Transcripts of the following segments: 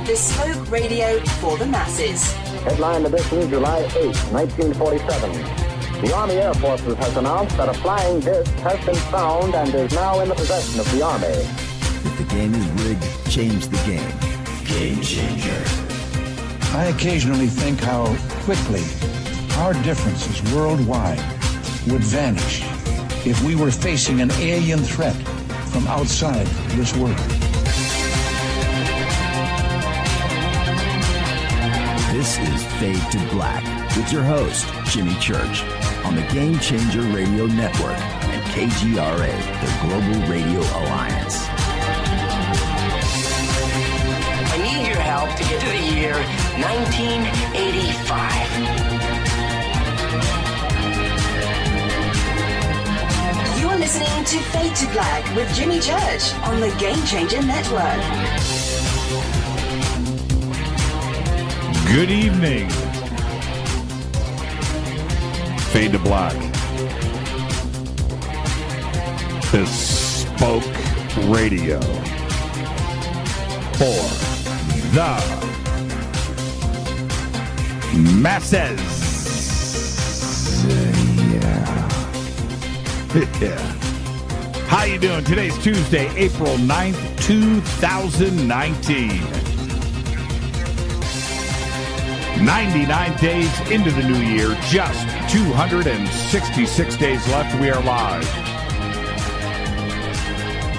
bespoke radio for the masses. Headline edition, July 8, 1947. The Army Air Forces has announced that a flying disc has been found and is now in the possession of the Army. If the game is rigged, change the game. Game changer. I occasionally think how quickly our differences worldwide would vanish if we were facing an alien threat from outside this world. This is Fade to Black with your host, Jimmy Church, on the Game Changer Radio Network and KGRA, the Global Radio Alliance. I need your help to get to the year 1985. You're listening to Fade to Black with Jimmy Church on the Game Changer Network. Good evening. Fade to Black. Bespoke radio for the masses. Yeah. How you doing? Today's Tuesday, April 9th, 2019. 99 days into the new year, just 266 days left. We are live.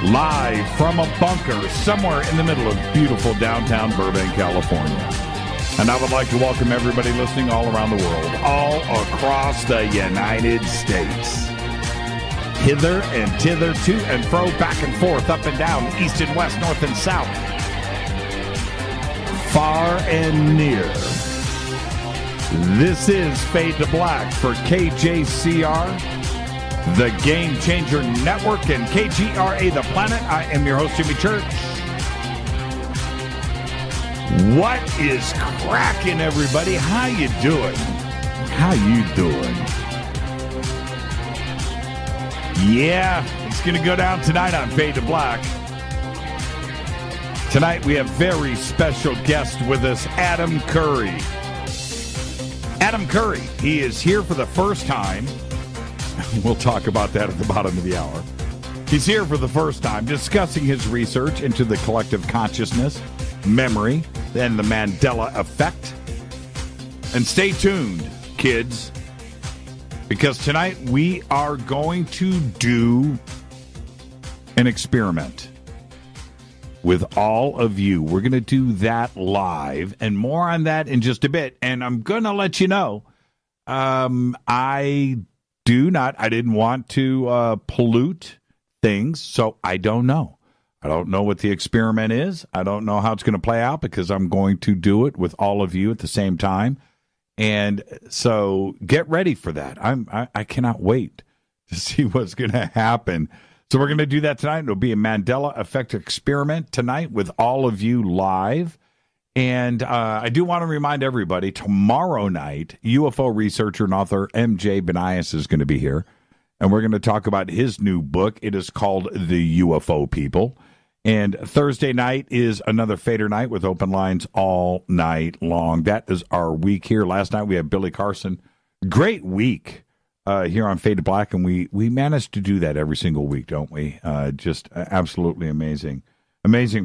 Live from a bunker somewhere in the middle of beautiful downtown Burbank, California. And I would like to welcome everybody listening all around the world, all across the United States. Hither and thither, to and fro, back and forth, up and down, east and west, north and south. Far and near. This is Fade to Black for KJCR, the Game Changer Network, and KGRA, The Planet. I am your host, Jimmy Church. What is cracking, everybody? How you doing? How you doing? Yeah, it's going to go down tonight on Fade to Black. Tonight we have very special guest with us, Adam Curry. Adam Curry, he is here for the first time. We'll talk about that at the bottom of the hour. He's here for the first time discussing his research into the collective consciousness, memory, and the Mandela effect. And stay tuned, kids, because tonight we are going to do an experiment with all of you. We're going to do that live, and more on that in just a bit. And I'm going to let you know, I didn't want to pollute things, so I don't know. I don't know what the experiment is. I don't know how it's going to play out, because I'm going to do it with all of you at the same time. And so get ready for that. I cannot wait to see what's going to happen. So we're going to do that tonight. It'll be a Mandela Effect experiment tonight with all of you live. And I do want to remind everybody, tomorrow night, UFO researcher and author M.J. Banias is going to be here. And we're going to talk about his new book. It is called The UFO People. And Thursday night is another Fader night with open lines all night long. That is our week here. Last night we had Billy Carson. Great week. Here on Fade to Black, and we managed to do that every single week, don't we? Just absolutely amazing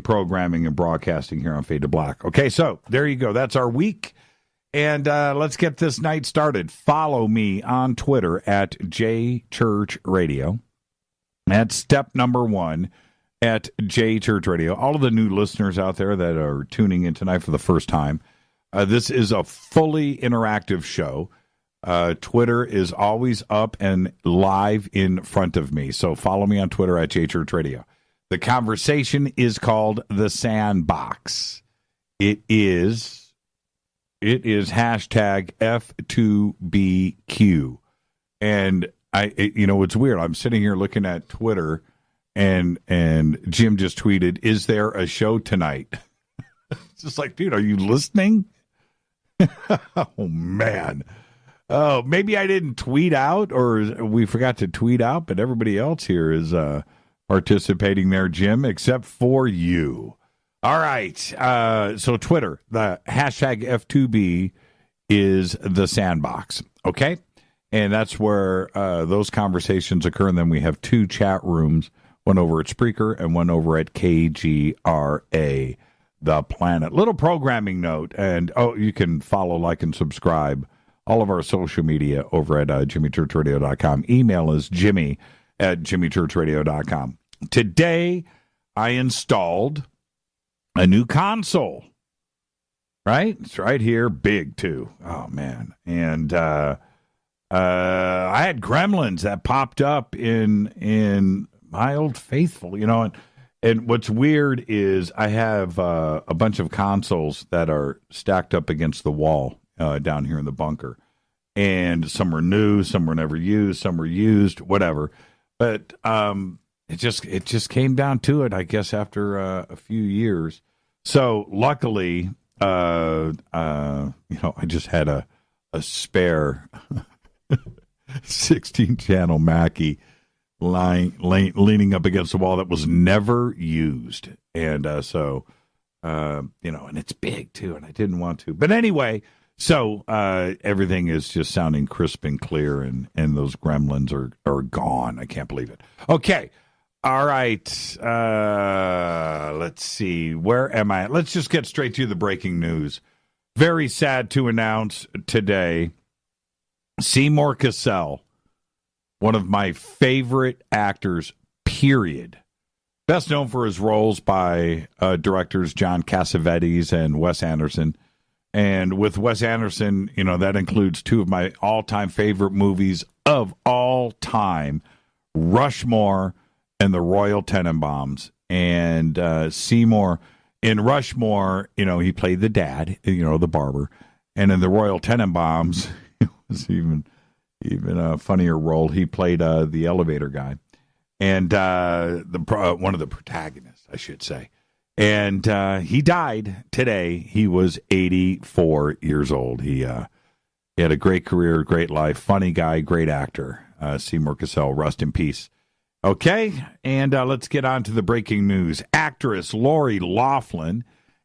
programming and broadcasting here on Fade to Black. Okay, so there you go. That's our week, and let's get this night started. Follow me on Twitter at JChurchRadio. That's step number 1 at JChurchRadio. All of the new listeners out there that are tuning in tonight for the first time, this is a fully interactive show. Twitter is always up and live in front of me. So follow me on Twitter at JChurchRadio. The conversation is called The Sandbox. It is hashtag F2BQ. And it's weird. I'm sitting here looking at Twitter and Jim just tweeted, "Is there a show tonight?" It's just like, dude, are you listening? Oh, man. Oh, maybe I didn't tweet out, or we forgot to tweet out, but everybody else here is participating there, Jim, except for you. All right. So Twitter, the hashtag F2B is the sandbox. Okay. And that's where those conversations occur. And then we have 2 chat rooms, one over at Spreaker and one over at KGRA, The Planet. Little programming note. And, you can follow, like, and subscribe all of our social media over at jimmychurchradio.com. Email is jimmy@jimmychurchradio.com. Today, I installed a new console. Right? It's right here. Big, too. Oh, man. And I had gremlins that popped up in my Old Faithful, and what's weird is I have a bunch of consoles that are stacked up against the wall down here in the bunker. And some were new, some were never used, some were used, whatever. But it just came down to it, I guess, after a few years. So luckily, I just had a spare 16-channel Mackie leaning up against the wall that was never used. And and it's big, too, and I didn't want to. But anyway, so everything is just sounding crisp and clear, and those gremlins are gone. I can't believe it. Okay. All right. Let's see. Where am I? Let's just get straight to the breaking news. Very sad to announce today, Seymour Cassell, one of my favorite actors, period. Best known for his roles by directors John Cassavetes and Wes Anderson. And with Wes Anderson, that includes 2 of my all-time favorite movies of all time, Rushmore and The Royal Tenenbaums. And Seymour, in Rushmore, he played the dad, the barber. And in The Royal Tenenbaums, it was even a funnier role. He played the elevator guy. And one of the protagonists, I should say. And he died today. He was 84 years old. He had a great career, great life, funny guy, great actor. Seymour Cassell, rest in peace. Okay, and let's get on to the breaking news. Actress Lori Loughlin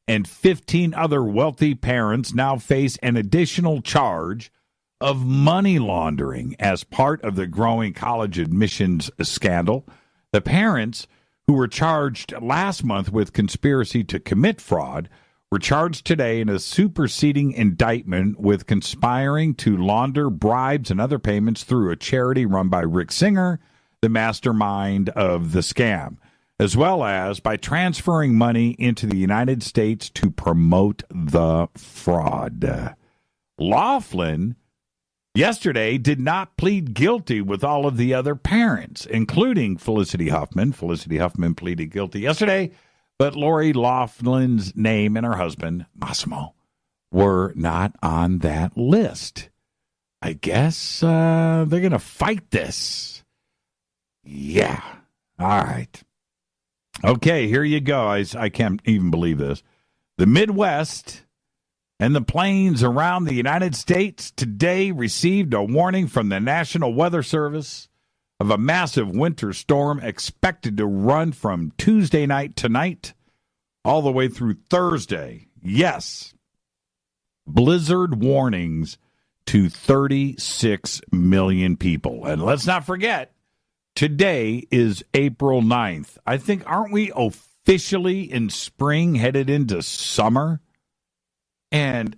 and 15 other wealthy parents now face an additional charge of money laundering as part of the growing college admissions scandal. The parents, who were charged last month with conspiracy to commit fraud, were charged today in a superseding indictment with conspiring to launder bribes and other payments through a charity run by Rick Singer, the mastermind of the scam, as well as by transferring money into the United States to promote the fraud. Loughlin yesterday did not plead guilty with all of the other parents, including Felicity Huffman. Felicity Huffman pleaded guilty yesterday, but Lori Loughlin's name and her husband, Massimo, were not on that list. I guess they're going to fight this. Yeah. All right. Okay, here you go. I can't even believe this. The Midwest and the plains around the United States today received a warning from the National Weather Service of a massive winter storm expected to run from Tuesday night tonight all the way through Thursday. Yes. Blizzard warnings to 36 million people. And let's not forget, today is April 9th. I think, aren't we officially in spring, headed into summer? And,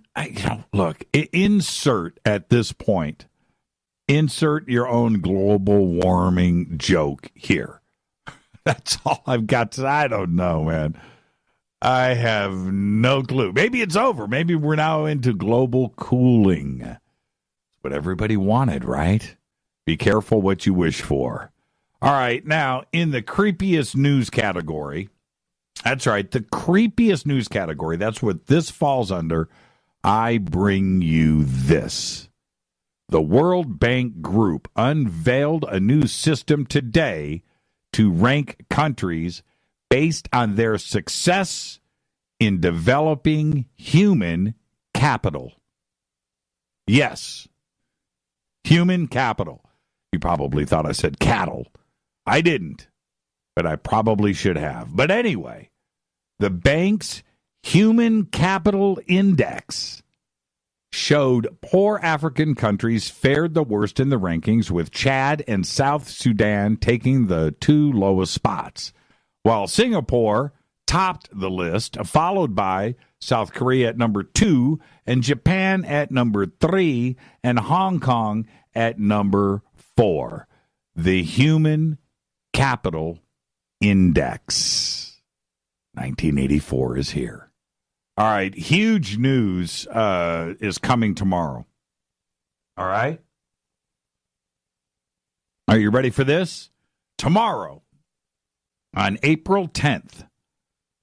look, insert at this point, insert your own global warming joke here. That's all I've got to say. I don't know, man. I have no clue. Maybe it's over. Maybe we're now into global cooling. That's what everybody wanted, right? Be careful what you wish for. All right, now, in the creepiest news category, that's right, the creepiest news category, that's what this falls under, I bring you this. The World Bank Group unveiled a new system today to rank countries based on their success in developing human capital. Yes, human capital. You probably thought I said cattle. I didn't, but I probably should have. But anyway, The bank's Human Capital Index showed poor African countries fared the worst in the rankings, with Chad and South Sudan taking the two lowest spots, while Singapore topped the list, followed by South Korea at number 2 and Japan at number 3 and Hong Kong at number 4. The Human Capital Index. 1984 is here. All right, huge news is coming tomorrow. All right? Are you ready for this? Tomorrow, on April 10th,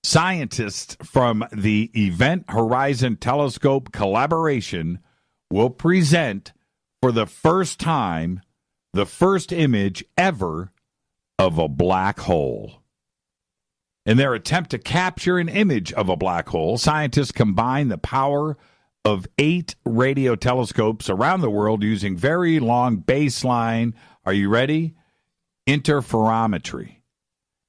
scientists from the Event Horizon Telescope collaboration will present for the first time the first image ever of a black hole. In their attempt to capture an image of a black hole, scientists combine the power of 8 radio telescopes around the world using very long baseline, are you ready? Interferometry,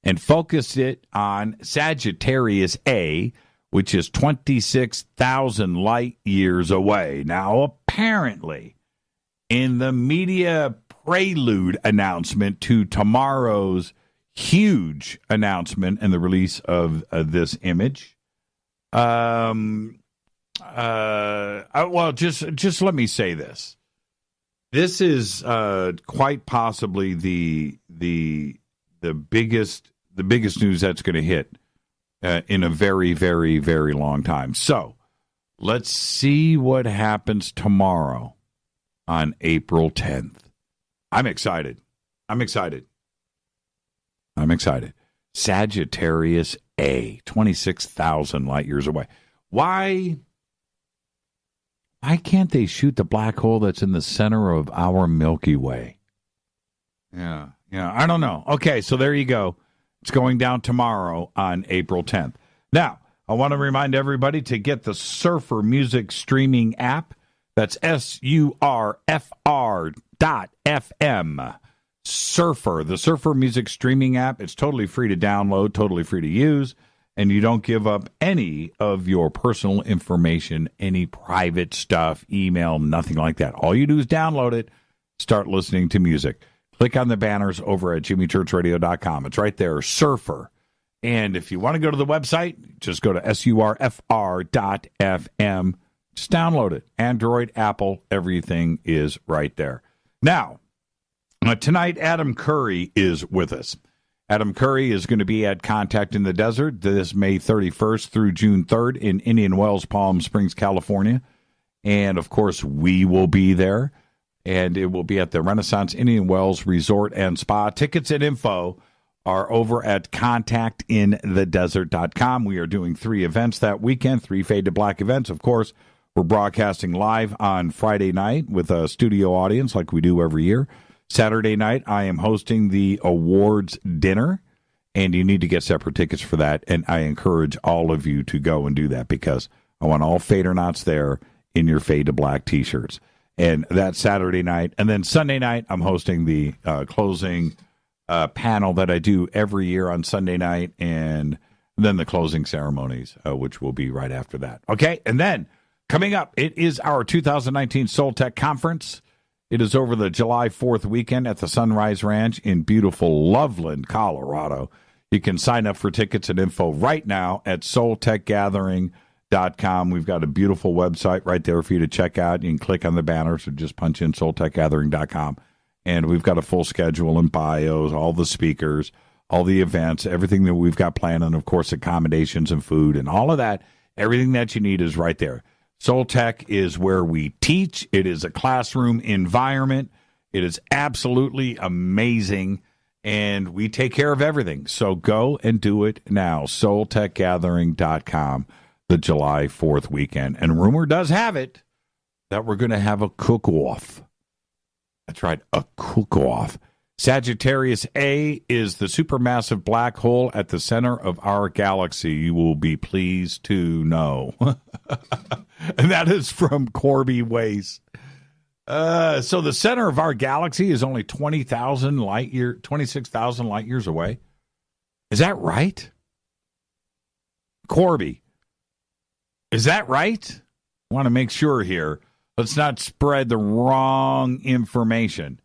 and focused it on Sagittarius A, which is 26,000 light years away. Now, apparently, in the media prelude announcement to tomorrow's huge announcement and the release of this image, well, just let me say this. This is quite possibly the biggest news that's going to hit in a very, very, very long time. So let's see what happens tomorrow on April 10th. I'm excited. Sagittarius A, 26,000 light years away. Why can't they shoot the black hole that's in the center of our Milky Way? Yeah, I don't know. Okay, so there you go. It's going down tomorrow on April 10th. Now, I want to remind everybody to get the Surfer music streaming app. That's surfr.fm. Surfer, the Surfer music streaming app. It's totally free to download, totally free to use, and you don't give up any of your personal information, any private stuff, email, nothing like that. All you do is download it, start listening to music. Click on the banners over at jimmychurchradio.com. It's right there, Surfer. And if you want to go to the website, just go to surfr.fm. Just download it. Android, Apple, everything is right there. Now, tonight, Adam Curry is with us. Adam Curry is going to be at Contact in the Desert this May 31st through June 3rd in Indian Wells, Palm Springs, California. And, of course, we will be there. And it will be at the Renaissance Indian Wells Resort and Spa. Tickets and info are over at contactinthedesert.com. We are doing 3 events that weekend, 3 Fade to Black events. Of course, we're broadcasting live on Friday night with a studio audience like we do every year. Saturday night, I am hosting the awards dinner, and you need to get separate tickets for that. And I encourage all of you to go and do that because I want all Fadernauts there in your Fade to Black T-shirts. And that's Saturday night. And then Sunday night, I'm hosting the closing panel that I do every year on Sunday night, and then the closing ceremonies, which will be right after that. Okay, and then coming up, it is our 2019 Soul Tech Conference. It is over the July 4th weekend at the Sunrise Ranch in beautiful Loveland, Colorado. You can sign up for tickets and info right now at soultechgathering.com. We've got a beautiful website right there for you to check out. You can click on the banners or just punch in soultechgathering.com. And we've got a full schedule and bios, all the speakers, all the events, everything that we've got planned, and, of course, accommodations and food and all of that. Everything that you need is right there. Soul Tech is where we teach. It is a classroom environment. It is absolutely amazing, and we take care of everything. So go and do it now. soultechgathering.com, the July 4th weekend. And rumor does have it that we're going to have a cook-off. That's right, a cook-off. Sagittarius A is the supermassive black hole at the center of our galaxy. You will be pleased to know. And that is from Corby Wace. So the center of our galaxy is only 26,000 light years away. Is that right? Corby. Is that right? I want to make sure here. Let's not spread the wrong information.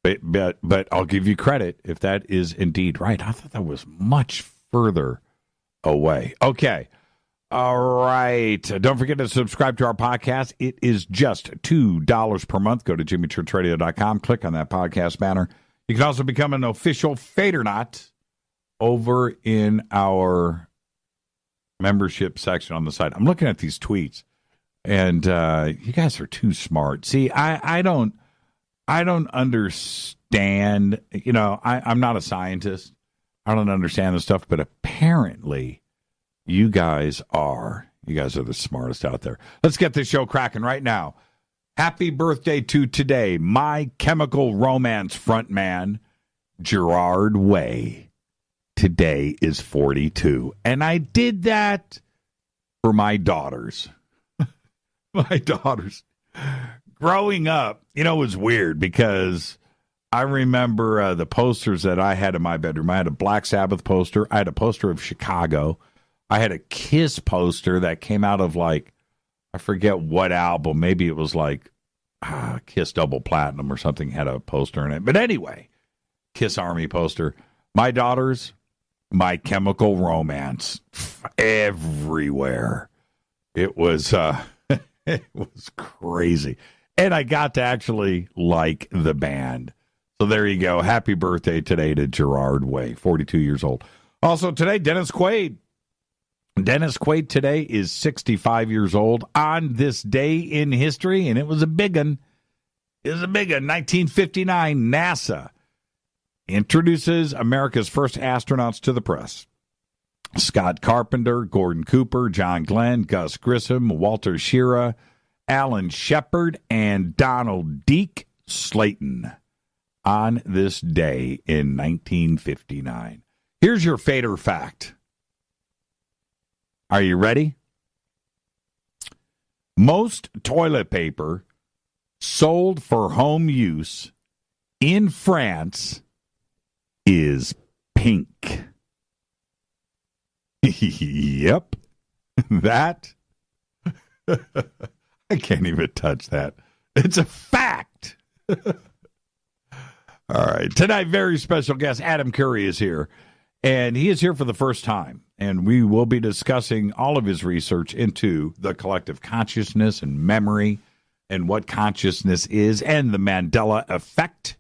But I'll give you credit if that is indeed right. I thought that was much further away. Okay. All right. Don't forget to subscribe to our podcast. It is just $2 per month. Go to jimmychurchradio.com. Click on that podcast banner. You can also become an official Fadernaut over in our membership section on the site. I'm looking at these tweets, and you guys are too smart. See, I don't understand. You know, I'm not a scientist. I don't understand this stuff, but apparently you guys are the smartest out there. Let's get this show cracking right now. Happy birthday to today, My Chemical Romance frontman, Gerard Way. Today is 42. And I did that for my daughters. My daughters. Growing up, you know, it was weird because I remember the posters that I had in my bedroom. I had a Black Sabbath poster. I had a poster of Chicago. I had a Kiss poster that came out of, like, I forget what album. Maybe it was like Kiss Double Platinum or something had a poster in it. But anyway, Kiss Army poster. My daughters, My Chemical Romance. Everywhere. It was it was crazy. And I got to actually like the band. So there you go. Happy birthday today to Gerard Way, 42 years old. Also today, Dennis Quaid. Dennis Quaid today is 65 years old on this day in history, and it was a big one. It was a big one. 1959, NASA introduces America's first astronauts to the press. Scott Carpenter, Gordon Cooper, John Glenn, Gus Grissom, Walter Schirra, Alan Shepard, and Donald Deke Slayton on this day in 1959. Here's your Fader fact. Are you ready? Most toilet paper sold for home use in France is pink. Yep. That. I can't even touch that. It's a fact. All right. Tonight, very special guest, Adam Curry, is here. And he is here for the first time. And we will be discussing all of his research into the collective consciousness and memory and what consciousness is and the Mandela effect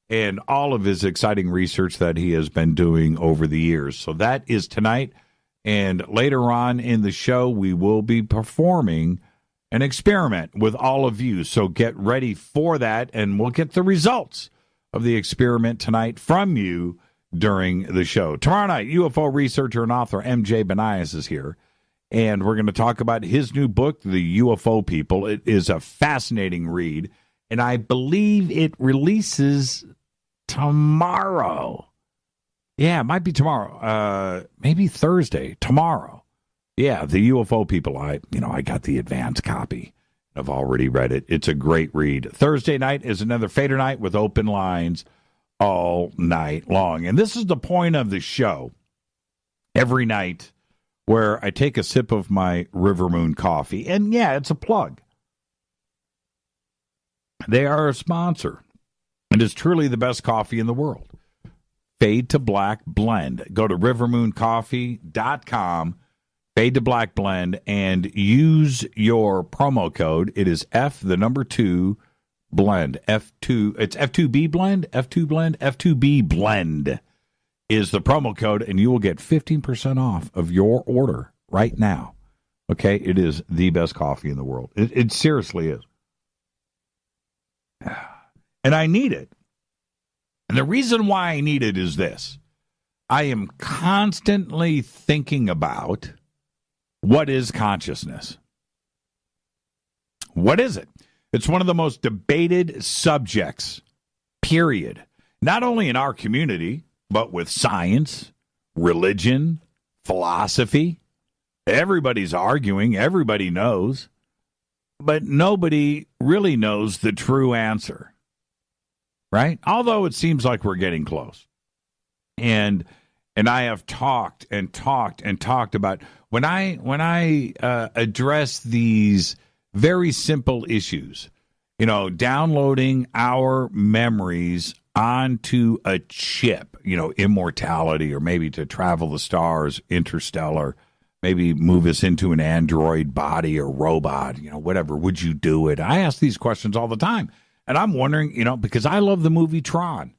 and all of his exciting research that he has been doing over the years. So that is tonight. And later on in the show, we will be performing an experiment with all of you. So get ready for that, and we'll get the results of the experiment tonight from you during the show. Tomorrow night, UFO researcher and author MJ Banias is here, and we're going to talk about his new book, The UFO People. It is a fascinating read, and I believe it releases tomorrow. Yeah, it might be tomorrow. Maybe Thursday. Tomorrow. Yeah, The UFO People. I got the advance copy. I've already read it. It's a great read. Thursday night is another Fader night with open lines all night long. And this is the point of the show every night where I take a sip of my River Moon coffee. And yeah, it's a plug. They are a sponsor. It is truly the best coffee in the world. Fade to Black Blend. Go to rivermooncoffee.com, Fade to Black Blend, and use your promo code. It is F2 Blend. F2, it's F2B Blend, F2 Blend, F2B Blend is the promo code, and you will get 15% off of your order right now. Okay? It is the best coffee in the world. It seriously is. And I need it. And the reason why I need it is this. I am constantly thinking about what is consciousness. What is it? It's one of the most debated subjects, period. Not only in our community, but with science, religion, philosophy. Everybody's arguing. Everybody knows. But nobody really knows the true answer. Right? Although it seems like we're getting close. And And I have talked and talked and talked about when I address these very simple issues, downloading our memories onto a chip, immortality, or maybe to travel the stars, interstellar, maybe move us into an android body or robot, whatever. Would you do it? I ask these questions all the time. And I'm wondering, because I love the movie Tron.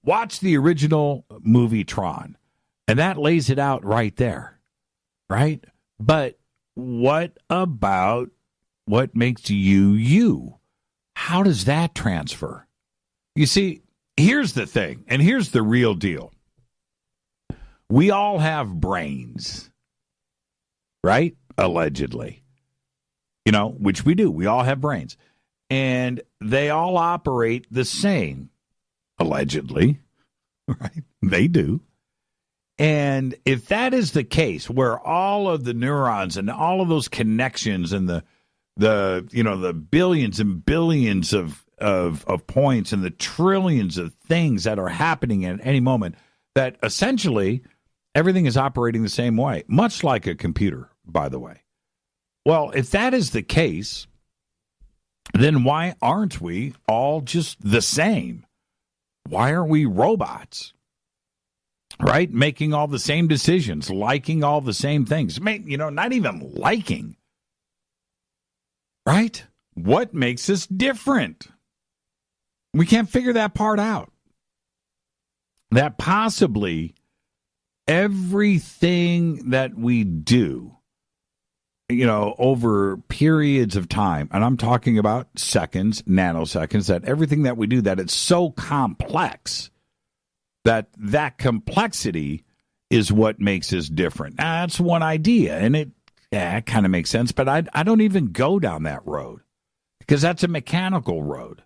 Watch the original movie Tron. And that lays it out right there, right? But what about what makes you you? How does that transfer? You see, here's the thing, and here's the real deal. We all have brains, right? Allegedly. Which we do. We all have brains. And they all operate the same, allegedly, right? They do. And if that is the case, where all of the neurons and all of those connections and the billions and billions of points and the trillions of things that are happening at any moment, that essentially everything is operating the same way, much like a computer, by the way. Well, if that is the case, then why aren't we all just the same? Why are we robots? Right? Making all the same decisions, liking all the same things. Not even liking. Right? What makes us different? We can't figure that part out. That possibly everything that we do, over periods of time, and I'm talking about seconds, nanoseconds, that everything that we do, that it's so complex that complexity is what makes us different. That's one idea, and it kind of makes sense, but I don't even go down that road because that's a mechanical road.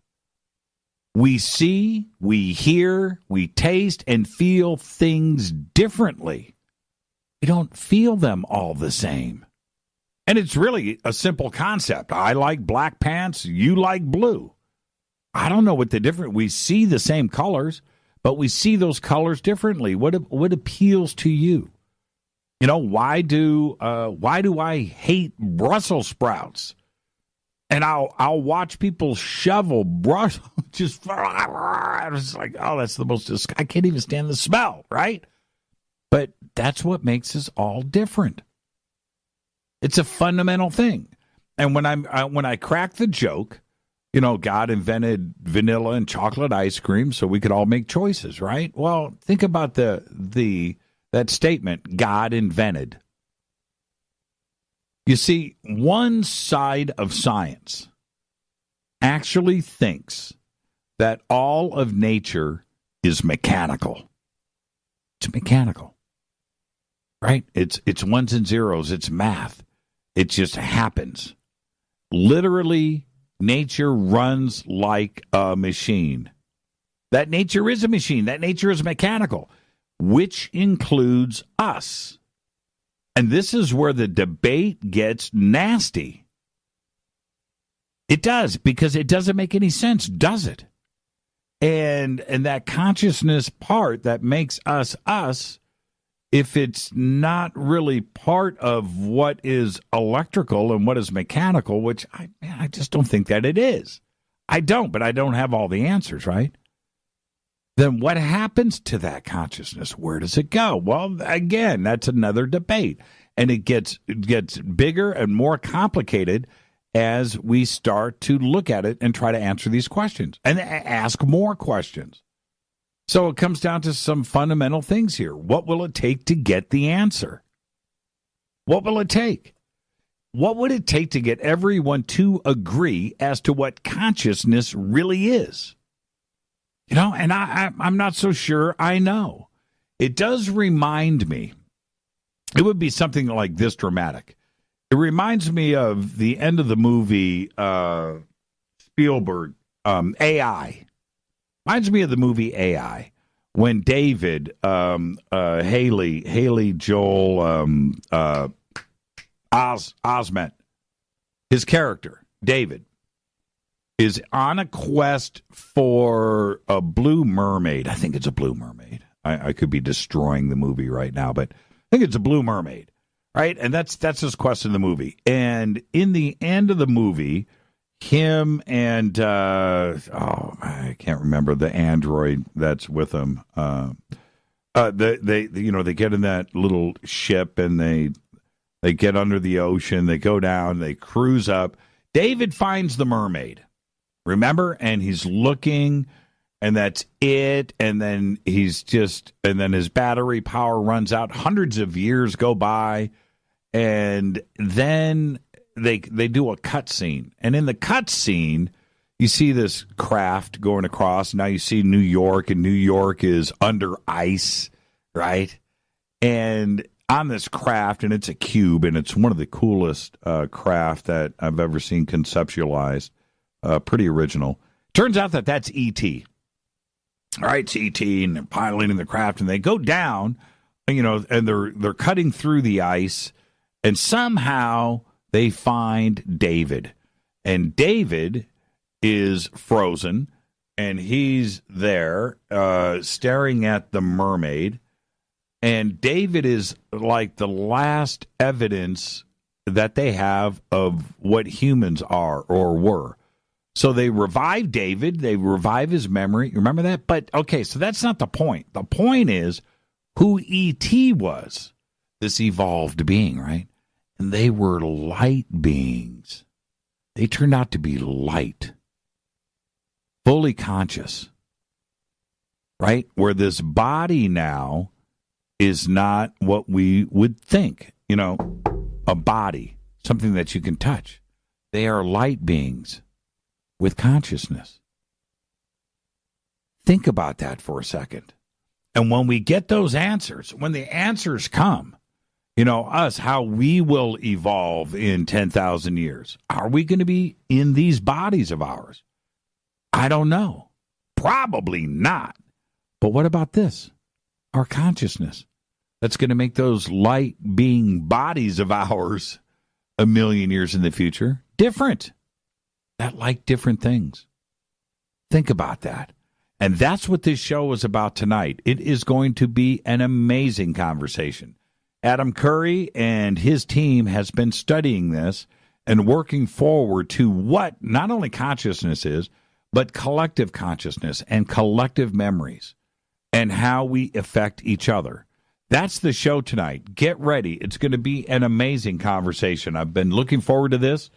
We see, we hear, we taste, and feel things differently. We don't feel them all the same. And it's really a simple concept. I like black pants, you like blue. I don't know what the difference. We see the same colors, but we see those colors differently. What appeals to you? Why do I hate Brussels sprouts? And I'll watch people shovel Brussels. Just it's like, oh, that's the most. I can't even stand the smell, right? But that's what makes us all different. It's a fundamental thing. And when I crack the joke, God invented vanilla and chocolate ice cream so we could all make choices, right? Well, think about that statement, God invented. You see, one side of science actually thinks that all of nature is mechanical. It's mechanical, right? It's ones and zeros. It's math. It just happens. Literally, nature runs like a machine. That nature is a machine. That nature is mechanical, which includes us. And this is where the debate gets nasty. It does, because it doesn't make any sense, does it? And that consciousness part that makes us us, if it's not really part of what is electrical and what is mechanical, which I just don't think that it is. I don't, but I don't have all the answers, right? Then what happens to that consciousness? Where does it go? Well, again, that's another debate. And it gets bigger and more complicated as we start to look at it and try to answer these questions and ask more questions. So it comes down to some fundamental things here. What will it take to get the answer? What will it take? What would it take to get everyone to agree as to what consciousness really is? And I'm not so sure I know. It does remind me, it would be something like this dramatic. It reminds me of the end of the movie Spielberg, AI. Reminds me of the movie AI, when David, Haley Joel Osment, his character, David, is on a quest for a blue mermaid. I think it's a blue mermaid. I could be destroying the movie right now, but I think it's a blue mermaid, right? And that's his quest in the movie. And in the end of the movie, him and I can't remember the android that's with him. They get in that little ship and they get under the ocean. They go down. They cruise up. David finds the mermaid. Remember? And he's looking, and that's it. And then his battery power runs out. Hundreds of years go by, and then they do a cut scene. And in the cut scene, you see this craft going across. Now you see New York, and New York is under ice, right? And on this craft, and it's a cube, and it's one of the coolest craft that I've ever seen conceptualized. Pretty original. Turns out that's E.T. All right, it's E.T. and they're piloting the craft, and they go down, and they're cutting through the ice, and somehow they find David. And David is frozen, and he's there staring at the mermaid. And David is like the last evidence that they have of what humans are or were. So they revive David. They revive his memory. Remember that? But, okay, so that's not the point. The point is who E.T. was, this evolved being, right? And they were light beings. They turned out to be light, fully conscious, right? Where this body now is not what we would think, a body, something that you can touch. They are light beings with consciousness. Think about that for a second. And when we get those answers, when the answers come, how we will evolve in 10,000 years. Are we going to be in these bodies of ours? I don't know. Probably not. But what about this? Our consciousness. That's going to make those light being bodies of ours a million years in the future different. That like different things. Think about that. And that's what this show is about tonight. It is going to be an amazing conversation. Adam Curry and his team has been studying this and working forward to what not only consciousness is, but collective consciousness and collective memories and how we affect each other. That's the show tonight. Get ready. It's going to be an amazing conversation. I've been looking forward to this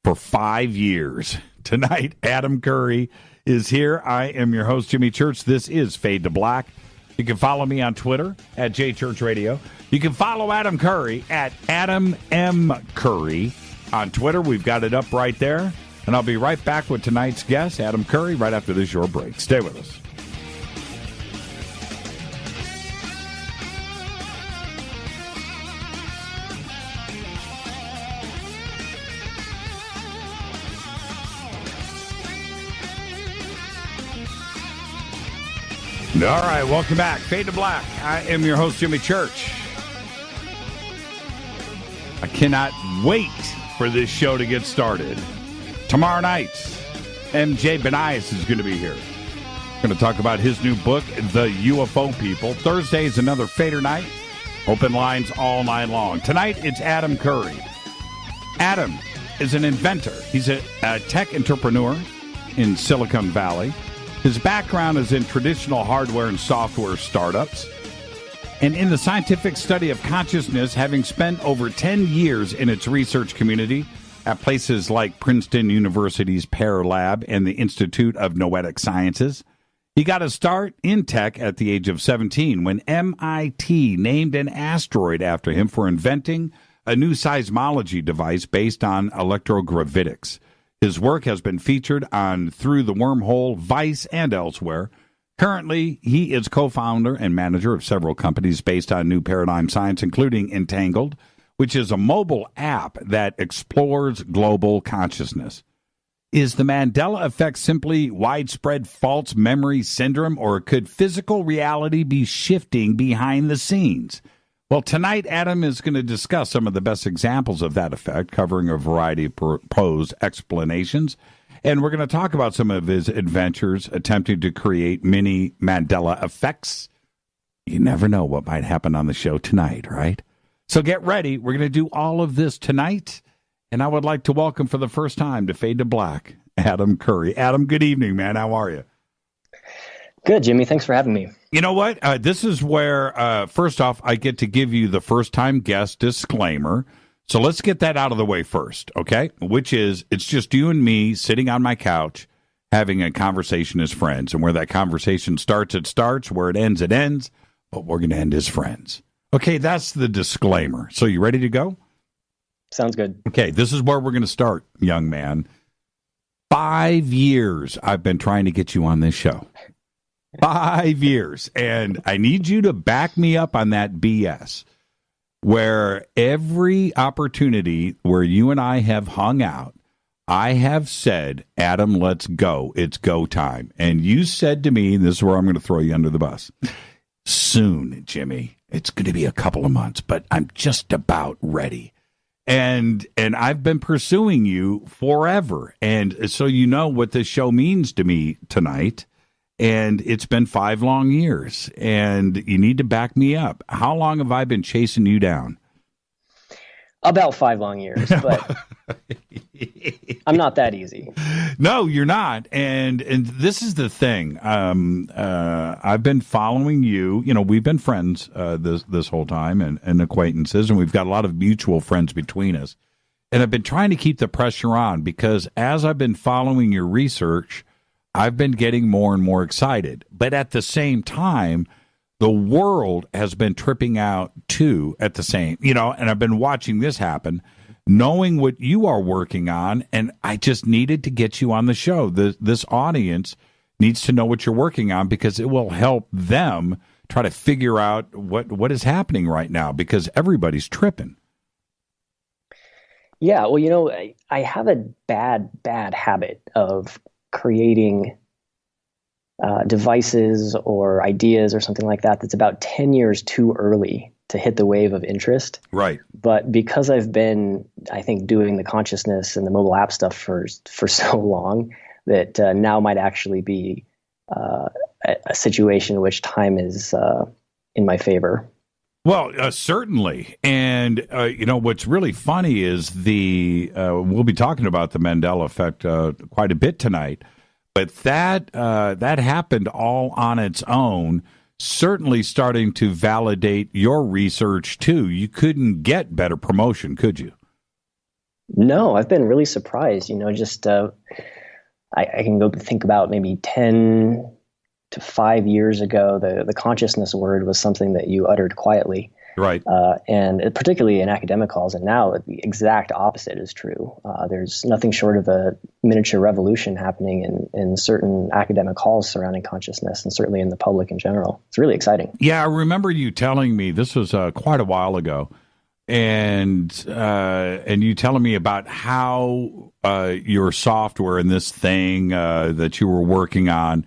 for 5 years. Tonight, Adam Curry is here. I am your host, Jimmy Church. This is Fade to Black. You can follow me on Twitter at JChurchRadio. You can follow Adam Curry at Adam M. Curry on Twitter. We've got it up right there. And I'll be right back with tonight's guest, Adam Curry, right after this short break. Stay with us. All right, welcome back. Fade to Black. I am your host, Jimmy Church. I cannot wait for this show to get started. Tomorrow night, MJ Benias is going to be here. Going to talk about his new book, The UFO People. Thursday is another Fader night. Open lines all night long. Tonight, it's Adam Curry. Adam is an inventor. He's a tech entrepreneur in Silicon Valley. His background is in traditional hardware and software startups, and in the scientific study of consciousness, having spent over 10 years in its research community at places like Princeton University's Pear Lab and the Institute of Noetic Sciences. He got a start in tech at the age of 17 when MIT named an asteroid after him for inventing a new seismology device based on electrogravitics. His work has been featured on Through the Wormhole, Vice, and elsewhere. Currently, he is co-founder and manager of several companies based on new paradigm science, including Entangled, which is a mobile app that explores global consciousness. Is the Mandela effect simply widespread false memory syndrome, or could physical reality be shifting behind the scenes? Well, tonight, Adam is going to discuss some of the best examples of that effect, covering a variety of proposed explanations. And we're going to talk about some of his adventures attempting to create mini Mandela effects You never know what might happen on the show tonight, right? So get ready. We're going to do all of this tonight. And I would like to welcome for the first time to Fade to Black, Adam Curry. Adam, good evening, man. How are you? Good, Jimmy. Thanks for having me. You know what? This is where, first off, I get to give you the first-time guest disclaimer. So let's get that out of the way first, okay? Which is, it's just you and me sitting on my couch having a conversation as friends. And where that conversation starts, it starts. Where it ends, it ends. But we're going to end as friends. Okay, that's the disclaimer. So you ready to go? Sounds good. Okay, this is where we're going to start, young man. 5 years I've been trying to get you on this show. 5 years. And I need you to back me up on that BS. Where every opportunity where you and I have hung out, I have said, Adam, let's go. It's go time. And you said to me, and this is where I'm going to throw you under the bus. Soon, Jimmy. It's going to be a couple of months, but I'm just about ready. And I've been pursuing you forever. And so you know what this show means to me tonight. And it's been 5 long years. And you need to back me up. How long have I been chasing you down? About 5 long years, but I'm not that easy. No, you're not. And this is the thing. I've been following you. You know, we've been friends this whole time and acquaintances, and we've got a lot of mutual friends between us. And I've been trying to keep the pressure on because as I've been following your research, I've been getting more and more excited. But at the same time, the world has been tripping out too at the same, and I've been watching this happen, knowing what you are working on, and I just needed to get you on the show. This audience needs to know what you're working on because it will help them try to figure out what is happening right now because everybody's tripping. Yeah, well, I have a bad habit of creating devices or ideas or something like that that's about 10 years too early to hit the wave of interest. Right. But because I've been, I think, doing the consciousness and the mobile app stuff for so long that now might actually be a situation in which time is in my favor. Well, certainly. And, what's really funny is we'll be talking about the Mandela effect quite a bit tonight. But that happened all on its own, certainly starting to validate your research, too. You couldn't get better promotion, could you? No, I've been really surprised. I can go think about maybe 10 to 5 years ago, the consciousness word was something that you uttered quietly. Right. And particularly in academic halls. And now the exact opposite is true. There's nothing short of a miniature revolution happening in certain academic halls surrounding consciousness and certainly in the public in general. It's really exciting. Yeah, I remember you telling me, this was quite a while ago, and you telling me about how your software and this thing that you were working on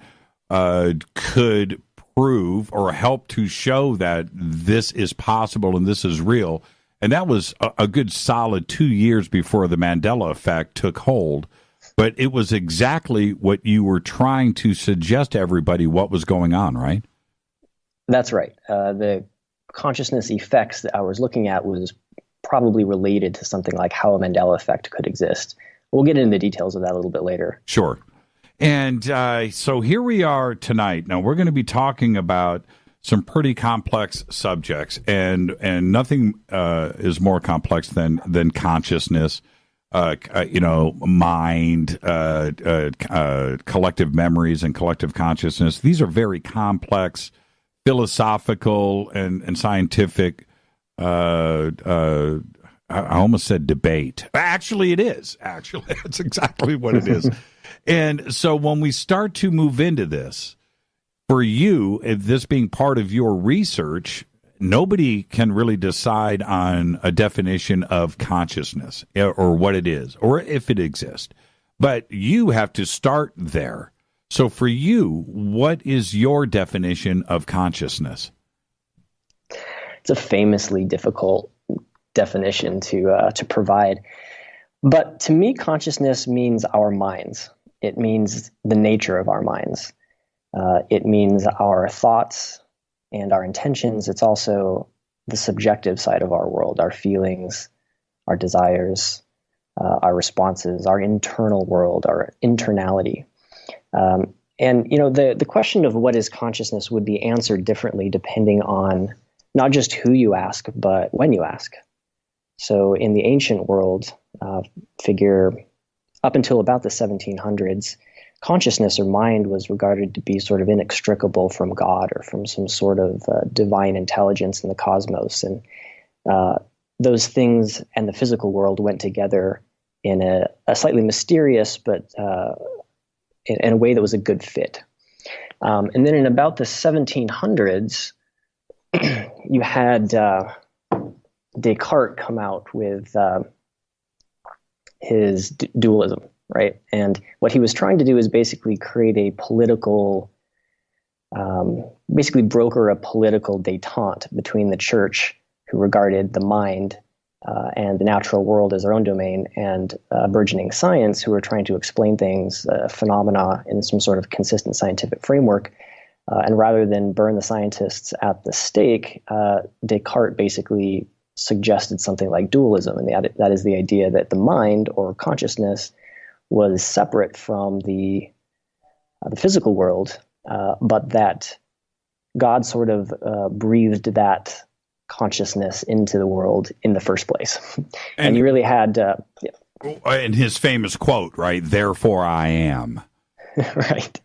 could prove or help to show that this is possible and this is real. And that was a good solid 2 years before the Mandela effect took hold. But it was exactly what you were trying to suggest to everybody what was going on, right? That's right. The consciousness effects that I was looking at was probably related to something like how a Mandela effect could exist. We'll get into the details of that a little bit later. Sure. And so here we are tonight. Now, we're going to be talking about some pretty complex subjects, and nothing is more complex than consciousness, mind, collective memories, and collective consciousness. These are very complex, philosophical and scientific. I almost said debate. Actually, it is. Actually, that's exactly what it is. And so when we start to move into this, for you, this being part of your research, nobody can really decide on a definition of consciousness or what it is or if it exists. But you have to start there. So for you, what is your definition of consciousness? It's a famously difficult definition to provide. But to me, consciousness means our minds. It means the nature of our minds. It means our thoughts and our intentions. It's also the subjective side of our world, our feelings, our desires, our responses, our internal world, our internality. And the question of what is consciousness would be answered differently depending on not just who you ask, but when you ask. So in the ancient world, figure up until about the 1700s, consciousness or mind was regarded to be sort of inextricable from God or from some sort of divine intelligence in the cosmos. And those things and the physical world went together in a slightly mysterious, but in a way that was a good fit. And then in about the 1700s, you had Descartes come out with his dualism, right? And what he was trying to do is basically create a political, basically broker a political détente between the church, who regarded the mind and the natural world as their own domain, and burgeoning science, who were trying to explain things, phenomena, in some sort of consistent scientific framework. And rather than burn the scientists at the stake, Descartes basically suggested something like dualism, and that is the idea that the mind or consciousness was separate from the physical world, but that God sort of breathed that consciousness into the world in the first place. And you really had... And his famous quote, right? "Therefore I am." Right.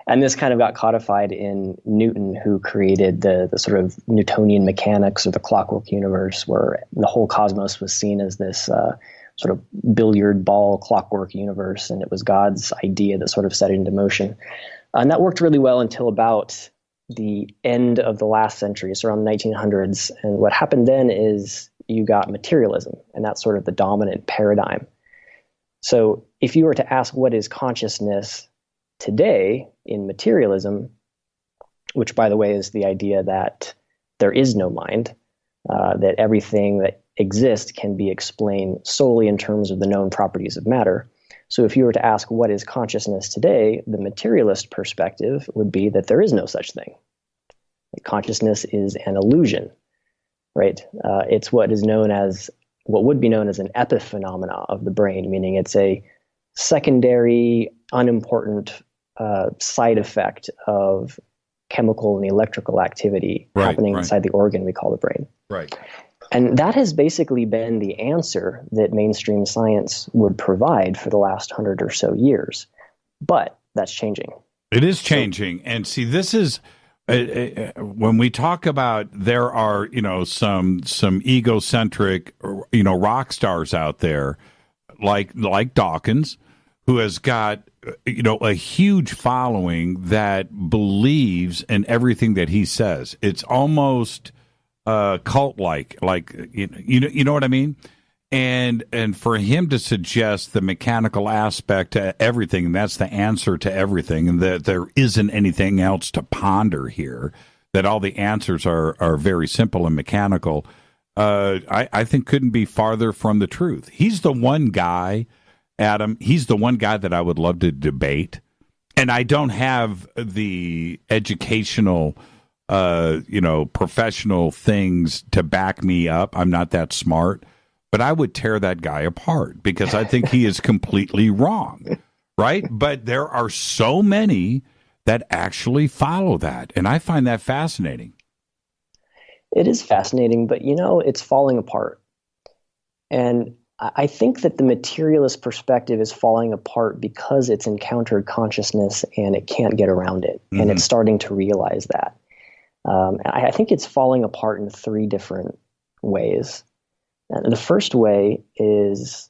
And this kind of got codified in Newton, who created the sort of Newtonian mechanics, or the clockwork universe, where the whole cosmos was seen as this sort of billiard ball clockwork universe, and it was God's idea that sort of set it into motion. And that worked really well until about the end of the last century, so around the 1900s. And what happened then is you got materialism, and that's sort of the dominant paradigm. So if you were to ask what is consciousness today in materialism, which, by the way, is the idea that there is no mind, that everything that exists can be explained solely in terms of the known properties of matter. So if you were to ask what is consciousness today, the materialist perspective would be that there is no such thing. Consciousness is an illusion, right? It's what would be known as an epiphenomena of the brain, meaning it's a secondary, unimportant side effect of chemical and electrical activity happening inside the organ we call the brain. Right. And that has basically been the answer that mainstream science would provide for the last 100 or so years. But that's changing. It is changing. And see, this is when we talk about there are, some egocentric, rock stars out there like Dawkins, who has got, a huge following that believes in everything that he says. It's almost cult-like, you know what I mean? And for him to suggest the mechanical aspect to everything, and that's the answer to everything, and that there isn't anything else to ponder here, that all the answers are very simple and mechanical, I think couldn't be farther from the truth. He's the one guy, Adam, he's the one guy that I would love to debate, and I don't have the educational professional things to back me up. I'm not that smart, but I would tear that guy apart because I think he is completely wrong, right? But there are so many that actually follow that, and I find that fascinating. It is fascinating, but it's falling apart. And I think that the materialist perspective is falling apart because it's encountered consciousness and it can't get around it, and it's starting to realize that. I think it's falling apart in three different ways. And the first way is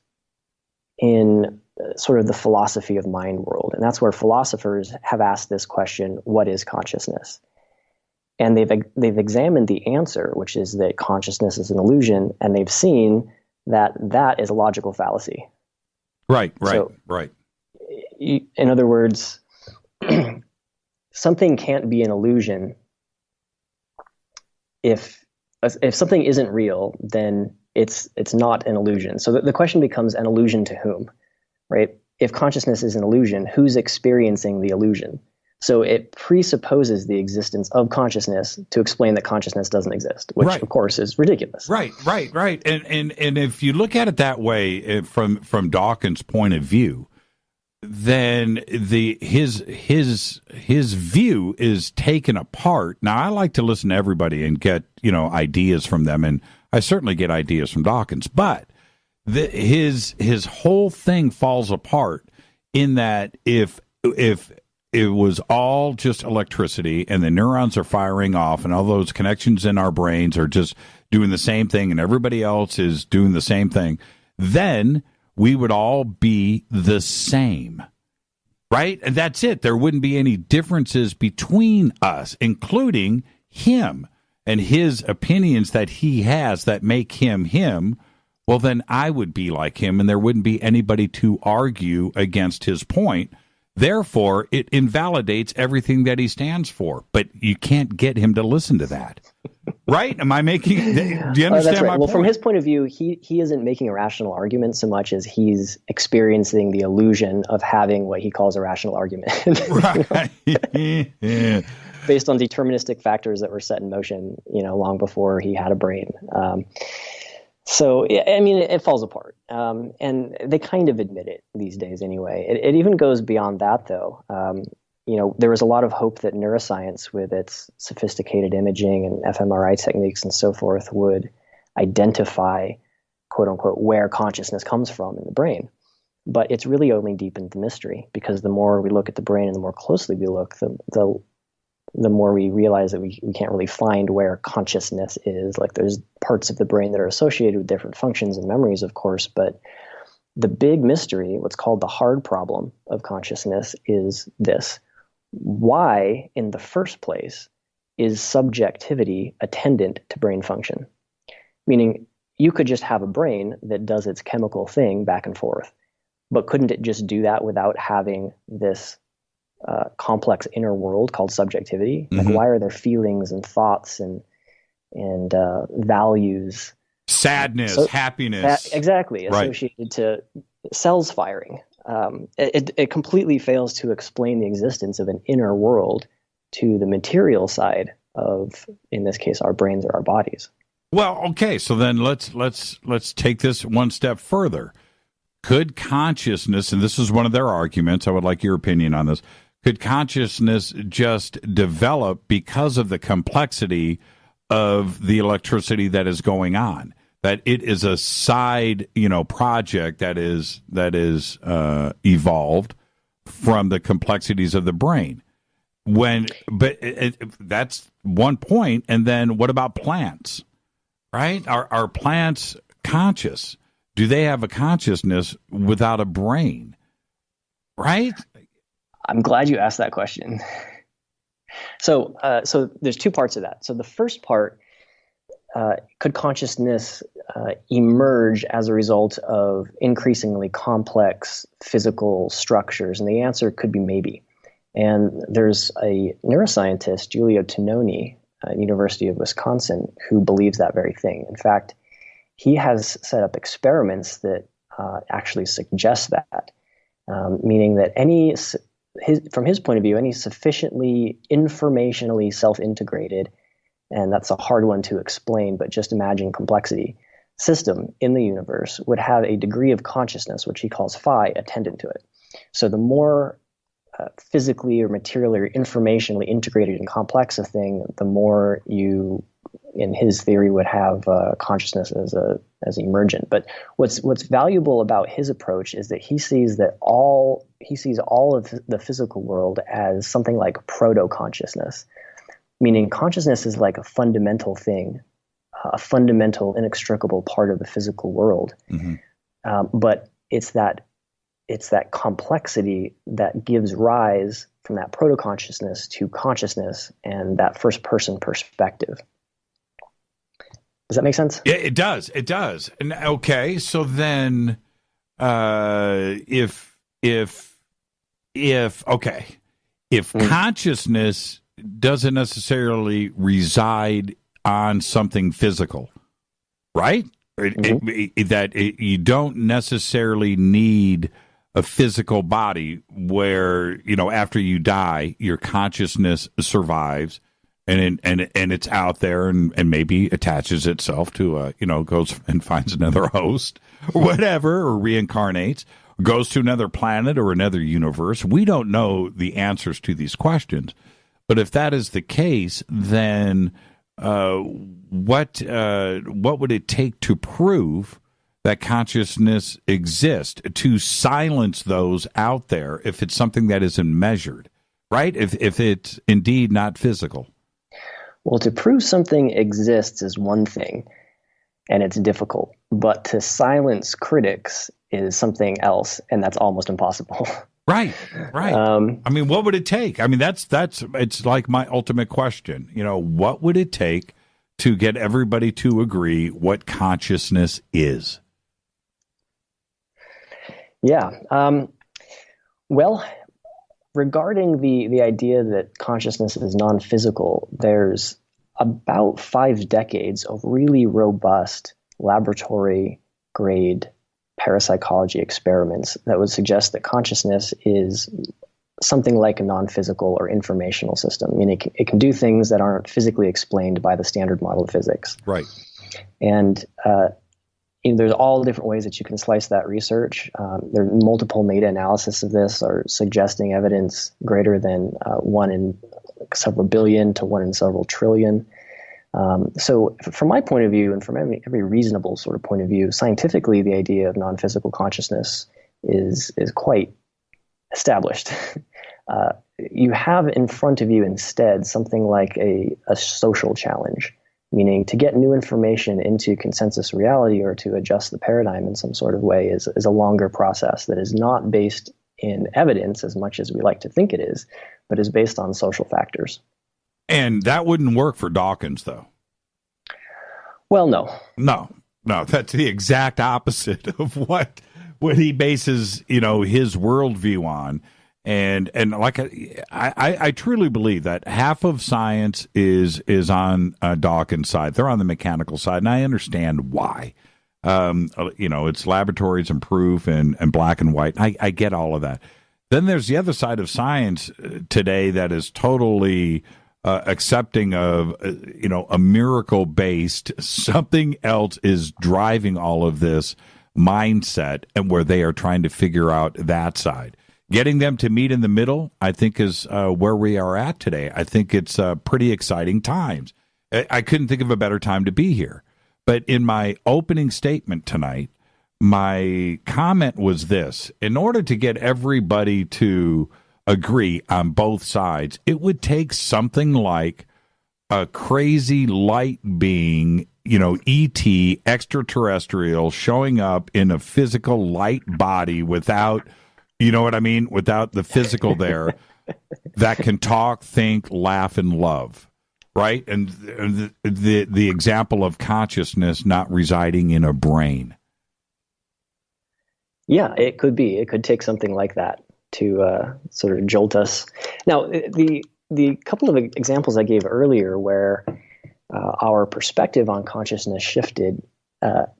in sort of the philosophy of mind world. And that's where philosophers have asked this question, what is consciousness? And they've examined the answer, which is that consciousness is an illusion, and they've seen that is a logical fallacy. Right. In other words, something can't be an illusion. If something isn't real, then it's not an illusion. So the question becomes, an illusion to whom, right? If consciousness is an illusion, who's experiencing the illusion? So it presupposes the existence of consciousness to explain that consciousness doesn't exist, which of course is ridiculous. Right. And if you look at it that way, from Dawkins' point of view, then his view is taken apart. Now, I like to listen to everybody and get ideas from them, and I certainly get ideas from Dawkins, but his whole thing falls apart in that if it was all just electricity and the neurons are firing off and all those connections in our brains are just doing the same thing and everybody else is doing the same thing, then we would all be the same, right? And that's it. There wouldn't be any differences between us, including him and his opinions that he has that make him him. Well, then I would be like him and there wouldn't be anybody to argue against his point. Therefore, it invalidates everything that he stands for. But you can't get him to listen to that. Right? Am I making... Do you understand that's right. my Well, point? from his point of view, he isn't making a rational argument so much as he's experiencing the illusion of having what he calls a rational argument. Right. Yeah. Based on deterministic factors that were set in motion, long before he had a brain. So, I mean, it falls apart. And they kind of admit it these days anyway. It even goes beyond that, though. There was a lot of hope that neuroscience, with its sophisticated imaging and fMRI techniques and so forth, would identify, quote unquote, where consciousness comes from in the brain. But it's really only deepened the mystery, because the more we look at the brain and the more closely we look, the more we realize that we can't really find where consciousness is. Like, there's parts of the brain that are associated with different functions and memories, of course, but the big mystery, what's called the hard problem of consciousness, is this. Why, in the first place, is subjectivity attendant to brain function? Meaning, you could just have a brain that does its chemical thing back and forth, but couldn't it just do that without having this complex inner world called subjectivity? Mm-hmm. Like, why are there feelings and thoughts and values, Sadness, happiness, exactly, right, associated to cells firing? It completely fails to explain the existence of an inner world to the material side of, in this case, our brains or our bodies. Well, okay, so then let's take this one step further. Could consciousness, and this is one of their arguments, I would like your opinion on this, could consciousness just develop because of the complexity of the electricity that is going on? That it is a side, project that is evolved from the complexities of the brain. That's one point. And then what about plants? Right? Are plants conscious? Do they have a consciousness without a brain? Right? I'm glad you asked that question. So there's two parts of that. So the first part, could consciousness emerge as a result of increasingly complex physical structures? And the answer could be maybe. And there's a neuroscientist, Giulio Tononi, University of Wisconsin, who believes that very thing. In fact, he has set up experiments that actually suggest that, meaning that from his point of view, any sufficiently informationally self-integrated, and that's a hard one to explain, but just imagine complexity, system in the universe would have a degree of consciousness, which he calls phi, attendant to it. So the more physically or materially or informationally integrated and complex a thing, the more you, in his theory, would have consciousness as emergent. But what's valuable about his approach is that he sees all of the physical world as something like proto-consciousness, meaning consciousness is like a fundamental thing, a fundamental, inextricable part of the physical world. Mm-hmm. But it's that complexity that gives rise from that proto-consciousness to consciousness and that first-person perspective. Does that make sense? Yeah, it does. It does. And okay, so then, if consciousness doesn't necessarily reside on something physical, right? Mm-hmm. You don't necessarily need a physical body where, after you die, your consciousness survives and it's out there and maybe attaches itself to goes and finds another host or whatever, or reincarnates, goes to another planet or another universe. We don't know the answers to these questions. But if that is the case, then what would it take to prove that consciousness exists, to silence those out there if it's something that isn't measured, right? If it's indeed not physical? Well, to prove something exists is one thing, and it's difficult. But to silence critics is something else, and that's almost impossible. Right. I mean, what would it take? I mean, that's it's like my ultimate question. What would it take to get everybody to agree what consciousness is? Yeah. Well, regarding the idea that consciousness is non-physical, there's about 5 decades of really robust laboratory-grade parapsychology experiments that would suggest that consciousness is something like a non-physical or informational system, meaning it can do things that aren't physically explained by the standard model of physics. Right. And there's all different ways that you can slice that research. There are multiple meta-analysis of this are suggesting evidence greater than 1 in several billion to 1 in several trillion. So from my point of view, and from every reasonable sort of point of view, scientifically, the idea of non-physical consciousness is quite established. You have in front of you instead something like a social challenge, meaning to get new information into consensus reality or to adjust the paradigm in some sort of way is a longer process that is not based in evidence as much as we like to think it is, but is based on social factors. And that wouldn't work for Dawkins, though. Well, no. No, that's the exact opposite of what he bases, his worldview on. And like I truly believe that half of science is on Dawkins' side. They're on the mechanical side, and I understand why. It's laboratories and proof and black and white. I get all of that. Then there's the other side of science today that is totally accepting of, a miracle-based, something else is driving all of this mindset, and where they are trying to figure out that side. Getting them to meet in the middle, I think, is where we are at today. I think it's pretty exciting times. I couldn't think of a better time to be here. But in my opening statement tonight, my comment was this: in order to get everybody to agree on both sides, it would take something like a crazy light being, ET, extraterrestrial, showing up in a physical light body without, without the physical there, that can talk, think, laugh, and love, right? And the example of consciousness not residing in a brain. Yeah, it could be. It could take something like that to sort of jolt us. Now, the couple of examples I gave earlier where our perspective on consciousness shifted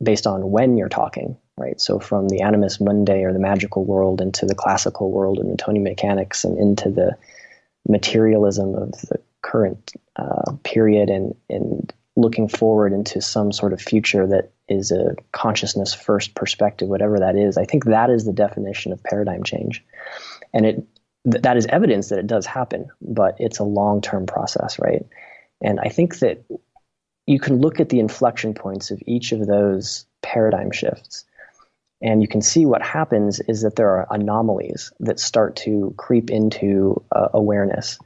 based on when you're talking, right? So from the animus mundi or the magical world into the classical world of Newtonian mechanics and into the materialism of the current period and looking forward into some sort of future that is a consciousness first perspective, whatever that is. I think that is the definition of paradigm change. And that is evidence that it does happen, but it's a long-term process, right? And I think that you can look at the inflection points of each of those paradigm shifts, and you can see what happens is that there are anomalies that start to creep into awareness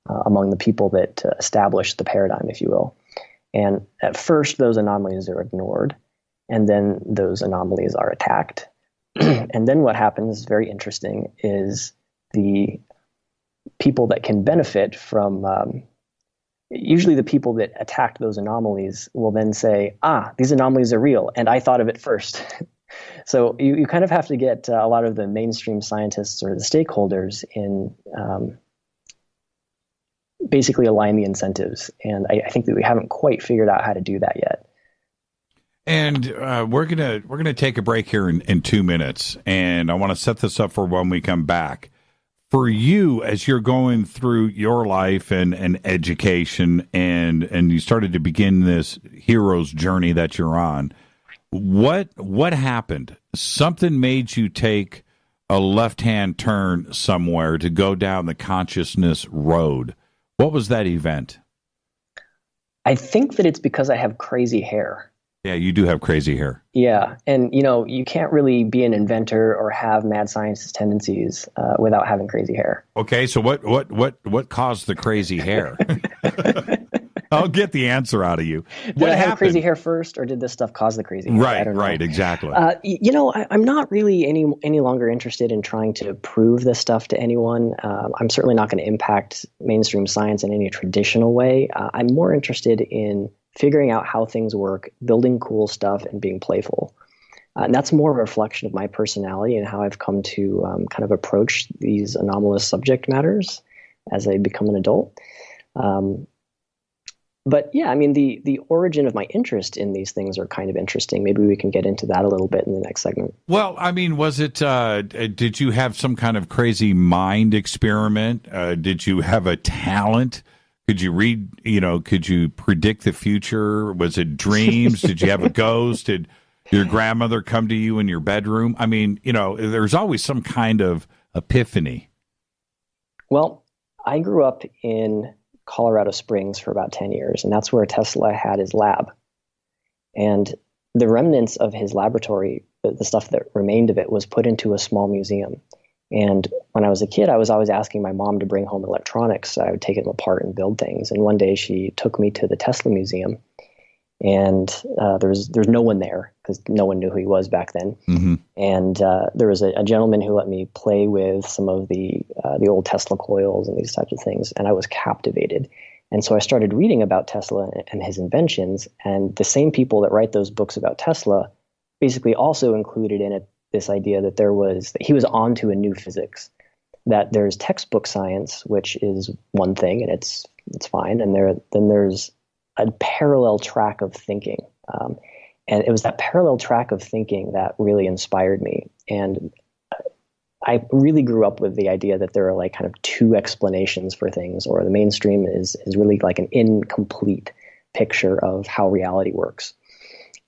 among the people that establish the paradigm, if you will. And at first, those anomalies are ignored, and then those anomalies are attacked. And then what happens, very interesting, is the people that can benefit from, usually the people that attacked those anomalies will then say, these anomalies are real, and I thought of it first. So you kind of have to get a lot of the mainstream scientists or the stakeholders in basically align the incentives. And I think that we haven't quite figured out how to do that yet. And we're gonna take a break here in 2 minutes, and I want to set this up for when we come back. For you, as you're going through your life and education, and you started to begin this hero's journey that you're on, what happened? Something made you take a left-hand turn somewhere to go down the consciousness road. What was that event? I think that it's because I have crazy hair. Yeah, you do have crazy hair. Yeah, and you can't really be an inventor or have mad scientist tendencies without having crazy hair. Okay, so what caused the crazy hair? I'll get the answer out of you. Did I have crazy hair first, or did this stuff cause the crazy hair? I don't know. Right, exactly. I'm not really any longer interested in trying to prove this stuff to anyone. I'm certainly not going to impact mainstream science in any traditional way. I'm more interested in figuring out how things work, building cool stuff, and being playful. And that's more of a reflection of my personality and how I've come to kind of approach these anomalous subject matters as I become an adult. But yeah, I mean, the origin of my interest in these things are kind of interesting. Maybe we can get into that a little bit in the next segment. Well, I mean, was it, did you have some kind of crazy mind experiment? Did you have a talent? Could you read, could you predict the future? Was it dreams? Did you have a ghost? Did your grandmother come to you in your bedroom? I mean, there's always some kind of epiphany. Well, I grew up in Colorado Springs for about 10 years, and that's where Tesla had his lab. And the remnants of his laboratory, the stuff that remained of it, was put into a small museum. And when I was a kid, I was always asking my mom to bring home electronics. So I would take them apart and build things. And one day she took me to the Tesla Museum, and there's no one there because no one knew who he was back then. Mm-hmm. And there was a gentleman who let me play with some of the old Tesla coils and these types of things, and I was captivated. And so I started reading about Tesla and his inventions, and the same people that write those books about Tesla basically also included in it this idea that that he was onto a new physics, that there's textbook science, which is one thing, and it's fine, and then there's a parallel track of thinking. And it was that parallel track of thinking that really inspired me. And I really grew up with the idea that there are like kind of two explanations for things, or the mainstream is really like an incomplete picture of how reality works.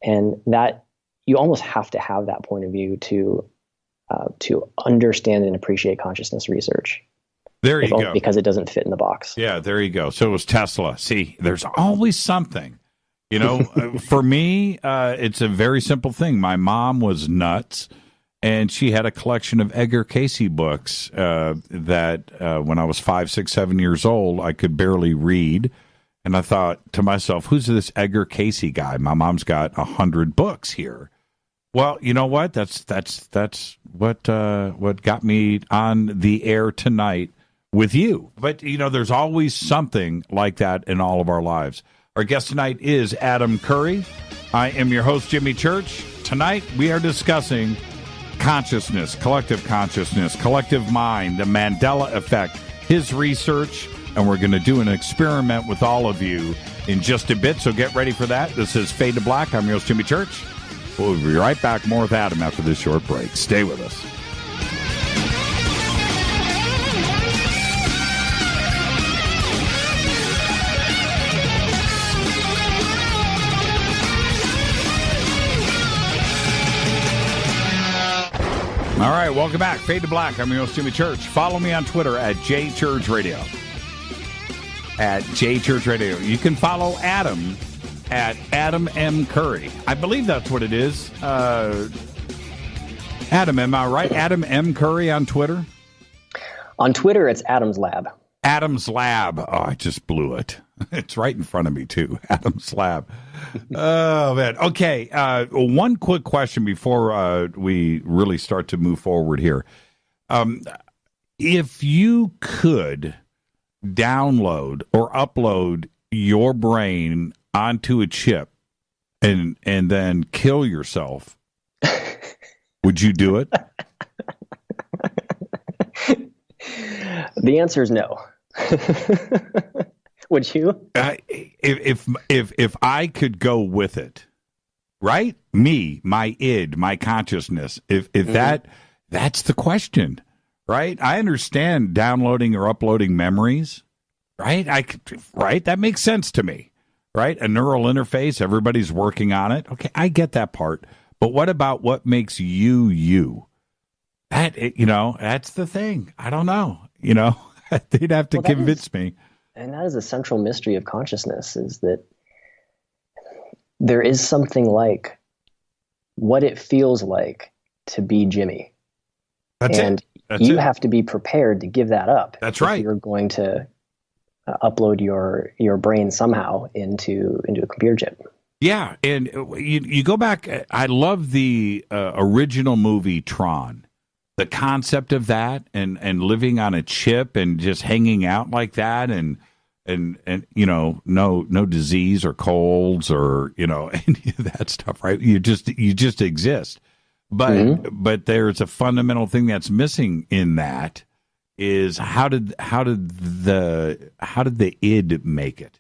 And that you almost have to have that point of view to understand and appreciate consciousness research. There you go. Because it doesn't fit in the box. Yeah, there you go. So it was Tesla. See, there's always something. For me, it's a very simple thing. My mom was nuts, and she had a collection of Edgar Cayce books that when I was 5, 6, 7 years old, I could barely read. And I thought to myself, who's this Edgar Cayce guy? My mom's got 100 books here. Well, you know what? That's what got me on the air tonight with you. But, there's always something like that in all of our lives. Our guest tonight is Adam Curry. I am your host, Jimmy Church. Tonight, we are discussing consciousness, collective mind, the Mandela effect, his research, and we're going to do an experiment with all of you in just a bit, so get ready for that. This is Fade to Black. I'm your host, Jimmy Church. We'll be right back. More with Adam after this short break. Stay with us. All right, welcome back. Fade to Black. I'm your host, Jimmy Church. Follow me on Twitter at JChurchRadio. At JChurchRadio. You can follow Adam at Adam M. Curry. I believe that's what it is. Adam, am I right? Adam M. Curry on Twitter? On Twitter, it's Adam's Lab. Adam's Lab. Oh, I just blew it. It's right in front of me, too. Adam's Lab. Oh, man. Okay. One quick question before we really start to move forward here. If you could download or upload your brain onto a chip and then kill yourself, would you do it? The answer is no. Would you? If I could go with it, right? Me, my id, my consciousness. If that's the question, right? I understand downloading or uploading memories, right? Right? That makes sense to me, right? A neural interface, everybody's working on it. Okay, I get that part. But what about what makes you you? That's the thing. I don't know. They'd have to convince me. And that is a central mystery of consciousness, is that there is something like what it feels like to be Jimmy. That's and it. you have to be prepared to give that up. That's right. If you're going to upload your brain somehow into a computer chip. Yeah, and you go back. I love the original movie Tron. The concept of that and living on a chip and just hanging out like that and no disease or colds or any of that stuff, right? You just exist. But there's a fundamental thing that's missing in that is how did the id make it?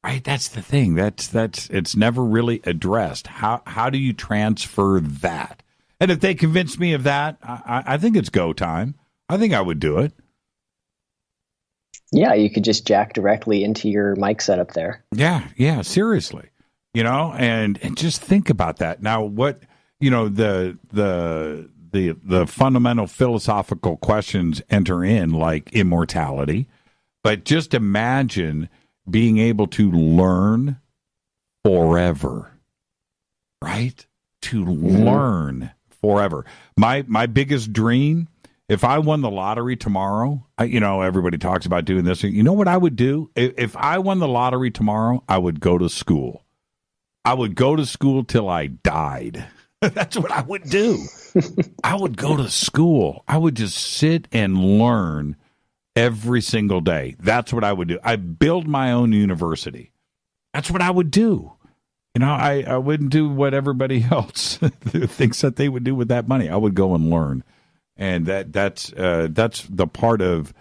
Right? That's the thing. That's it's never really addressed. How do you transfer that? And if they convince me of that, I think it's go time. I think I would do it. Yeah, you could just jack directly into your mic setup there. Yeah, seriously. And just think about that. Now, what the fundamental philosophical questions enter in, like immortality, but just imagine being able to learn forever, right? To learn forever. My biggest dream, if I won the lottery tomorrow, everybody talks about doing this. You know what I would do? If I won the lottery tomorrow, I would go to school. I would go to school till I died. That's what I would do. I would go to school. I would just sit and learn every single day. That's what I would do. I build my own university. That's what I would do. I wouldn't do what everybody else thinks that they would do with that money. I would go and learn. And that's the part of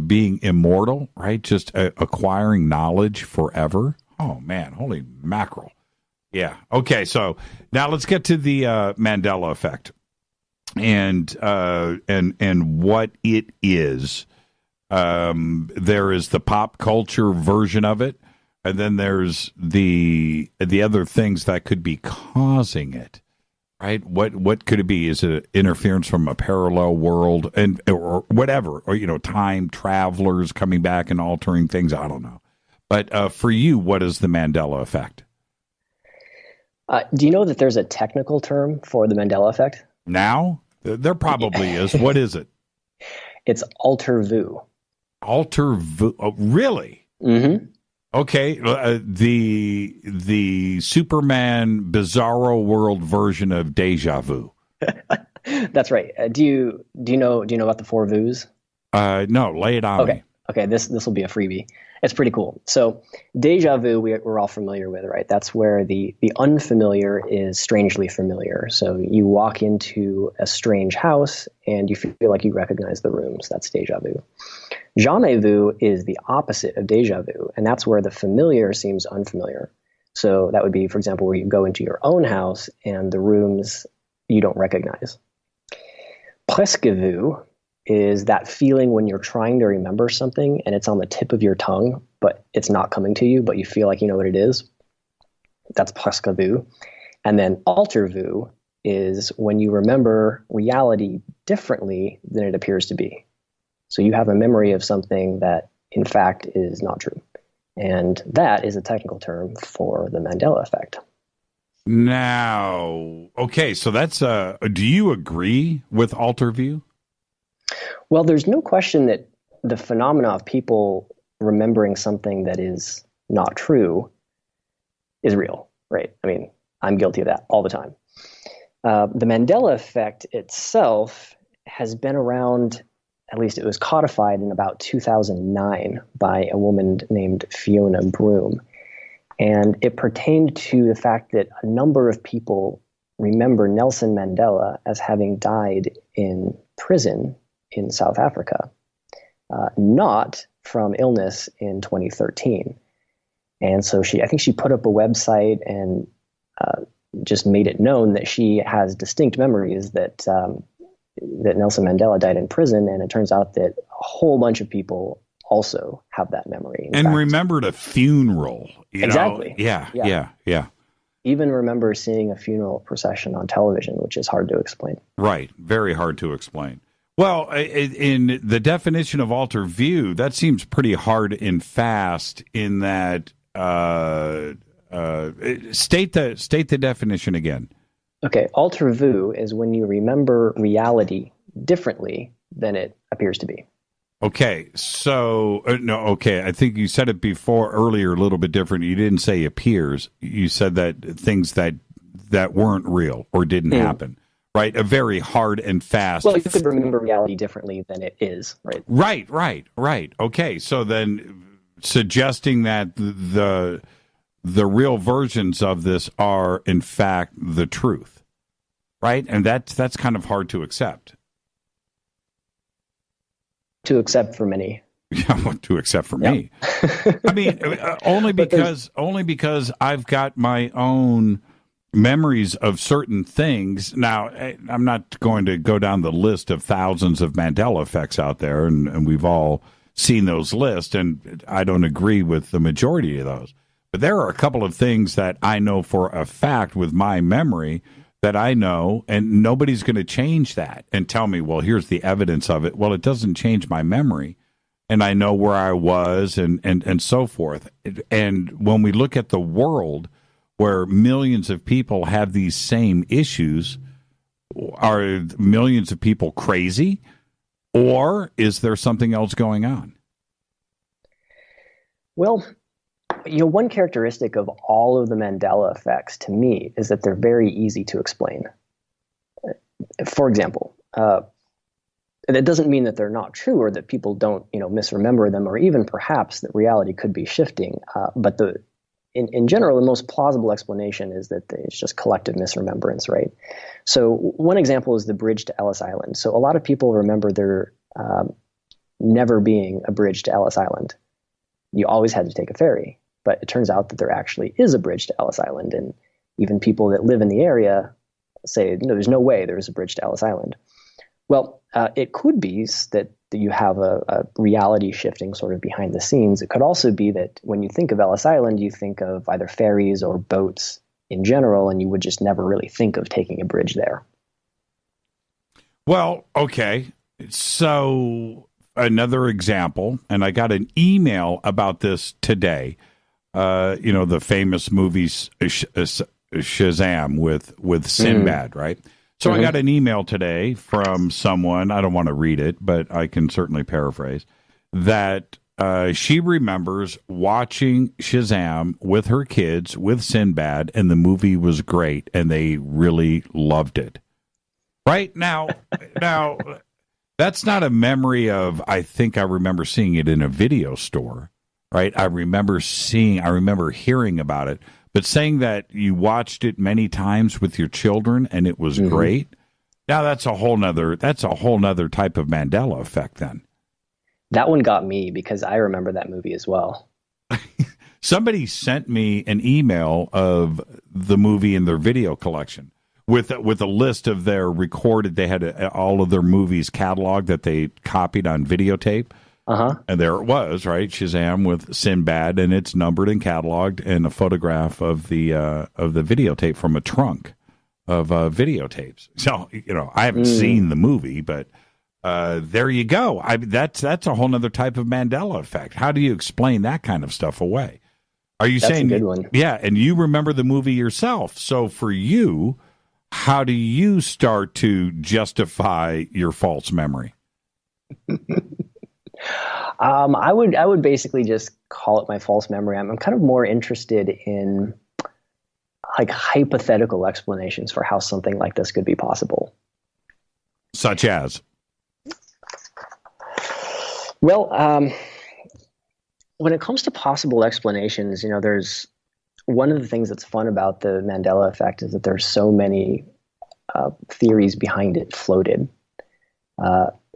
being immortal, right? Just acquiring knowledge forever. Oh, man, holy mackerel. Yeah. Okay, so now let's get to the Mandela effect and what it is. There is the pop culture version of it. And then there's the other things that could be causing it, right? What could it be? Is it interference from a parallel world or whatever, or time travelers coming back and altering things? I don't know. But for you, what is the Mandela effect? Do you know that there's a technical term for the Mandela effect? Now there probably is. What is it? It's alter vu. Alter vu? Oh, really? Mm-hmm. Okay, the Superman Bizarro World version of Deja Vu. That's right. Do you know about the four vus? No, lay it on me. Okay, this will be a freebie. It's pretty cool. So deja vu, we're all familiar with, right? That's where the unfamiliar is strangely familiar. So you walk into a strange house and you feel like you recognize the rooms. That's deja vu. Jamais vu is the opposite of deja vu, and that's where the familiar seems unfamiliar. So that would be, for example, where you go into your own house and the rooms you don't recognize. Presque vu is that feeling when you're trying to remember something and it's on the tip of your tongue, but it's not coming to you, but you feel like you know what it is. That's presque vu. And then alter vu is when you remember reality differently than it appears to be. So you have a memory of something that, in fact, is not true. And that is a technical term for the Mandela effect. Now, okay, so that's, do you agree with alter vu? Well, there's no question that the phenomena of people remembering something that is not true is real, right? I mean, I'm guilty of that all the time. The Mandela effect itself has been around, at least it was codified in about 2009 by a woman named Fiona Broome. And it pertained to the fact that a number of people remember Nelson Mandela as having died in prison in South Africa, not from illness in 2013. And so I think she put up a website and just made it known that she has distinct memories that Nelson Mandela died in prison, and it turns out that a whole bunch of people also have that memory. In fact, remembered a funeral. Exactly. Yeah. Even remember seeing a funeral procession on television, which is hard to explain. Right. Very hard to explain. Well, in the definition of alter view, that seems pretty hard and fast in that state the definition again. Okay. Alter view is when you remember reality differently than it appears to be. Okay, so I think you said it earlier a little bit different. You didn't say appears. You said that things that weren't real or didn't happen, right? A very hard and fast. Well, you could remember reality differently than it is, right? Right. Okay, so then suggesting that the real versions of this are in fact the truth, right? And that's kind of hard to accept. To accept for many. Yeah, to accept for me. I mean, only because I've got my own memories of certain things. Now, I'm not going to go down the list of thousands of Mandela effects out there, and we've all seen those lists, and I don't agree with the majority of those. But there are a couple of things that I know for a fact with my memory that I know, and nobody's going to change that and tell me, well, here's the evidence of it. Well, it doesn't change my memory, and I know where I was and so forth. And when we look at the world where millions of people have these same issues, are millions of people crazy, or is there something else going on? Well, one characteristic of all of the Mandela effects to me is that they're very easy to explain. For example, that doesn't mean that they're not true or that people don't, misremember them, or even perhaps that reality could be shifting. But in general, the most plausible explanation is that it's just collective misremembrance, right? So one example is the bridge to Ellis Island. So a lot of people remember there never being a bridge to Ellis Island. You always had to take a ferry. But it turns out that there actually is a bridge to Ellis Island. And even people that live in the area say, no, there's no way there's a bridge to Ellis Island. Well, it could be that you have a reality shifting sort of behind the scenes. It could also be that when you think of Ellis Island, you think of either ferries or boats in general, and you would just never really think of taking a bridge there. Well, okay. So another example, and I got an email about this today. The famous movies Shazam with Sinbad, right? So I got an email today from someone, I don't want to read it, but I can certainly paraphrase, that she remembers watching Shazam with her kids, with Sinbad, and the movie was great, and they really loved it. Right? Now, that's not a memory of, I think I remember seeing it in a video store. Right, I remember hearing about it, but saying that you watched it many times with your children and it was great. Now that's a whole nother type of Mandela effect. Then that one got me because I remember that movie as well. Somebody sent me an email of the movie in their video collection with a list of their recorded. They had all of their movies cataloged that they copied on videotape. And there it was, right? Shazam with Sinbad, and it's numbered and cataloged, and a photograph of the videotape from a trunk of videotapes. So, I haven't seen the movie, but there you go. That's a whole other type of Mandela effect. How do you explain that kind of stuff away? Are you saying, a good one. Yeah, and you remember the movie yourself. So for you, how do you start to justify your false memory? I would basically just call it my false memory. I'm kind of more interested in like hypothetical explanations for how something like this could be possible. Such as? Well, when it comes to possible explanations, there's one of the things that's fun about the Mandela effect is that there's so many theories behind it floated.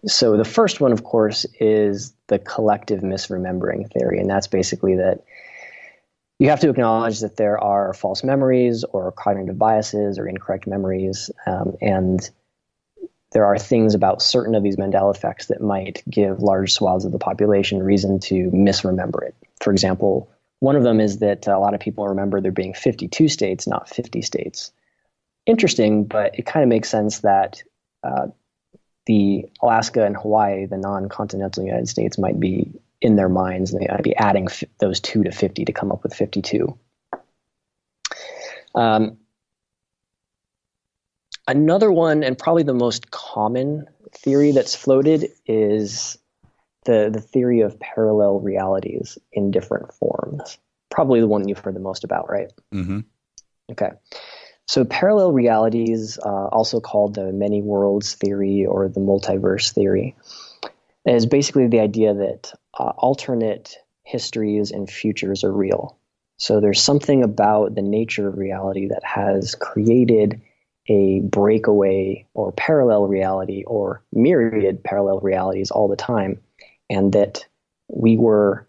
So the first one, of course, is the collective misremembering theory. And that's basically that You have to acknowledge that there are false memories or cognitive biases or incorrect memories, and there are things about certain of these Mandela effects that might give large swaths of the population reason to misremember it. For example, one of them is that a lot of people remember there being 52 states, not 50 states. Interesting, but it kind of makes sense that the Alaska and Hawaii, the non-continental United States, might be in their minds, and they might be adding those 2 to 50 to come up with 52. Another one, and probably the most common theory that's floated, is the theory of parallel realities in different forms. Probably the one you've heard the most about, right? Mm-hmm. Okay. So parallel realities, also called the many worlds theory or the multiverse theory, is basically the idea that alternate histories and futures are real. So there's something about the nature of reality that has created a breakaway or parallel reality or myriad parallel realities all the time, and that we were,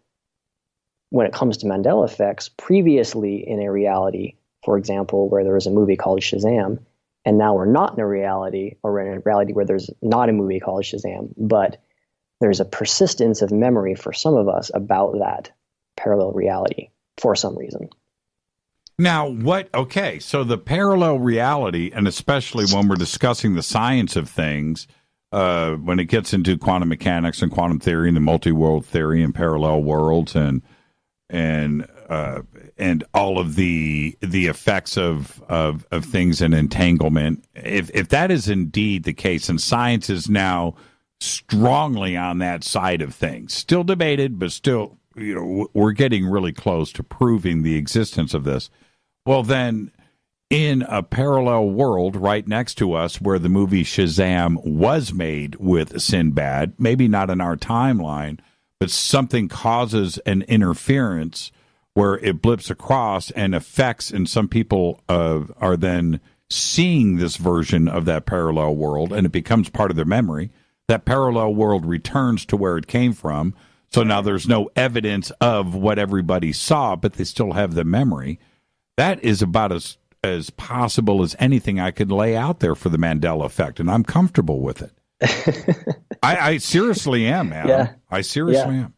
when it comes to Mandela effects, previously in a reality, for example, where there was a movie called Shazam, and now we're not in a reality, or in a reality where there's not a movie called Shazam, but there's a persistence of memory for some of us about that parallel reality for some reason. Now, okay, so the parallel reality, and especially when we're discussing the science of things, when it gets into quantum mechanics and quantum theory and the multi-world theory and parallel worlds and all of the effects of things and entanglement, if that is indeed the case, and science is now strongly on that side of things, still debated, but still, we're getting really close to proving the existence of this. Well, then, in a parallel world right next to us where the movie Shazam was made with Sinbad, maybe not in our timeline, but something causes an interference where it blips across and affects, and some people are then seeing this version of that parallel world, and it becomes part of their memory. That parallel world returns to where it came from, so now there's no evidence of what everybody saw, but they still have the memory. That is about as possible as anything I could lay out there for the Mandela effect, and I'm comfortable with it. I seriously am, Adam. Yeah. I seriously am.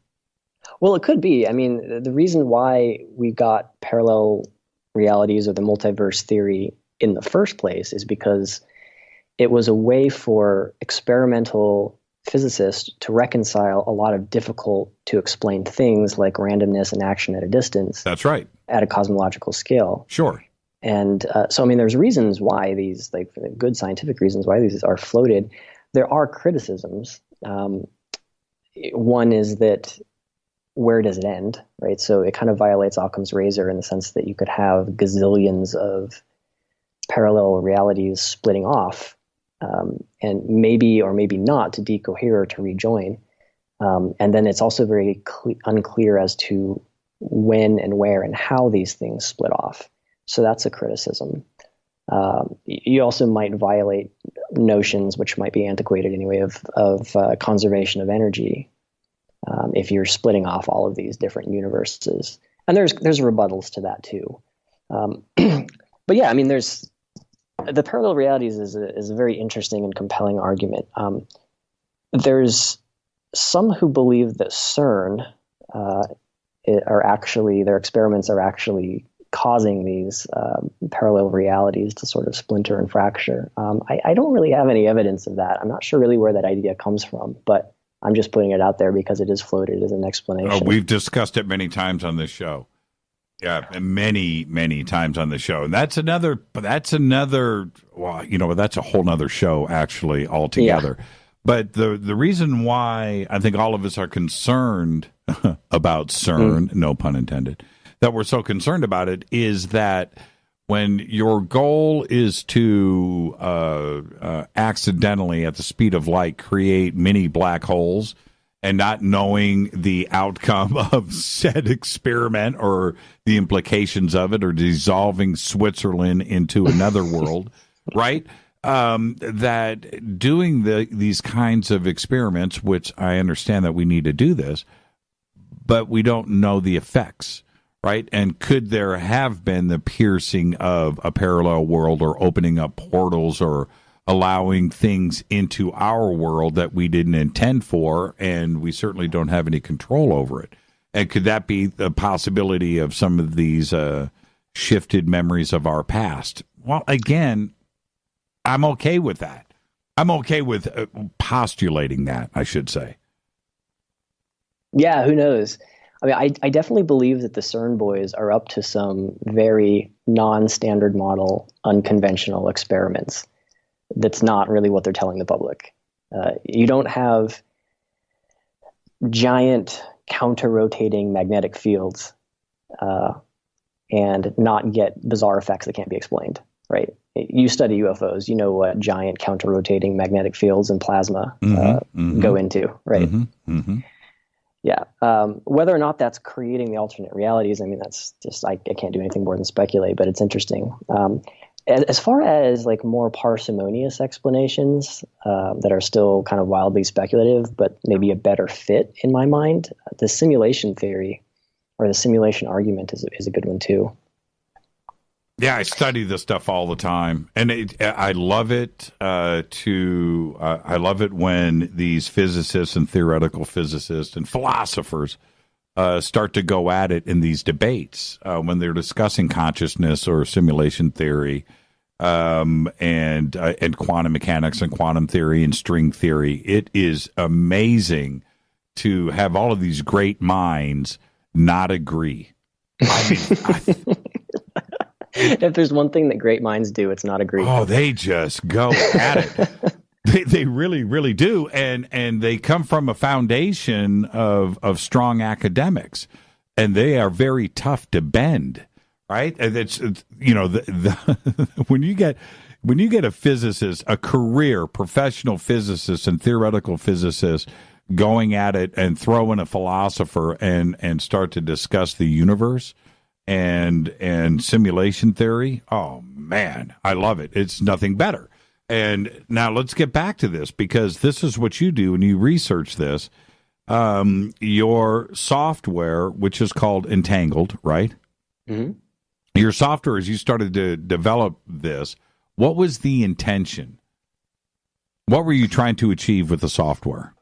Well, it could be. I mean, the reason why we got parallel realities or the multiverse theory in the first place is because it was a way for experimental physicists to reconcile a lot of difficult to explain things like randomness and action at a distance. That's right. At a cosmological scale. Sure. And so, I mean, there's reasons why these, like good scientific reasons why these are floated. There are criticisms. One is that where does it end, right? So it kind of violates Occam's razor in the sense that you could have gazillions of parallel realities splitting off, and maybe or maybe not to decohere or to rejoin. And then it's also very unclear as to when and where and how these things split off. So that's a criticism. You also might violate notions, which might be antiquated anyway, of conservation of energy, if you're splitting off all of these different universes. And there's rebuttals to that too. But yeah, I mean, there's the parallel realities is a very interesting and compelling argument. There's some who believe that CERN their experiments are actually causing these parallel realities to sort of splinter and fracture. I don't really have any evidence of that. I'm not sure really where that idea comes from, but I'm just putting it out there because it is floated as an explanation. We've discussed it many times on this show. Yeah, many, many times on the show. And that's another, well, that's a whole nother show actually altogether. Yeah. But the reason why I think all of us are concerned about CERN, no pun intended, that we're so concerned about it is that when your goal is to accidentally, at the speed of light, create mini black holes and not knowing the outcome of said experiment or the implications of it, or dissolving Switzerland into another world, right? That doing these kinds of experiments, which I understand that we need to do this, but we don't know the effects, right? And could there have been the piercing of a parallel world or opening up portals or allowing things into our world that we didn't intend for, and we certainly don't have any control over it? And could that be the possibility of some of these shifted memories of our past? Well, again, I'm okay with that. I'm okay with postulating that, I should say. Yeah, who knows? I mean, I definitely believe that the CERN boys are up to some very non-standard model, unconventional experiments. That's not really what they're telling the public. You don't have giant counter-rotating magnetic fields and not get bizarre effects that can't be explained, right? You study UFOs, you know what giant counter-rotating magnetic fields and plasma go into, right? Yeah. Whether or not that's creating the alternate realities, I mean, that's just, I can't do anything more than speculate, but it's interesting. As far as like more parsimonious explanations that are still kind of wildly speculative, but maybe a better fit in my mind, the simulation theory or the simulation argument is a good one too. Yeah, I study this stuff all the time, and I love it. I love it when these physicists and theoretical physicists and philosophers start to go at it in these debates when they're discussing consciousness or simulation theory, and quantum mechanics and quantum theory and string theory. It is amazing to have all of these great minds not agree. I mean. If there's one thing that great minds do, it's not agree. Oh, they just go at it. They really, really do. And they come from a foundation of strong academics, and they are very tough to bend, right? And it's, you know, when you get a physicist, a career professional physicist and theoretical physicist going at it and throwing a philosopher and start to discuss the universe and simulation theory, oh man, I love it. It's nothing better. And now let's get back to this, because this is what you do when you research this. Your software, which is called Entangled, right? Mm-hmm. Your software, as you started to develop this, what was the intention? What were you trying to achieve with the software?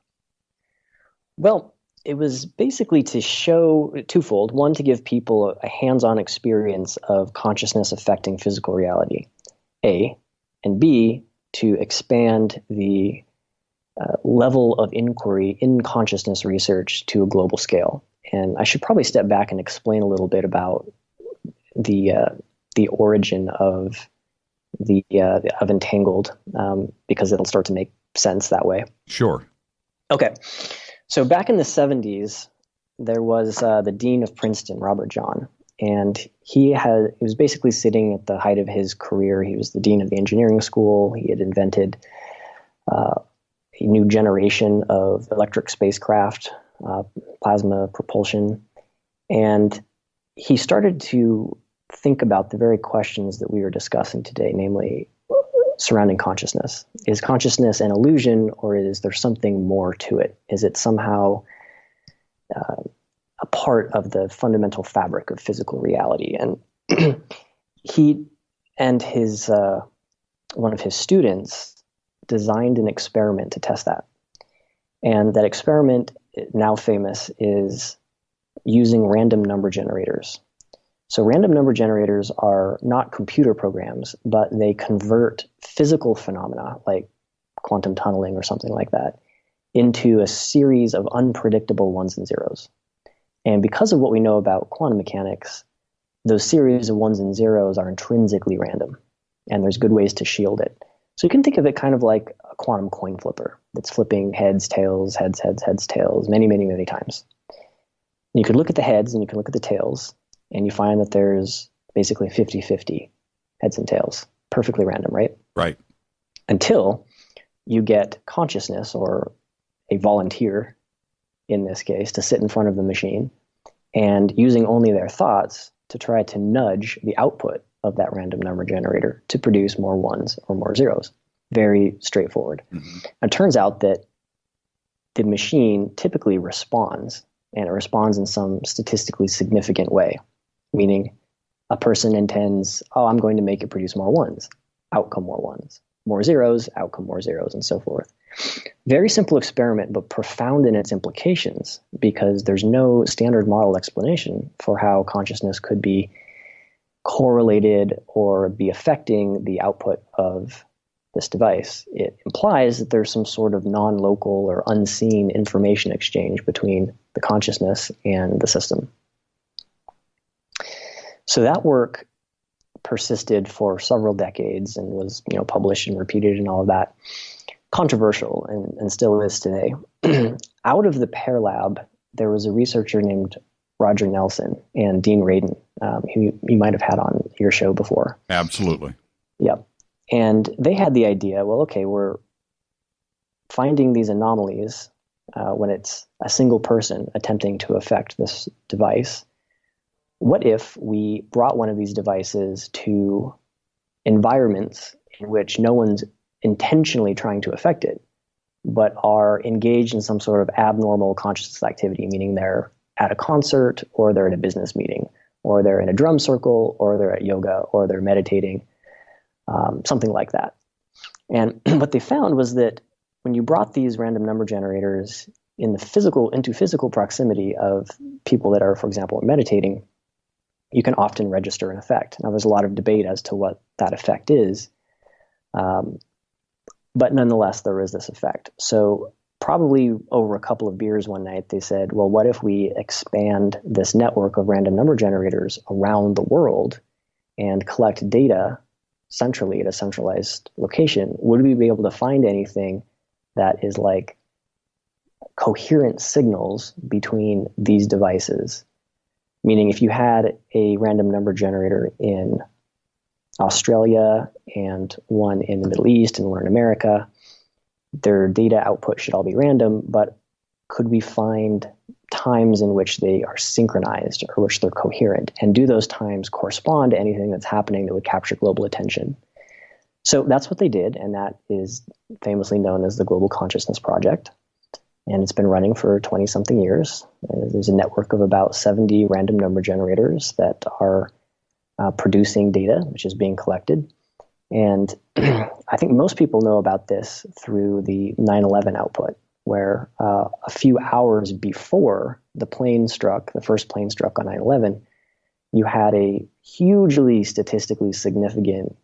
Well, it was basically to show twofold. One, to give people a hands-on experience of consciousness affecting physical reality, A, and B, to expand the level of inquiry in consciousness research to a global scale. And I should probably step back and explain a little bit about the origin of of Entangled, because it'll start to make sense that way. Sure. Okay. So back in the 70s, there was the dean of Princeton, Robert John, and he was basically sitting at the height of his career. He was the dean of the engineering school. He had invented a new generation of electric spacecraft, plasma propulsion, and he started to think about the very questions that we were discussing today, namely surrounding consciousness. Is consciousness an illusion, or is there something more to it? Is it somehow a part of the fundamental fabric of physical reality? And he and his one of his students designed an experiment to test that. And that experiment, now famous, is using random number generators. So random number generators are not computer programs, but they convert physical phenomena like quantum tunneling or something like that into a series of unpredictable ones and zeros. And because of what we know about quantum mechanics, those series of ones and zeros are intrinsically random, and there's good ways to shield it. So you can think of it kind of like a quantum coin flipper that's flipping heads, tails, heads, heads, heads, tails, many, many, many times. And you could look at the heads and you can look at the tails, and you find that there's basically 50-50 heads and tails, perfectly random, right? Right. Until you get consciousness, or a volunteer in this case, to sit in front of the machine and using only their thoughts to try to nudge the output of that random number generator to produce more ones or more zeros. Very straightforward. Mm-hmm. It turns out that the machine typically responds, and it responds in some statistically significant way. meaning a person intends, oh, I'm going to make it produce more ones, outcome more ones, more zeros, outcome more zeros, and so forth. Very simple experiment, but profound in its implications, because there's no standard model explanation for how consciousness could be correlated or be affecting the output of this device. It implies that there's some sort of non-local or unseen information exchange between the consciousness and the system. So that work persisted for several decades and was, published and repeated and all of that. Controversial and still is today. Out of the Pear Lab, there was a researcher named Roger Nelson and Dean Radin, who you might have had on your show before. Absolutely. Yep. And they had the idea, well, okay, we're finding these anomalies when it's a single person attempting to affect this device. What if we brought one of these devices to environments in which no one's intentionally trying to affect it, but are engaged in some sort of abnormal consciousness activity, meaning they're at a concert, or they're at a business meeting, or they're in a drum circle, or they're at yoga, or they're meditating, something like that. And what they found was that when you brought these random number generators into physical proximity of people that are, for example, meditating, you can often register an effect. Now, there's a lot of debate as to what that effect is. But nonetheless, there is this effect. So probably over a couple of beers one night, they said, well, what if we expand this network of random number generators around the world and collect data centrally at a centralized location? Would we be able to find anything that is like coherent signals between these devices? Meaning if you had a random number generator in Australia and one in the Middle East and one in America, their data output should all be random, but could we find times in which they are synchronized or which they're coherent? And do those times correspond to anything that's happening that would capture global attention? So that's what they did, and that is famously known as the Global Consciousness Project. And it's been running for 20-something years. There's a network of about 70 random number generators that are producing data, which is being collected. And I think most people know about this through the 9/11 output, where a few hours before the first plane struck on 9/11, you had a hugely statistically significant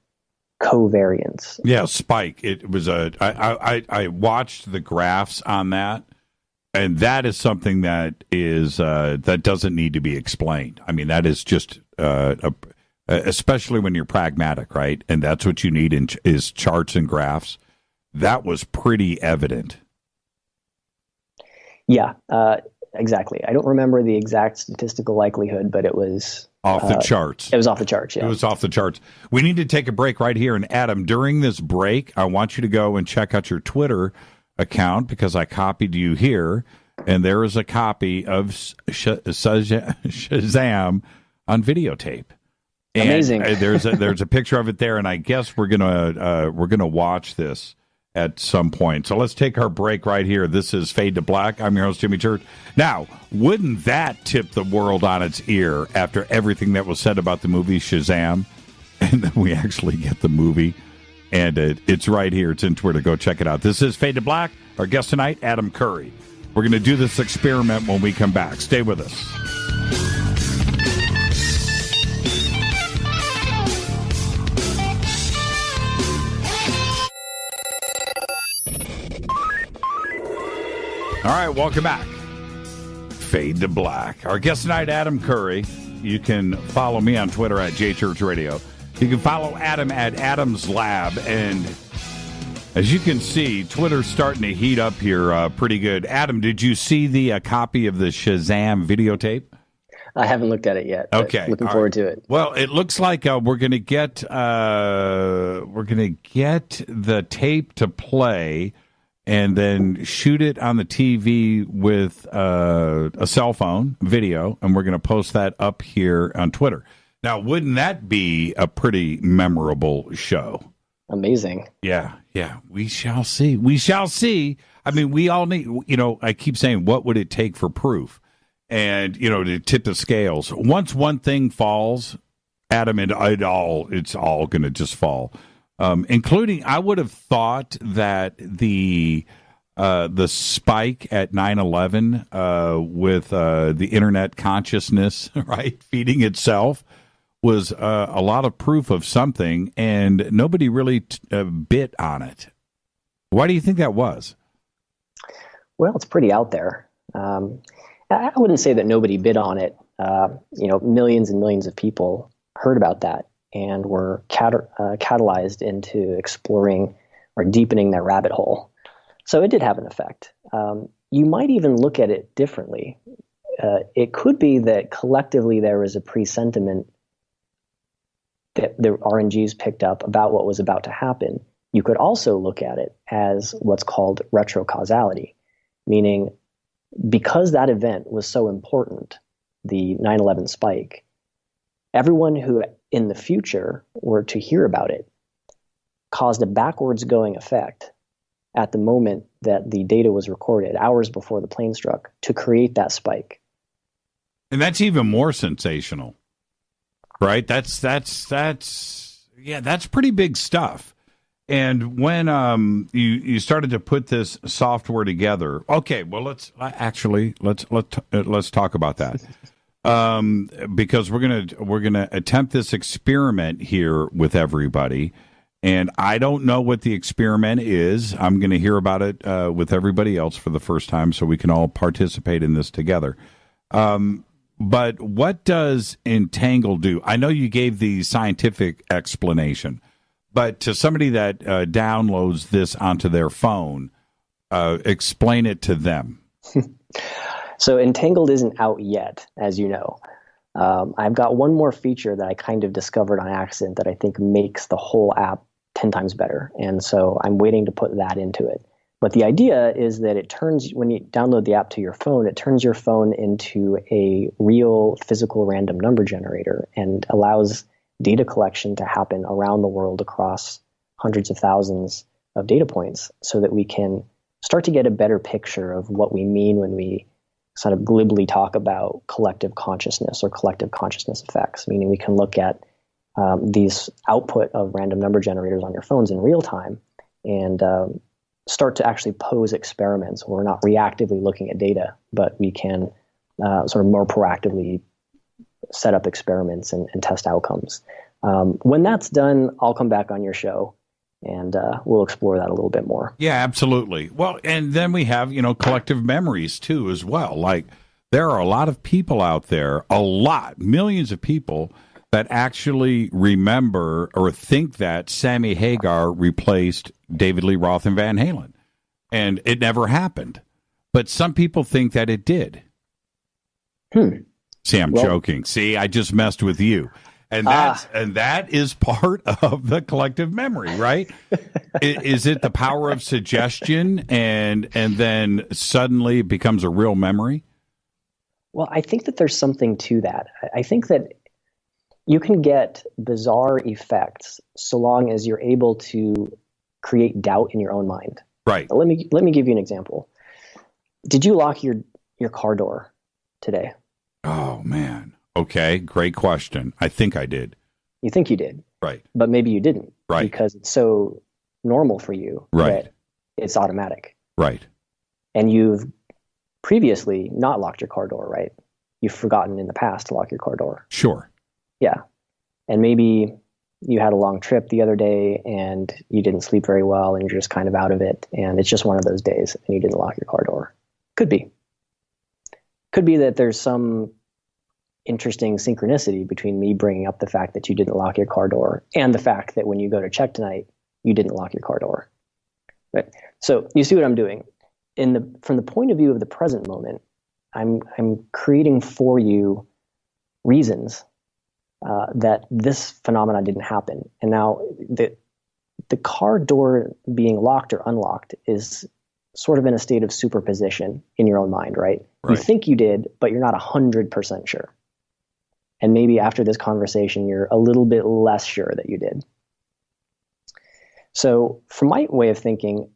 covariance. Yeah, spike. It was I watched the graphs on that, and that is something that is that doesn't need to be explained. I mean, that is just especially when you're pragmatic, right? And that's what you need is charts and graphs. That was pretty evident. Yeah, exactly. I don't remember the exact statistical likelihood, but it was off the charts. It was off the charts, yeah. It was off the charts. We need to take a break right here. And Adam, during this break, I want you to go and check out your Twitter account because I copied you here. And there is a copy of Shazam on videotape. And amazing. There's a picture of it there, and I guess we're gonna watch this at some point. So let's take our break right here. This is Fade to Black. I'm your host, Jimmy Church. Now, wouldn't that tip the world on its ear after everything that was said about the movie Shazam? And then we actually get the movie, and it's right here. It's in Twitter. Go check it out. This is Fade to Black. Our guest tonight, Adam Curry. We're going to do this experiment when we come back. Stay with us. All right, welcome back. Fade to Black. Our guest tonight, Adam Curry. You can follow me on Twitter at JChurchRadio. You can follow Adam at Adam's Lab. And as you can see, Twitter's starting to heat up here pretty good. Adam, did you see the copy of the Shazam videotape? I haven't looked at it yet. Okay, looking forward to it. Well, it looks like we're going to get the tape to play, and then shoot it on the TV with a cell phone video, and we're going to post that up here on Twitter. Now, wouldn't that be a pretty memorable show? Amazing. Yeah. We shall see. I mean, we all need, I keep saying, what would it take for proof? and, to tip the scales. Once one thing falls, Adam, it's all going to just fall. Including, I would have thought that the spike at 9/11 with the internet consciousness, right, feeding itself, was a lot of proof of something, and nobody really bit on it. Why do you think that was? Well, it's pretty out there. I wouldn't say that nobody bid on it. Millions and millions of people heard about that and were catalyzed into exploring or deepening their rabbit hole. So it did have an effect. You might even look at it differently. It could be that collectively there was a presentiment that the RNGs picked up about what was about to happen. You could also look at it as what's called retrocausality, meaning because that event was so important, the 9/11 spike, everyone who in the future were to hear about it caused a backwards going effect at the moment that the data was recorded, hours before the plane struck, to create that spike. And that's even more sensational, right? That's pretty big stuff. And when you started to put this software together, okay, well let's talk about that. Because we're gonna attempt this experiment here with everybody, and I don't know what the experiment is. I'm going to hear about it with everybody else for the first time, so we can all participate in this together. But what does Entangled do? I know you gave the scientific explanation, but to somebody that downloads this onto their phone, explain it to them. So Entangled isn't out yet, as you know. I've got one more feature that I kind of discovered on accident that I think makes the whole app 10 times better. And so I'm waiting to put that into it. But the idea is that it turns, when you download the app to your phone, it turns your phone into a real physical random number generator and allows data collection to happen around the world across hundreds of thousands of data points so that we can start to get a better picture of what we mean when we sort of glibly talk about collective consciousness or collective consciousness effects, meaning we can look at these output of random number generators on your phones in real time and start to actually pose experiments where we're not reactively looking at data, but we can sort of more proactively set up experiments and test outcomes. When that's done, I'll come back on your show and we'll explore that a little bit more. Yeah, absolutely. Well, and then we have, collective memories too as well. Like there are a lot of people out there, millions of people that actually remember or think that Sammy Hagar replaced David Lee Roth and Van Halen. And it never happened. But some people think that it did. See, I'm joking. See, I just messed with you. And that is part of the collective memory, right? Is it the power of suggestion and then suddenly it becomes a real memory? Well, I think that there's something to that. I think that you can get bizarre effects so long as you're able to create doubt in your own mind. Right. Let me give you an example. Did you lock your car door today? Oh, man. Okay, great question. I think I did. You think you did. Right. But maybe you didn't. Right. Because it's so normal for you that it's automatic. Right. And you've previously not locked your car door, right? You've forgotten in the past to lock your car door. Sure. Yeah. And maybe you had a long trip the other day and you didn't sleep very well and you're just kind of out of it. And it's just one of those days and you didn't lock your car door. Could be. Could be that there's some interesting synchronicity between me bringing up the fact that you didn't lock your car door and the fact that when you go to check tonight, you didn't lock your car door. Right? So you see what I'm doing. From the point of view of the present moment, I'm creating for you reasons that this phenomenon didn't happen. And now the car door being locked or unlocked is sort of in a state of superposition in your own mind, right? You think you did, but you're not 100% sure. And maybe after this conversation, you're a little bit less sure that you did. So from my way of thinking,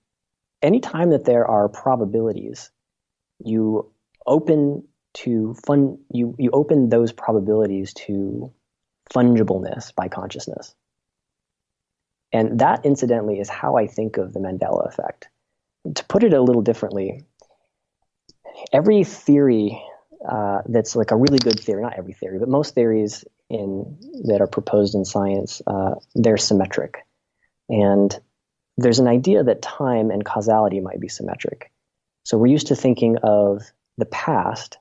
anytime that there are probabilities, you open to you open those probabilities to fungibleness by consciousness. And that, incidentally, is how I think of the Mandela effect. To put it a little differently, every theory that's like a really good theory, not every theory, but most theories that are proposed in science, they're symmetric. And there's an idea that time and causality might be symmetric. So we're used to thinking of the past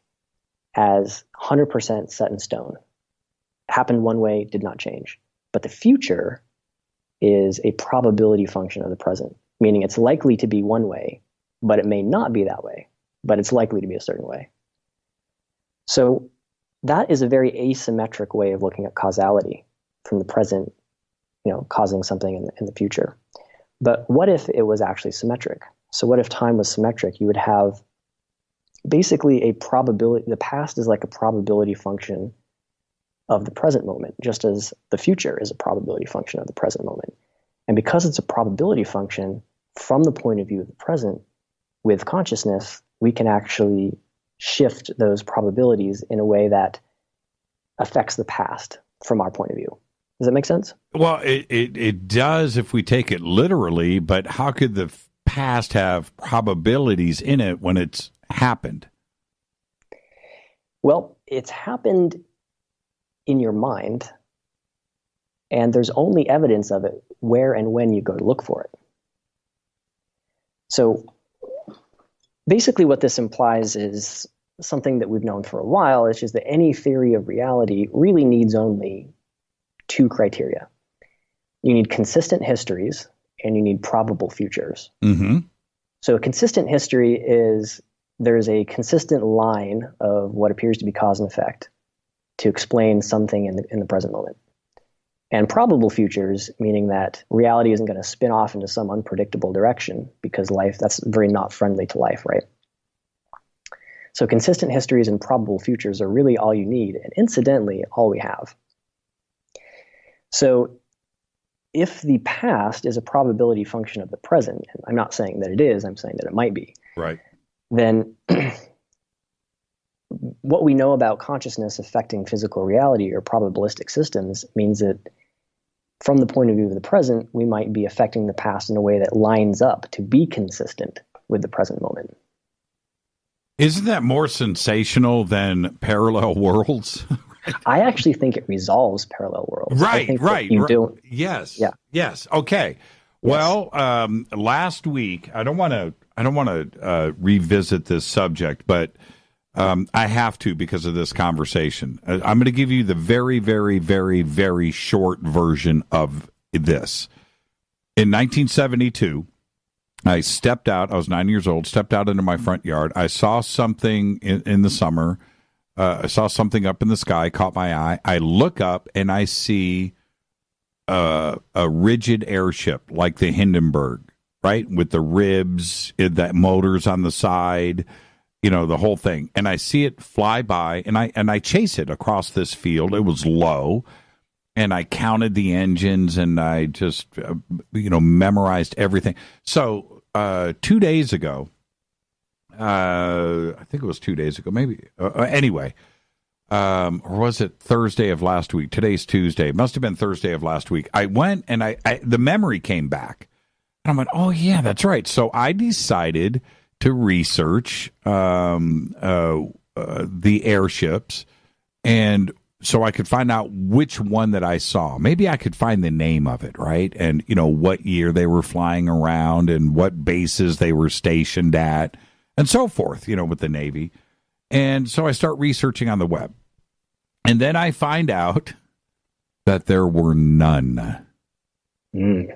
as 100% set in stone. Happened one way, did not change. But the future is a probability function of the present, meaning it's likely to be one way, but it may not be that way, but it's likely to be a certain way. So that is a very asymmetric way of looking at causality from the present, causing something in the future. But what if it was actually symmetric? So what if time was symmetric? You would have basically a probability. The past is like a probability function of the present moment, just as the future is a probability function of the present moment. And because it's a probability function from the point of view of the present, with consciousness, we can actually shift those probabilities in a way that affects the past from our point of view. Does that make sense? Well, it does if we take it literally, but how could the past have probabilities in it when it's happened? Well, it's happened in your mind, and there's only evidence of it where and when you go to look for it. So basically what this implies is something that we've known for a while, it's just that any theory of reality really needs only two criteria. You need consistent histories and you need probable futures. Mm-hmm. So a consistent history is there's a consistent line of what appears to be cause and effect to explain something in the present moment. And probable futures, meaning that reality isn't going to spin off into some unpredictable direction because that's very not friendly to life, right? So consistent histories and probable futures are really all you need, and incidentally, all we have. So if the past is a probability function of the present, and I'm not saying that it is, I'm saying that it might be, right? Then what we know about consciousness affecting physical reality or probabilistic systems means that from the point of view of the present, we might be affecting the past in a way that lines up to be consistent with the present moment. Isn't that more sensational than parallel worlds? I actually think it resolves parallel worlds. Right. You don't. Yes. Yeah. Yes. Okay. Yes. Well, last week, I don't want to revisit this subject, but I have to because of this conversation. I'm going to give you the very, very, very, very short version of this. In 1972, I stepped out. I was 9 years old, stepped out into my front yard. I saw something in the summer. I saw something up in the sky, caught my eye. I look up and I see a rigid airship like the Hindenburg, right? With the ribs, the motors on the side, the whole thing. And I see it fly by and I chase it across this field. It was low. And I counted the engines and I just, memorized everything. So 2 days ago, I think it was 2 days ago, maybe. Anyway, or was it Thursday of last week? Today's Tuesday. It must have been Thursday of last week. I went and the memory came back. And I went, oh, yeah, that's right. So I decided to research the airships, and so I could find out which one that I saw. Maybe I could find the name of it, right? And, what year they were flying around and what bases they were stationed at and so forth, with the Navy. And so I start researching on the web. And then I find out that there were none.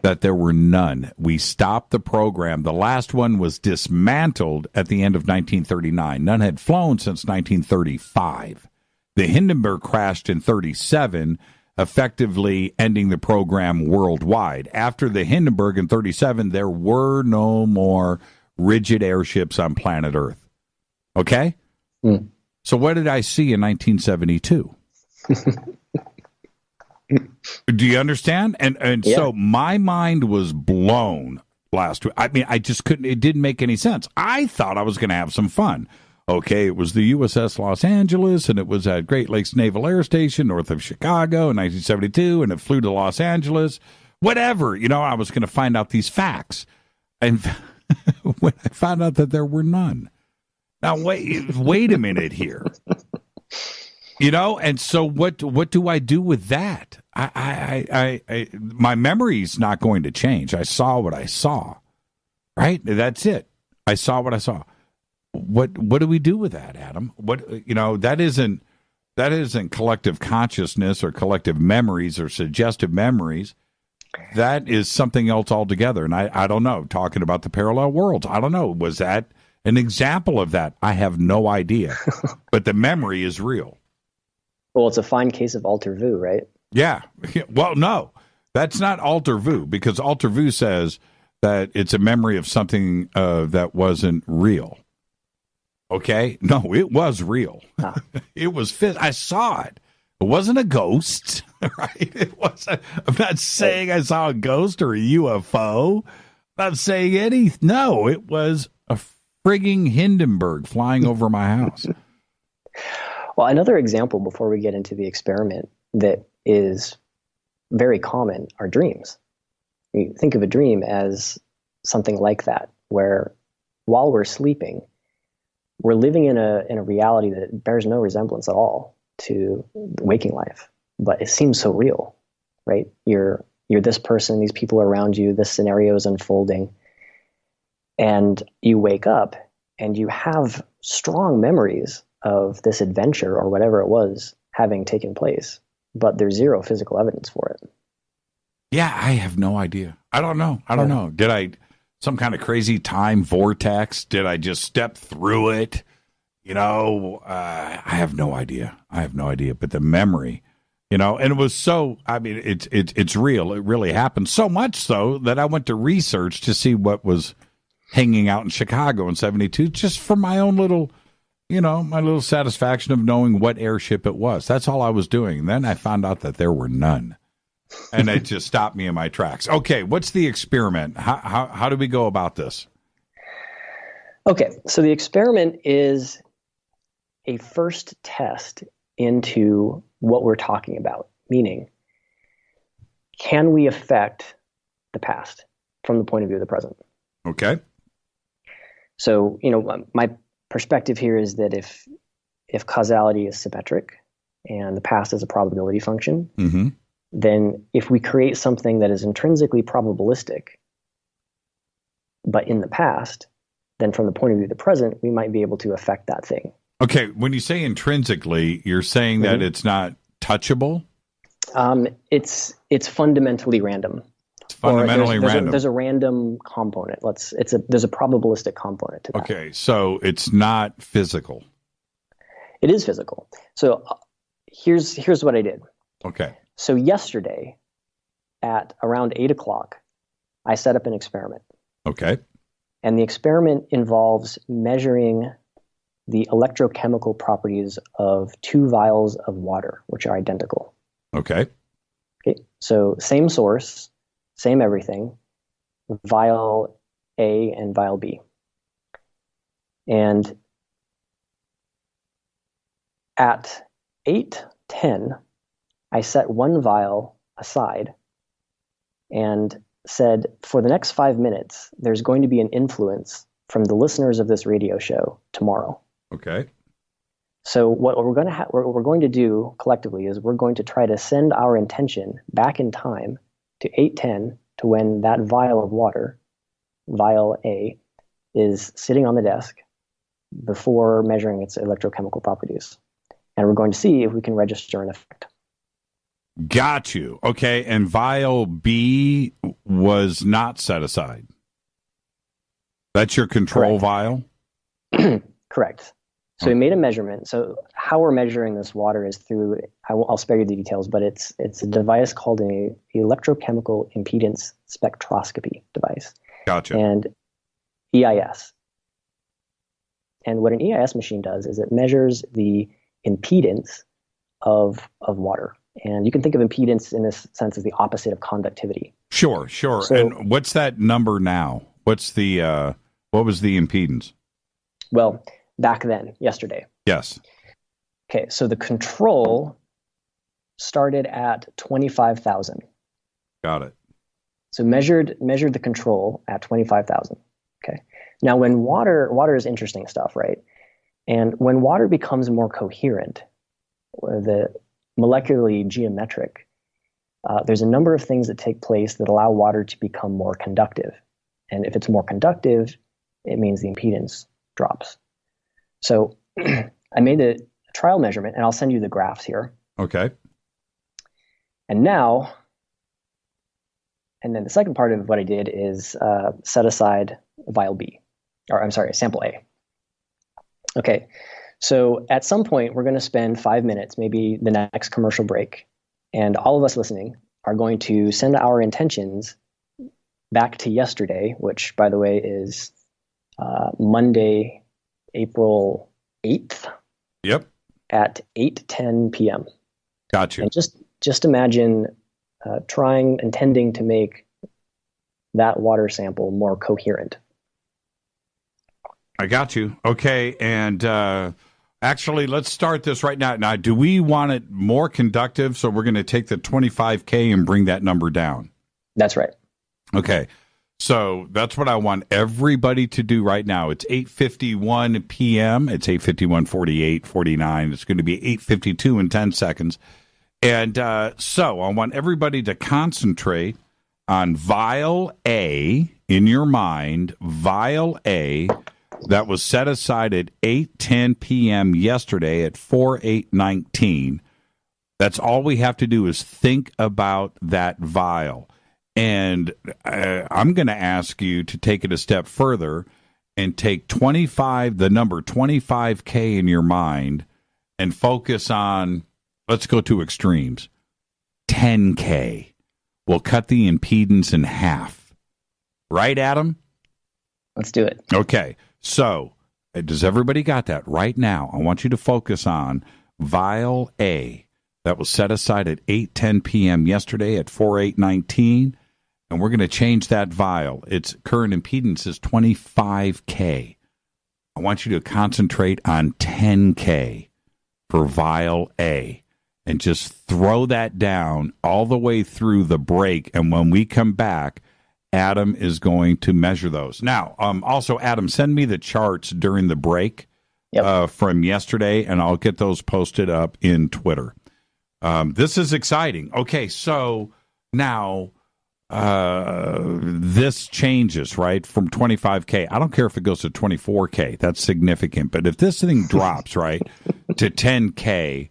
That there were none. We stopped the program. The last one was dismantled at the end of 1939. None had flown since 1935. The Hindenburg crashed in 1937, effectively ending the program worldwide. After the Hindenburg in 1937, there were no more rigid airships on planet Earth. Okay? So what did I see in 1972? Do you understand? And yeah. So my mind was blown last week. I mean, I just couldn't, it didn't make any sense. I thought I was going to have some fun. Okay, it was the USS Los Angeles, and it was at Great Lakes Naval Air Station north of Chicago in 1972, and it flew to Los Angeles. Whatever, I was going to find out these facts. And when I found out that there were none. Now, wait a minute here. And so what do I do with that? My memory's not going to change. I saw what I saw, right? That's it. I saw what I saw. What do we do with that, Adam? That isn't collective consciousness or collective memories or suggestive memories. That is something else altogether. And I don't know, talking about the parallel worlds, I don't know. Was that an example of that? I have no idea. But the memory is real. Well, it's a fine case of alter vu, right? Yeah. Well, no, that's not alter vu, because alter vu says that it's a memory of something that wasn't real. Okay? No, it was real. Huh. It was I saw it. It wasn't a ghost, right? It wasn't. I'm not saying I saw a ghost or a UFO. I'm not saying anything. No, it was a frigging Hindenburg flying over my house. Well, another example before we get into the experiment that is very common are dreams. You think of a dream as something like that, where while we're sleeping, we're living in a reality that bears no resemblance at all to waking life, but it seems so real, right? You're this person, these people around you, this scenario is unfolding, and you wake up and you have strong memories of this adventure or whatever it was having taken place, but there's zero physical evidence for it. Yeah, I have no idea. I don't know. Did I some kind of crazy time vortex? Did I just step through it? I have no idea. But the memory, and it was so, it's real. It really happened. So much so that I went to research to see what was hanging out in Chicago in 72, just for my own little, my little satisfaction of knowing what airship it was. That's all I was doing. And then I found out that there were none. And it just stopped me in my tracks. Okay, what's the experiment? How do we go about this? Okay, so the experiment is a first test into what we're talking about, meaning, can we affect the past from the point of view of the present? Okay. So, my perspective here is that if causality is symmetric and the past is a probability function, mm-hmm. then if we create something that is intrinsically probabilistic, but in the past, then from the point of view of the present, we might be able to affect that thing. Okay, when you say intrinsically, you're saying that it's not touchable? It's fundamentally random. It's fundamentally random. There's a random component. There's a probabilistic component to that. Okay, so it's not physical. It is physical. So here's what I did. Okay. So yesterday, at around 8:00, I set up an experiment. Okay. And the experiment involves measuring the electrochemical properties of 2 vials of water, which are identical. Okay. Okay. So same source, same everything, vial A and vial B. And at 8:10, I set one vial aside and said, for the next 5 minutes, there's going to be an influence from the listeners of this radio show tomorrow. Okay. So what we're going to do collectively is we're going to try to send our intention back in time to 8:10, to when that vial of water, vial A, is sitting on the desk before measuring its electrochemical properties. And we're going to see if we can register an effect. Got you. Okay, and vial B was not set aside. That's your control vial? Correct. So we made a measurement. So how we're measuring this water is through, I'll spare you the details, but it's a device called an electrochemical impedance spectroscopy device. Gotcha. And EIS. And what an EIS machine does is it measures the impedance of water. And you can think of impedance in this sense as the opposite of conductivity. Sure. So, and what's that number now? What was the impedance? Well, back then, yesterday. Yes. Okay, so the control started at 25,000. Got it. So measured the control at 25,000. Okay. Now, when water is interesting stuff, right? And when water becomes more coherent, the molecularly geometric, there's a number of things that take place that allow water to become more conductive. And if it's more conductive, it means the impedance drops. So I made a trial measurement, and I'll send you the graphs here. Okay. And now, and then the second part of what I did is set aside vial B, or I'm sorry, sample A. Okay, so at some point, we're going to spend 5 minutes, maybe the next commercial break, and all of us listening are going to send our intentions back to yesterday, which, by the way, is Monday, April 8th. Yep. At 8:10 p.m. Got you. And just imagine intending to make that water sample more coherent. I got you. Okay, and actually, let's start this right now. Now, do we want it more conductive? So we're going to take the 25K and bring that number down. That's right. Okay, so that's what I want everybody to do right now. It's 8:51 p.m. It's 8:51, 48, 49. It's going to be 8:52 in 10 seconds. And so I want everybody to concentrate on vial A in your mind, vial A that was set aside at 8:10 p.m. yesterday at 4/8/19. That's all we have to do is think about that vial. And I'm going to ask you to take it a step further and take the number 25K in your mind and focus on, let's go to extremes, 10K. We'll cut the impedance in half. Right, Adam? Let's do it. Okay. So, does everybody got that? Right now, I want you to focus on vial A that was set aside at 8:10 p.m. yesterday at 4/8/19, and we're going to change that vial. Its current impedance is 25K. I want you to concentrate on 10K for vial A and just throw that down all the way through the break, and when we come back, Adam is going to measure those. Now, also, Adam, send me the charts during the break from yesterday, and I'll get those posted up in Twitter. This is exciting. Okay, so now this changes, right, from 25K. I don't care if it goes to 24K. That's significant. But if this thing drops, right, to 10K,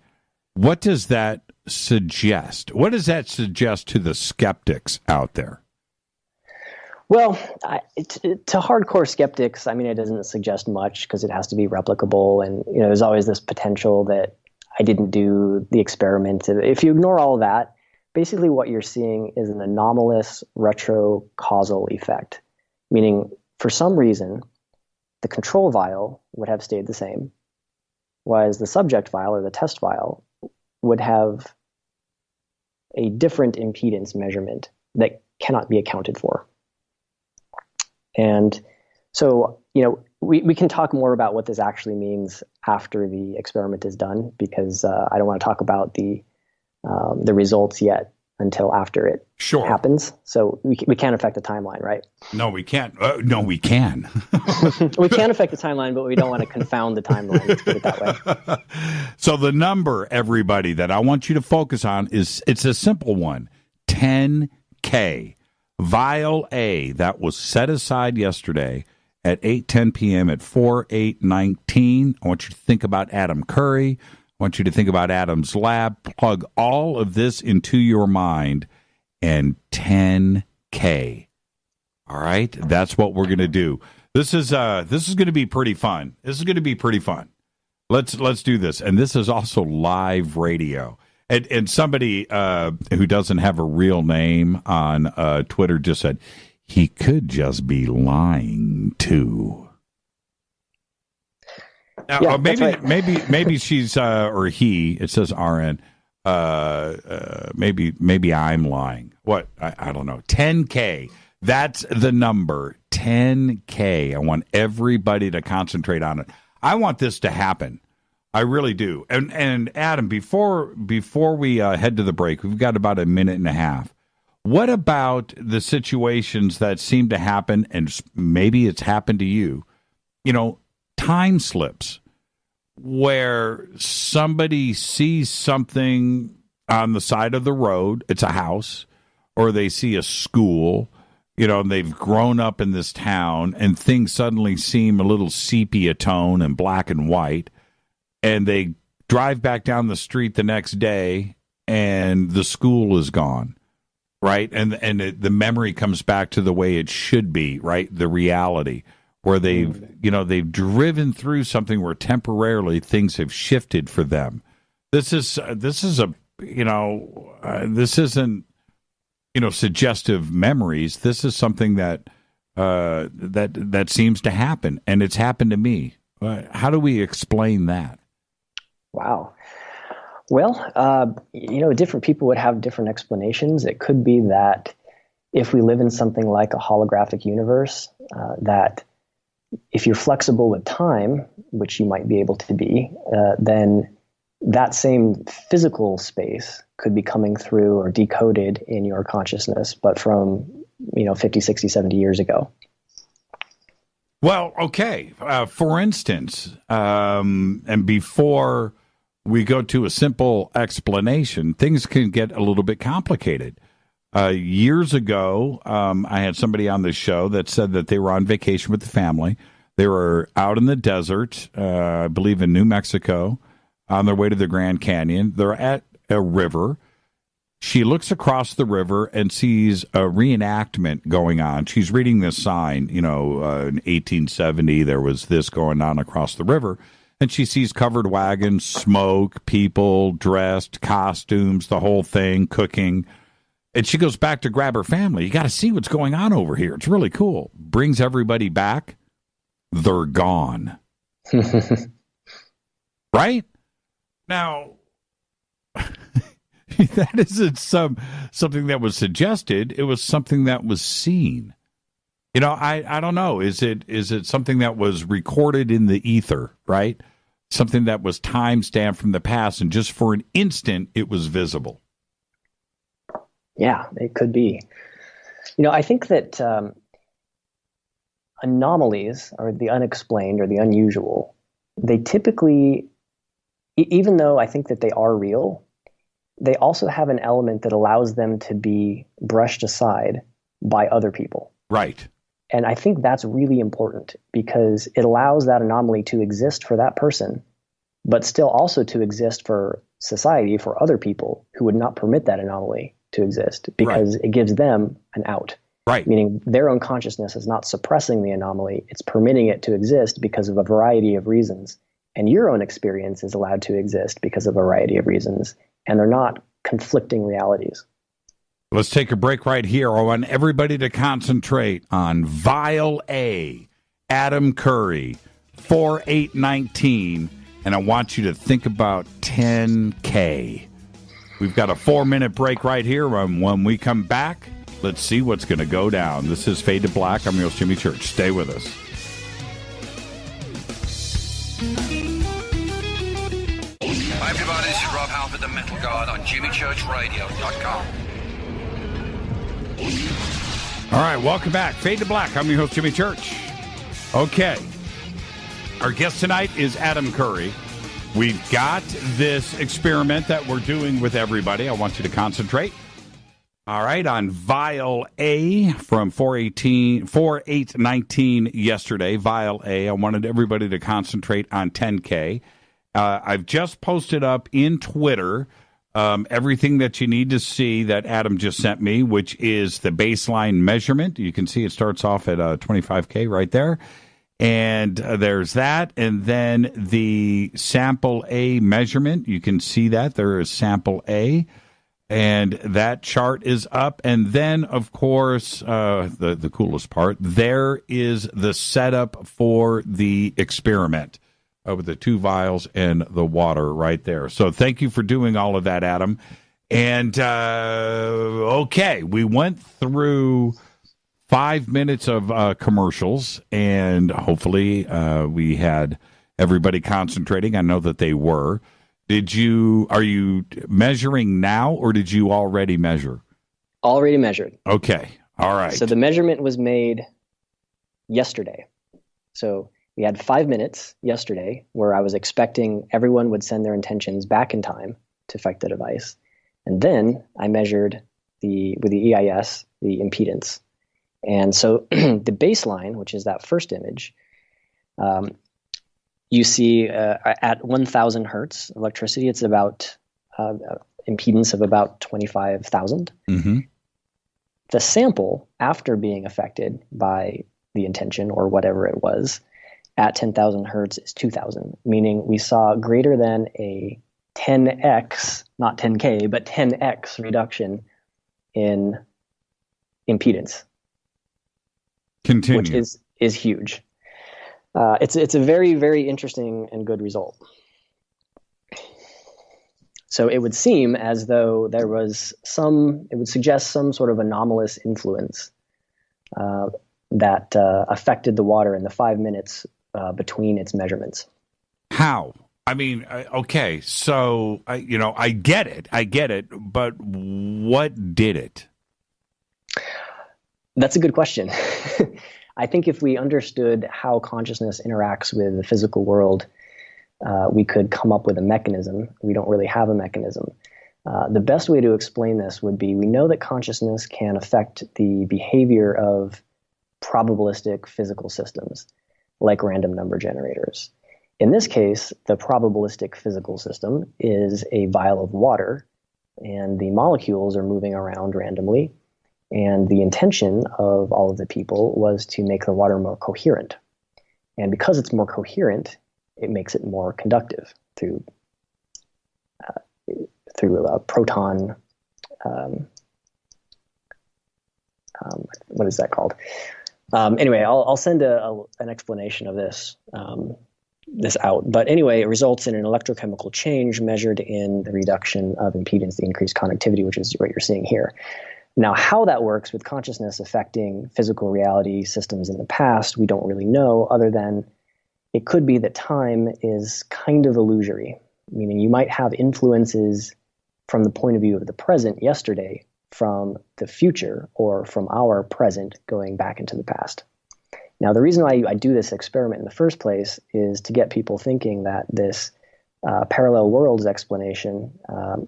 what does that suggest? What does that suggest to the skeptics out there? Well, to hardcore skeptics, I mean, it doesn't suggest much because it has to be replicable. And, there's always this potential that I didn't do the experiment. If you ignore all of that, basically what you're seeing is an anomalous retrocausal effect, meaning for some reason, the control vial would have stayed the same, whereas the subject vial or the test vial would have a different impedance measurement that cannot be accounted for. And so, we can talk more about what this actually means after the experiment is done, because I don't want to talk about the results yet until after it happens. So we can't affect the timeline, right? No, we can't. No, we can. We can affect the timeline, but we don't want to confound the timeline. Let's put it that way. So the number, everybody, that I want you to focus on it's a simple one, 10K. Vial A that was set aside yesterday at 8:10 p.m. at 4/8/19. I want you to think about Adam Curry. I want you to think about Adam's lab. Plug all of this into your mind, and 10K. All right, that's what we're going to do. This is going to be pretty fun. This is going to be pretty fun. Let's do this, and this is also live radio. And somebody who doesn't have a real name on Twitter just said, he could just be lying too. Now, yeah, right. maybe she's or he. It says RN. Maybe I'm lying. What? I don't know. 10K. That's the number. 10K. I want everybody to concentrate on it. I want this to happen. I really do. And Adam, before we head to the break, we've got about a minute and a half. What about the situations that seem to happen, and maybe it's happened to you, time slips, where somebody sees something on the side of the road, it's a house, or they see a school, and they've grown up in this town, and things suddenly seem a little sepia tone and black and white, and they drive back down the street the next day, and the school is gone, right? And the memory comes back to the way it should be, right? The reality, where they've driven through something where temporarily things have shifted for them. This isn't suggestive memories. This is something that seems to happen, and it's happened to me. How do we explain that? Wow. Well, different people would have different explanations. It could be that if we live in something like a holographic universe, that if you're flexible with time, which you might be able to be, then that same physical space could be coming through or decoded in your consciousness, but from, 50, 60, 70 years ago. Well, okay. For instance, and before we go to a simple explanation, things can get a little bit complicated. Years ago, I had somebody on the show that said that they were on vacation with the family. They were out in the desert, I believe in New Mexico, on their way to the Grand Canyon. They're at a river. She looks across the river and sees a reenactment going on. She's reading this sign, in 1870, there was this going on across the river. And she sees covered wagons, smoke, people dressed, costumes, the whole thing, cooking. And she goes back to grab her family. You got to see what's going on over here. It's really cool. Brings everybody back. They're gone. Right? Now, that isn't something that was suggested. It was something that was seen. I don't know. Is it something that was recorded in the ether, right? Something that was time-stamped from the past, and just for an instant, it was visible. Yeah, it could be. I think that anomalies, or the unexplained or the unusual, they typically, even though I think that they are real, they also have an element that allows them to be brushed aside by other people. Right. And I think that's really important because it allows that anomaly to exist for that person, but still also to exist for society, for other people who would not permit that anomaly to exist, because it gives them an out. Right. Meaning their own consciousness is not suppressing the anomaly, it's permitting it to exist because of a variety of reasons. And your own experience is allowed to exist because of a variety of reasons. And they're not conflicting realities. Let's take a break right here. I want everybody to concentrate on Vial A, Adam Curry, 4819, and I want you to think about 10K. We've got a 4-minute break right here. When we come back, let's see what's going to go down. This is Fade to Black. I'm your host, Jimmy Church. Stay with us. Hi, everybody. This is Rob Halford, the Metal God, on JimmyChurchRadio.com. All right, welcome back. Fade to Black. I'm your host, Jimmy Church. Okay. Our guest tonight is Adam Curry. We've got this experiment that we're doing with everybody. I want you to concentrate. All right, on Vial A from 4819 yesterday, Vial A, I wanted everybody to concentrate on 10K. I've just posted up in Twitter everything that you need to see that Adam just sent me, which is the baseline measurement. You can see it starts off at 25K right there. And there's that. And then the sample A measurement. You can see that. There is sample A. And that chart is up. And then, of course, the coolest part, there is the setup for the experiment with the 2 vials and the water right there. So thank you for doing all of that, Adam. And, okay, we went through 5 minutes of commercials, and hopefully we had everybody concentrating. I know that they were. Are you measuring now, or did you already measure? Already measured. Okay. All right. So the measurement was made yesterday. So we had 5 minutes yesterday where I was expecting everyone would send their intentions back in time to affect the device. And then I measured with the EIS, the impedance. And so the baseline, which is that first image, you see at 1,000 hertz electricity, it's about impedance of about 25,000. Mm-hmm. The sample, after being affected by the intention or whatever it was, at 10,000 hertz is 2,000, meaning we saw greater than a 10x, not 10K, but 10x reduction in impedance. Continue. Which is huge. It's a very, very interesting and good result. So it would seem as though it would suggest some sort of anomalous influence that affected the water in the 5 minutes between its measurements. How? I mean, okay, so I get it, but what did it? That's a good question. I think if we understood how consciousness interacts with the physical world, we could come up with a mechanism. We don't really have a mechanism. The best way to explain this would be, we know that consciousness can affect the behavior of probabilistic physical systems, like random number generators. In this case, the probabilistic physical system is a vial of water, and the molecules are moving around randomly. And the intention of all of the people was to make the water more coherent. And because it's more coherent, it makes it more conductive through a proton, what is that called? Anyway, I'll send an explanation of this out. But anyway, it results in an electrochemical change measured in the reduction of impedance, the increased conductivity, which is what you're seeing here. Now, how that works with consciousness affecting physical reality systems in the past, we don't really know, other than it could be that time is kind of illusory, meaning you might have influences from the point of view of the present yesterday from the future, or from our present going back into the past. Now, the reason why I do this experiment in the first place is to get people thinking that this parallel worlds explanation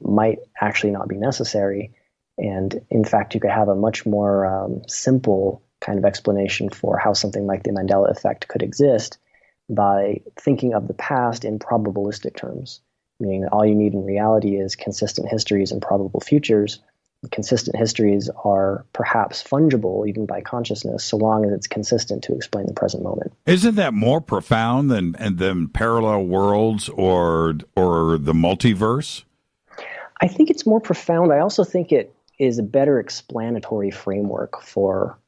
might actually not be necessary. And in fact, you could have a much more simple kind of explanation for how something like the Mandela effect could exist by thinking of the past in probabilistic terms, meaning that all you need in reality is consistent histories and probable futures. Consistent histories are perhaps fungible even by consciousness, so long as it's consistent to explain the present moment. Isn't that more profound than parallel worlds or the multiverse? I think it's more profound. I also think it is a better explanatory framework for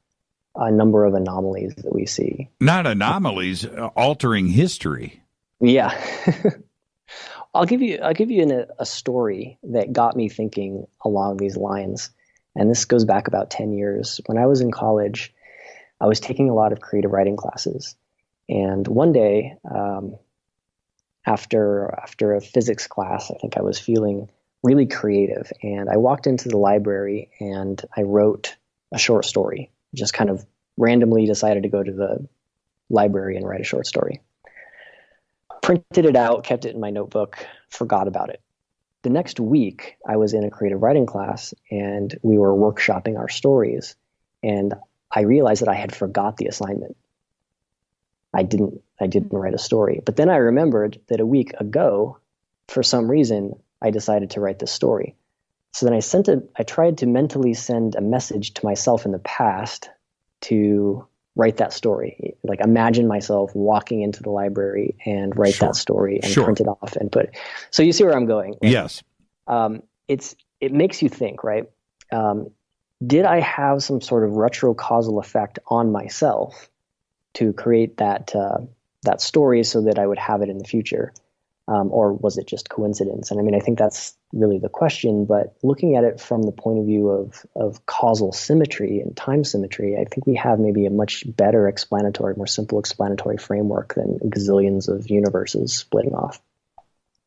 a number of anomalies that we see. Not anomalies, altering history. Yeah. I'll give you a story that got me thinking along these lines. And this goes back about 10 years. When I was in college, I was taking a lot of creative writing classes. And one day, after a physics class, I think I was feeling really creative. And I walked into the library and I wrote a short story. Just kind of randomly decided to go to the library and write a short story. Printed it out, kept it in my notebook, forgot about it. The next week, I was in a creative writing class and we were workshopping our stories. And I realized that I had forgot the assignment. I didn't write a story. But then I remembered that a week ago, for some reason, I decided to write this story. So then I tried to mentally send a message to myself in the past to write that story. Like, imagine myself walking into the library and write that story and print it off and put it. So you see where I'm going. Right? Yes. It makes you think, right? Did I have some sort of retrocausal effect on myself to create that story so that I would have it in the future? Or was it just coincidence? And I mean, I think that's really the question, but looking at it from the point of view of causal symmetry and time symmetry, I think we have maybe a much better explanatory, more simple explanatory framework than gazillions of universes splitting off.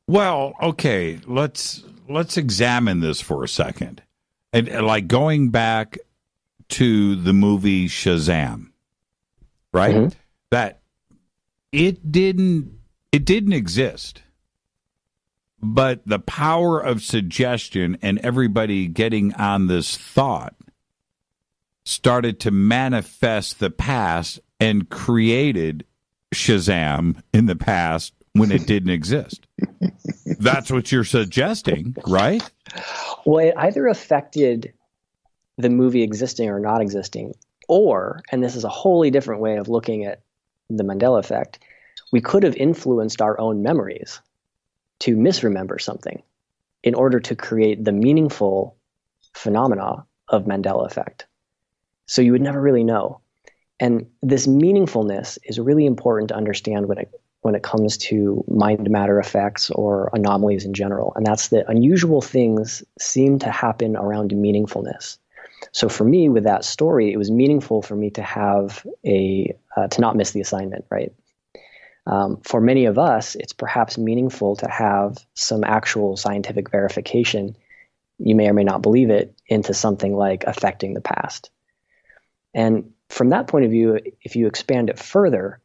Well, okay, let's examine this for a second. And like going back to the movie Shazam, right? Mm-hmm. That it didn't exist. But the power of suggestion and everybody getting on this thought started to manifest the past and created Shazam in the past when it didn't exist. That's what you're suggesting, right? Well, it either affected the movie existing or not existing, or, and this is a wholly different way of looking at the Mandela effect, we could have influenced our own memories to misremember something in order to create the meaningful phenomena of Mandela effect. So you would never really know. And this meaningfulness is really important to understand when it comes to mind matter effects or anomalies in general. And that's that unusual things seem to happen around meaningfulness. So for me, with that story, it was meaningful for me to have to not miss the assignment, right? For many of us, it's perhaps meaningful to have some actual scientific verification, you may or may not believe it, into something like affecting the past. And from that point of view, if you expand it further,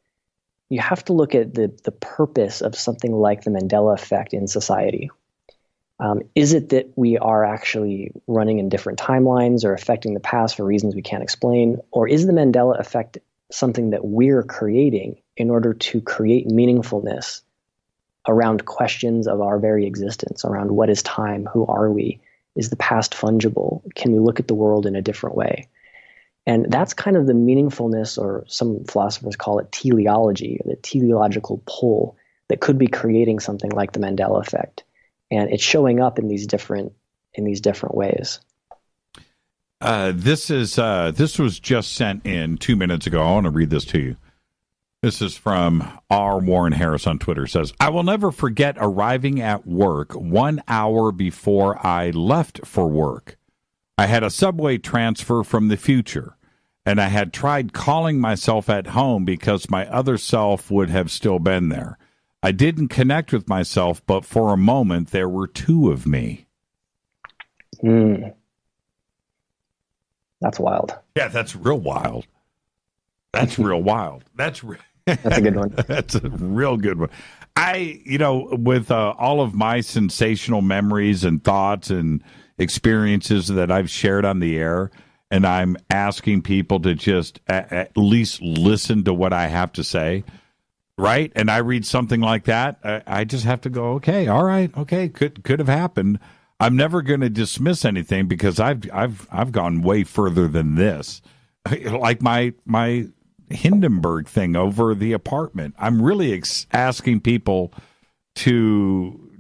you have to look at the purpose of something like the Mandela effect in society. Is it that we are actually running in different timelines or affecting the past for reasons we can't explain? Or is the Mandela effect something that we're creating in order to create meaningfulness around questions of our very existence, around what is time, who are we, is the past fungible, can we look at the world in a different way? And that's kind of the meaningfulness, or some philosophers call it teleology, the teleological pull that could be creating something like the Mandela effect. And it's showing up in these different ways. This was just sent in 2 minutes ago. I want to read this to you. This is from R. Warren Harris on Twitter. It says, I will never forget arriving at work 1 hour before I left for work. I had a subway transfer from the future, and I had tried calling myself at home because my other self would have still been there. I didn't connect with myself, but for a moment there were two of me. That's wild. Yeah, that's real wild. That's real wild. That's a good one. That's a real good one. With all of my sensational memories and thoughts and experiences that I've shared on the air, and I'm asking people to just at least listen to what I have to say, right? And I read something like that, I just have to go, okay, all right, okay, could have happened. I'm never going to dismiss anything because I've gone way further than this. Like my Hindenburg thing over the apartment. I'm really asking people to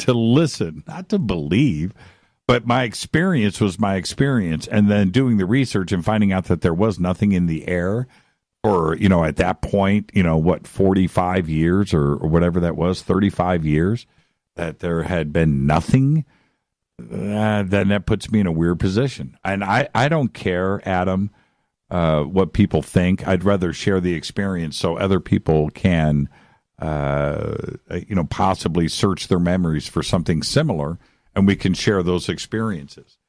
listen, not to believe. But my experience was my experience, and then doing the research and finding out that there was nothing in the air for, at that point, 45 years or whatever that was, 35 years, that there had been nothing, then that puts me in a weird position. And I don't care, Adam, what people think. I'd rather share the experience so other people can, possibly search their memories for something similar, and we can share those experiences.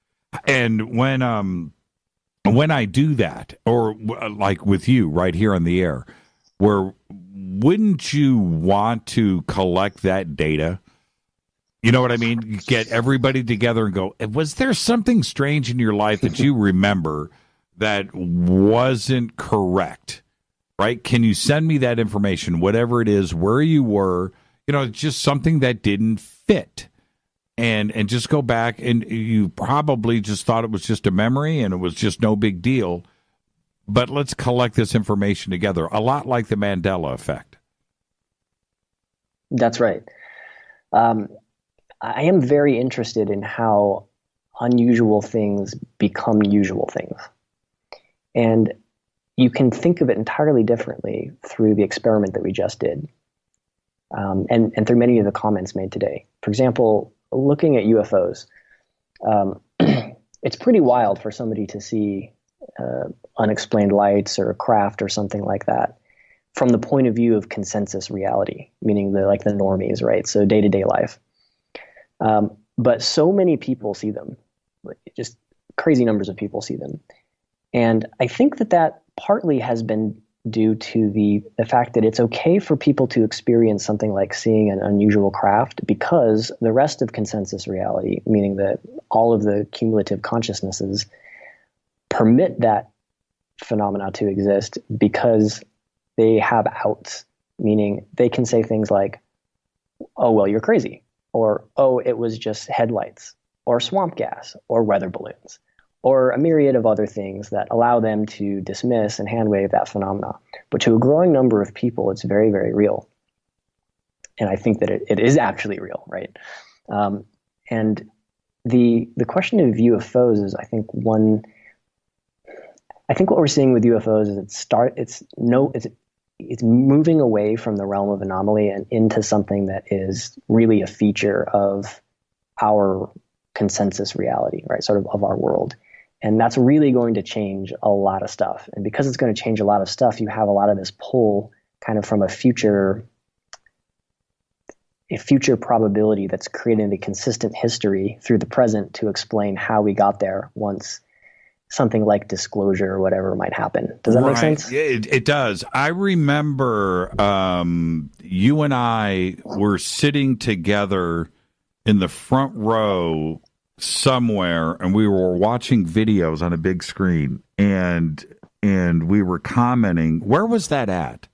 And when I do that, or like with you right here on the air, wouldn't you want to collect that data? You know what I mean? Get everybody together and go, was there something strange in your life that you remember that wasn't correct? Right? Can you send me that information, whatever it is, where you were, just something that didn't fit? And just go back, and you probably just thought it was just a memory and it was just no big deal. But let's collect this information together, a lot like the Mandela effect. That's right. I am very interested in how unusual things become usual things. And you can think of it entirely differently through the experiment that we just did. and through many of the comments made today. For example, looking at UFOs, it's pretty wild for somebody to see unexplained lights or a craft or something like that from the point of view of consensus reality, meaning the normies, right? So day-to-day life. But so many people see them, just crazy numbers of people see them. And I think that partly has been due to the fact that it's okay for people to experience something like seeing an unusual craft because the rest of consensus reality, meaning that all of the cumulative consciousnesses, permit that phenomena to exist because they have outs, meaning they can say things like, oh, well, you're crazy, or, oh, it was just headlights, or swamp gas, or weather balloons, or a myriad of other things that allow them to dismiss and handwave that phenomena. But to a growing number of people, it's very, very real. And I think that it is actually real, right? And the question of UFOs is, I think what we're seeing with UFOs is it's moving away from the realm of anomaly and into something that is really a feature of our consensus reality, right? Sort of our world. And that's really going to change a lot of stuff. And because it's going to change a lot of stuff, you have a lot of this pull kind of from a future probability that's creating a consistent history through the present to explain how we got there once something like disclosure or whatever might happen. Does that make sense? Yeah, it does. I remember you and I were sitting together in the front row somewhere, and we were watching videos on a big screen, and we were commenting. Where was that at?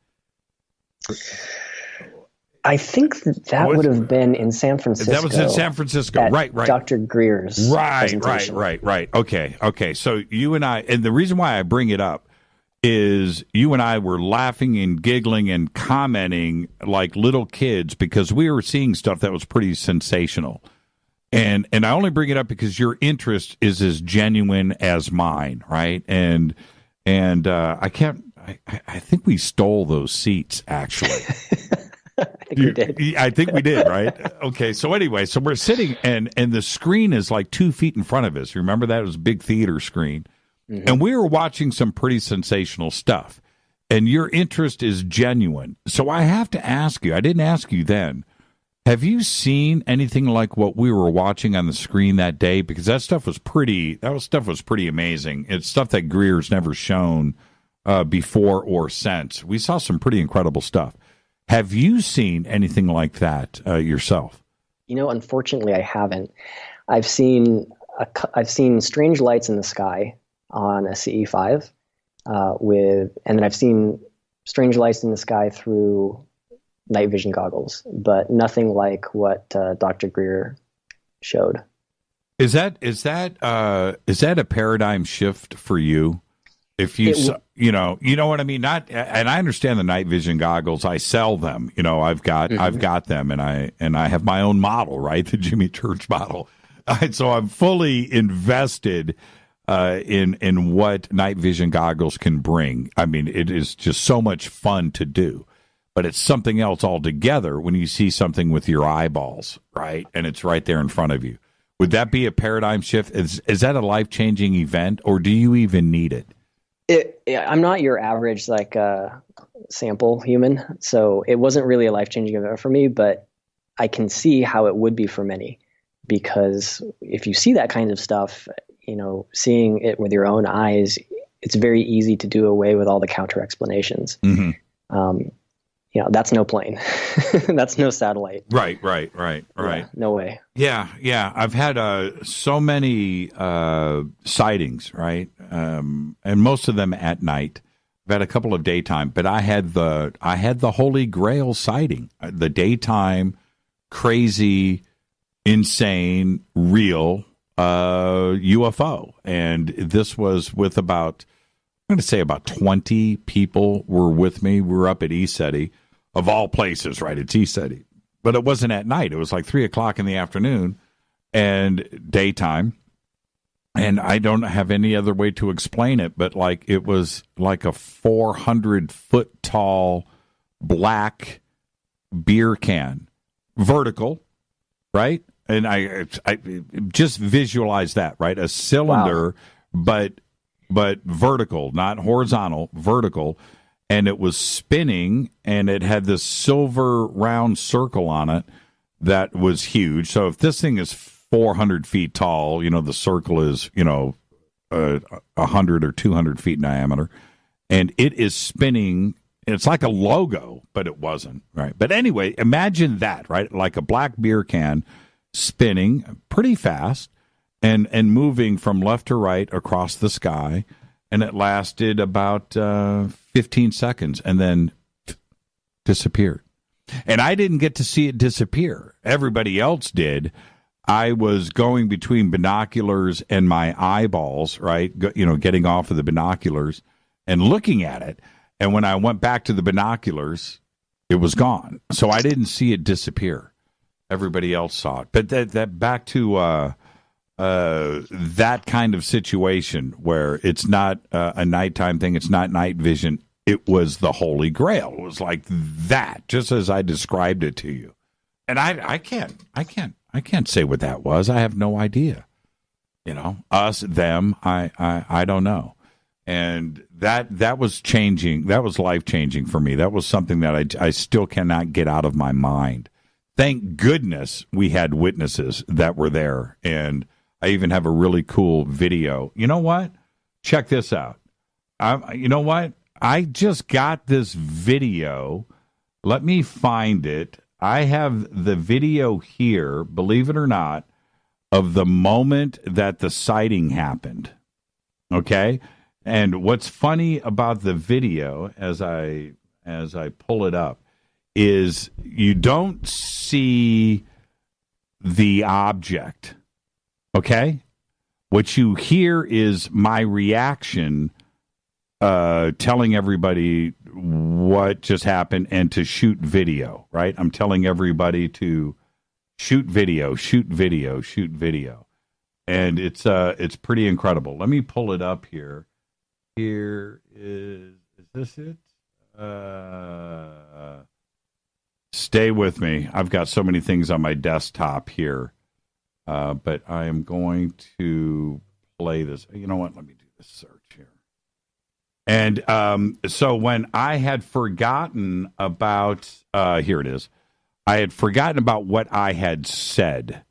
I think that would have been in San Francisco. That was in San Francisco, right? Dr. Greer's presentation. Right. Okay. So you and I, and the reason why I bring it up is you and I were laughing and giggling and commenting like little kids because we were seeing stuff that was pretty sensational. And I only bring it up because your interest is as genuine as mine, right? And I think we stole those seats, actually. I think we did. I think we did, right? Okay, so anyway, so we're sitting, and the screen is like 2 feet in front of us. Remember that? It was a big theater screen. Mm-hmm. And we were watching some pretty sensational stuff. And your interest is genuine. So I have to ask you, I didn't ask you then, have you seen anything like what we were watching on the screen that day? Because that stuff was pretty amazing. It's stuff that Greer's never shown before or since. We saw some pretty incredible stuff. Have you seen anything like that yourself? Unfortunately, I haven't. I've seen strange lights in the sky on a CE5 and then I've seen strange lights in the sky through night vision goggles, but nothing like what Dr. Greer showed. Is that a paradigm shift for you? If you you know what I mean. And I understand the night vision goggles. I sell them. I've got them, and I have my own model, right? The Jimmy Church model. So I'm fully invested in what night vision goggles can bring. I mean, it is just so much fun to do. But it's something else altogether when you see something with your eyeballs, right? And it's right there in front of you. Would that be a paradigm shift? Is that a life-changing event, or do you even need it? I'm not your average sample human, so it wasn't really a life-changing event for me, but I can see how it would be for many, because if you see that kind of stuff, seeing it with your own eyes, it's very easy to do away with all the counter explanations. Mm-hmm. That's no plane. That's no satellite. Right. Yeah, no way. Yeah. I've had so many sightings, right? And most of them at night. I've had a couple of daytime, but I had the Holy Grail sighting, the daytime, crazy, insane, real UFO, and this was with about 20 people were with me. We were up at ECETI. Of all places, right? It's ECETI. But it wasn't at night. It was like 3 o'clock in the afternoon and daytime. And I don't have any other way to explain it, but it was like a 400-foot tall black beer can, vertical, right? And I just visualize that, right? A cylinder, wow. but vertical, not horizontal, vertical. And it was spinning, and it had this silver round circle on it that was huge. So if this thing is 400 feet tall, the circle is, 100 or 200 feet in diameter, and it is spinning. It's like a logo, but it wasn't, right? But anyway, imagine that, right? Like a black beer can spinning pretty fast and moving from left to right across the sky, and it lasted about 15 seconds and then disappeared. And I didn't get to see it disappear. Everybody else did. I was going between binoculars and my eyeballs, right? Getting off of the binoculars and looking at it. And when I went back to the binoculars, it was gone. So I didn't see it disappear. Everybody else saw it. But that back to that kind of situation where it's not a nighttime thing, it's not night vision. It was the Holy Grail. It was like that, just as I described it to you. And I can't say what that was. I have no idea. Us, them, I don't know. And that was changing. That was life-changing for me. That was something that I still cannot get out of my mind. Thank goodness we had witnesses that were there. And I even have a really cool video. You know what? Check this out. You know what? I just got this video. Let me find it. I have the video here, believe it or not, of the moment that the sighting happened. Okay? And what's funny about the video as I pull it up is you don't see the object. Okay? What you hear is my reaction telling everybody what just happened and to shoot video, right? I'm telling everybody to shoot video. And it's pretty incredible. Let me pull it up here. Here is this it? Stay with me. I've got so many things on my desktop here. But I am going to play this. You know what? Let me do this search here. And so when I had forgotten about, here it is. I had forgotten about what I had said.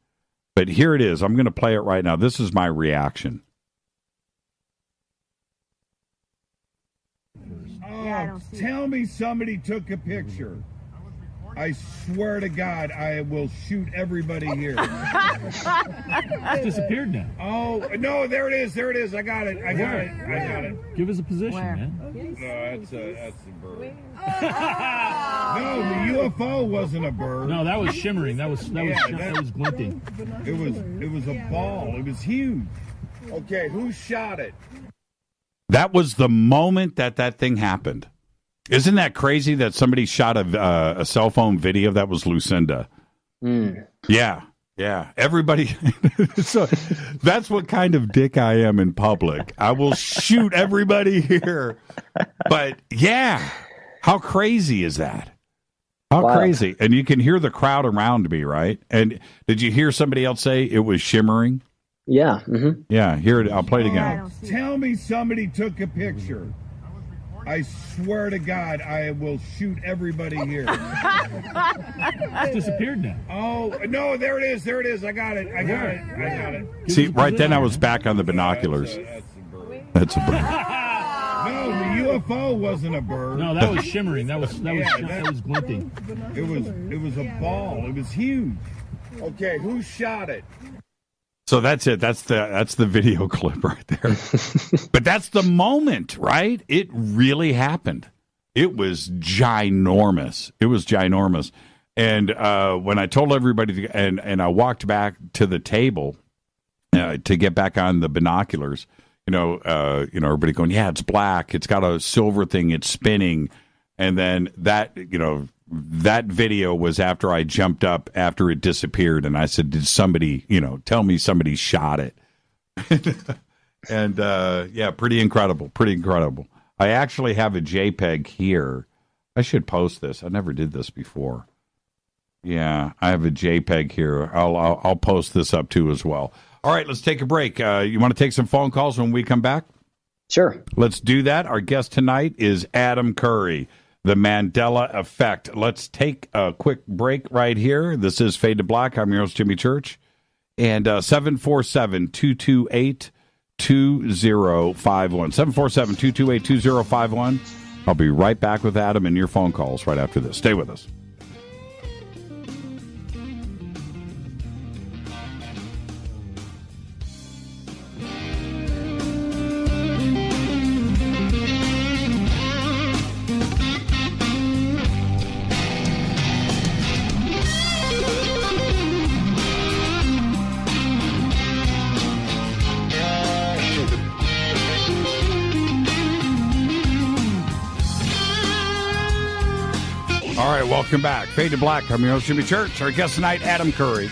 But here it is. I'm going to play it right now. This is my reaction. Oh, tell me somebody took a picture. I swear to God, I will shoot everybody here. It's disappeared now. Oh, no, there it is. I got it. I got it. Give us a position, Where? man. No, that's a bird. No, the UFO wasn't a bird. No, that was shimmering. That was glinting. It was a ball. It was huge. Okay, who shot it? That was the moment that thing happened. Isn't that crazy that somebody shot a cell phone video? That was Lucinda. Mm. Yeah. Everybody. So that's what kind of dick I am in public. I will shoot everybody here. But yeah, how crazy is that? How crazy. And you can hear the crowd around me, right? And did you hear somebody else say it was shimmering? Yeah. Mm-hmm. Yeah, here it. I'll play it again. Tell me somebody took a picture. I swear to God, I will shoot everybody here. It's disappeared now. Oh, no, there it is. I got it. See, right then I was back on the binoculars. That's a bird. No, the UFO wasn't a bird. No, that was shimmering. That was glinting. It was a ball. It was huge. Okay, who shot it? So that's it. That's the video clip right there. But that's the moment, right? It really happened. It was ginormous. And when I told everybody and I walked back to the table to get back on the binoculars, everybody going, yeah, it's black. It's got a silver thing. It's spinning. And then that video was after I jumped up after it disappeared, and I said, did somebody, tell me somebody shot it. And, pretty incredible. I actually have a JPEG here. I should post this. I never did this before. Yeah, I have a JPEG here. I'll post this up too as well. All right, let's take a break. You want to take some phone calls when we come back? Sure. Let's do that. Our guest tonight is Adam Curry, the Mandela Effect. Let's take a quick break right here. This is Fade to Black. I'm your host, Jimmy Church. And 747-228-2051. 747-228-2051. I'll be right back with Adam and your phone calls right after this. Stay with us. All right, welcome back. Fade to Black. I'm your host, Jimmy Church. Our guest tonight, Adam Curry.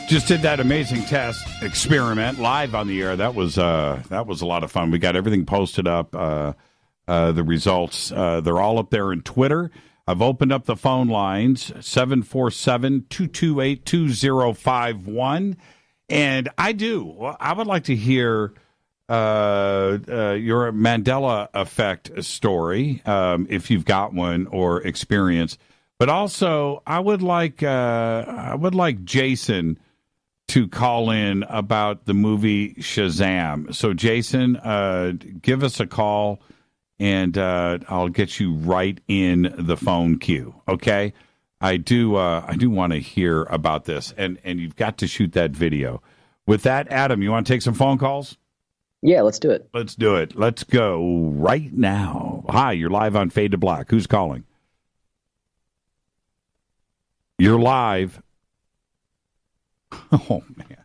Just did that amazing test experiment live on the air. That was a lot of fun. We got everything posted up. The results, they're all up there in Twitter. I've opened up the phone lines, 747-228-2051. And I would like to hear your Mandela Effect story, if you've got one or experience. But also, I would like Jason to call in about the movie Shazam. So, Jason, give us a call, and I'll get you right in the phone queue. Okay, I do want to hear about this, and you've got to shoot that video. With that, Adam, you want to take some phone calls? Yeah, let's do it. Let's do it. Let's go right now. Hi, you're live on Fade to Black. Who's calling? You're live. Oh, man.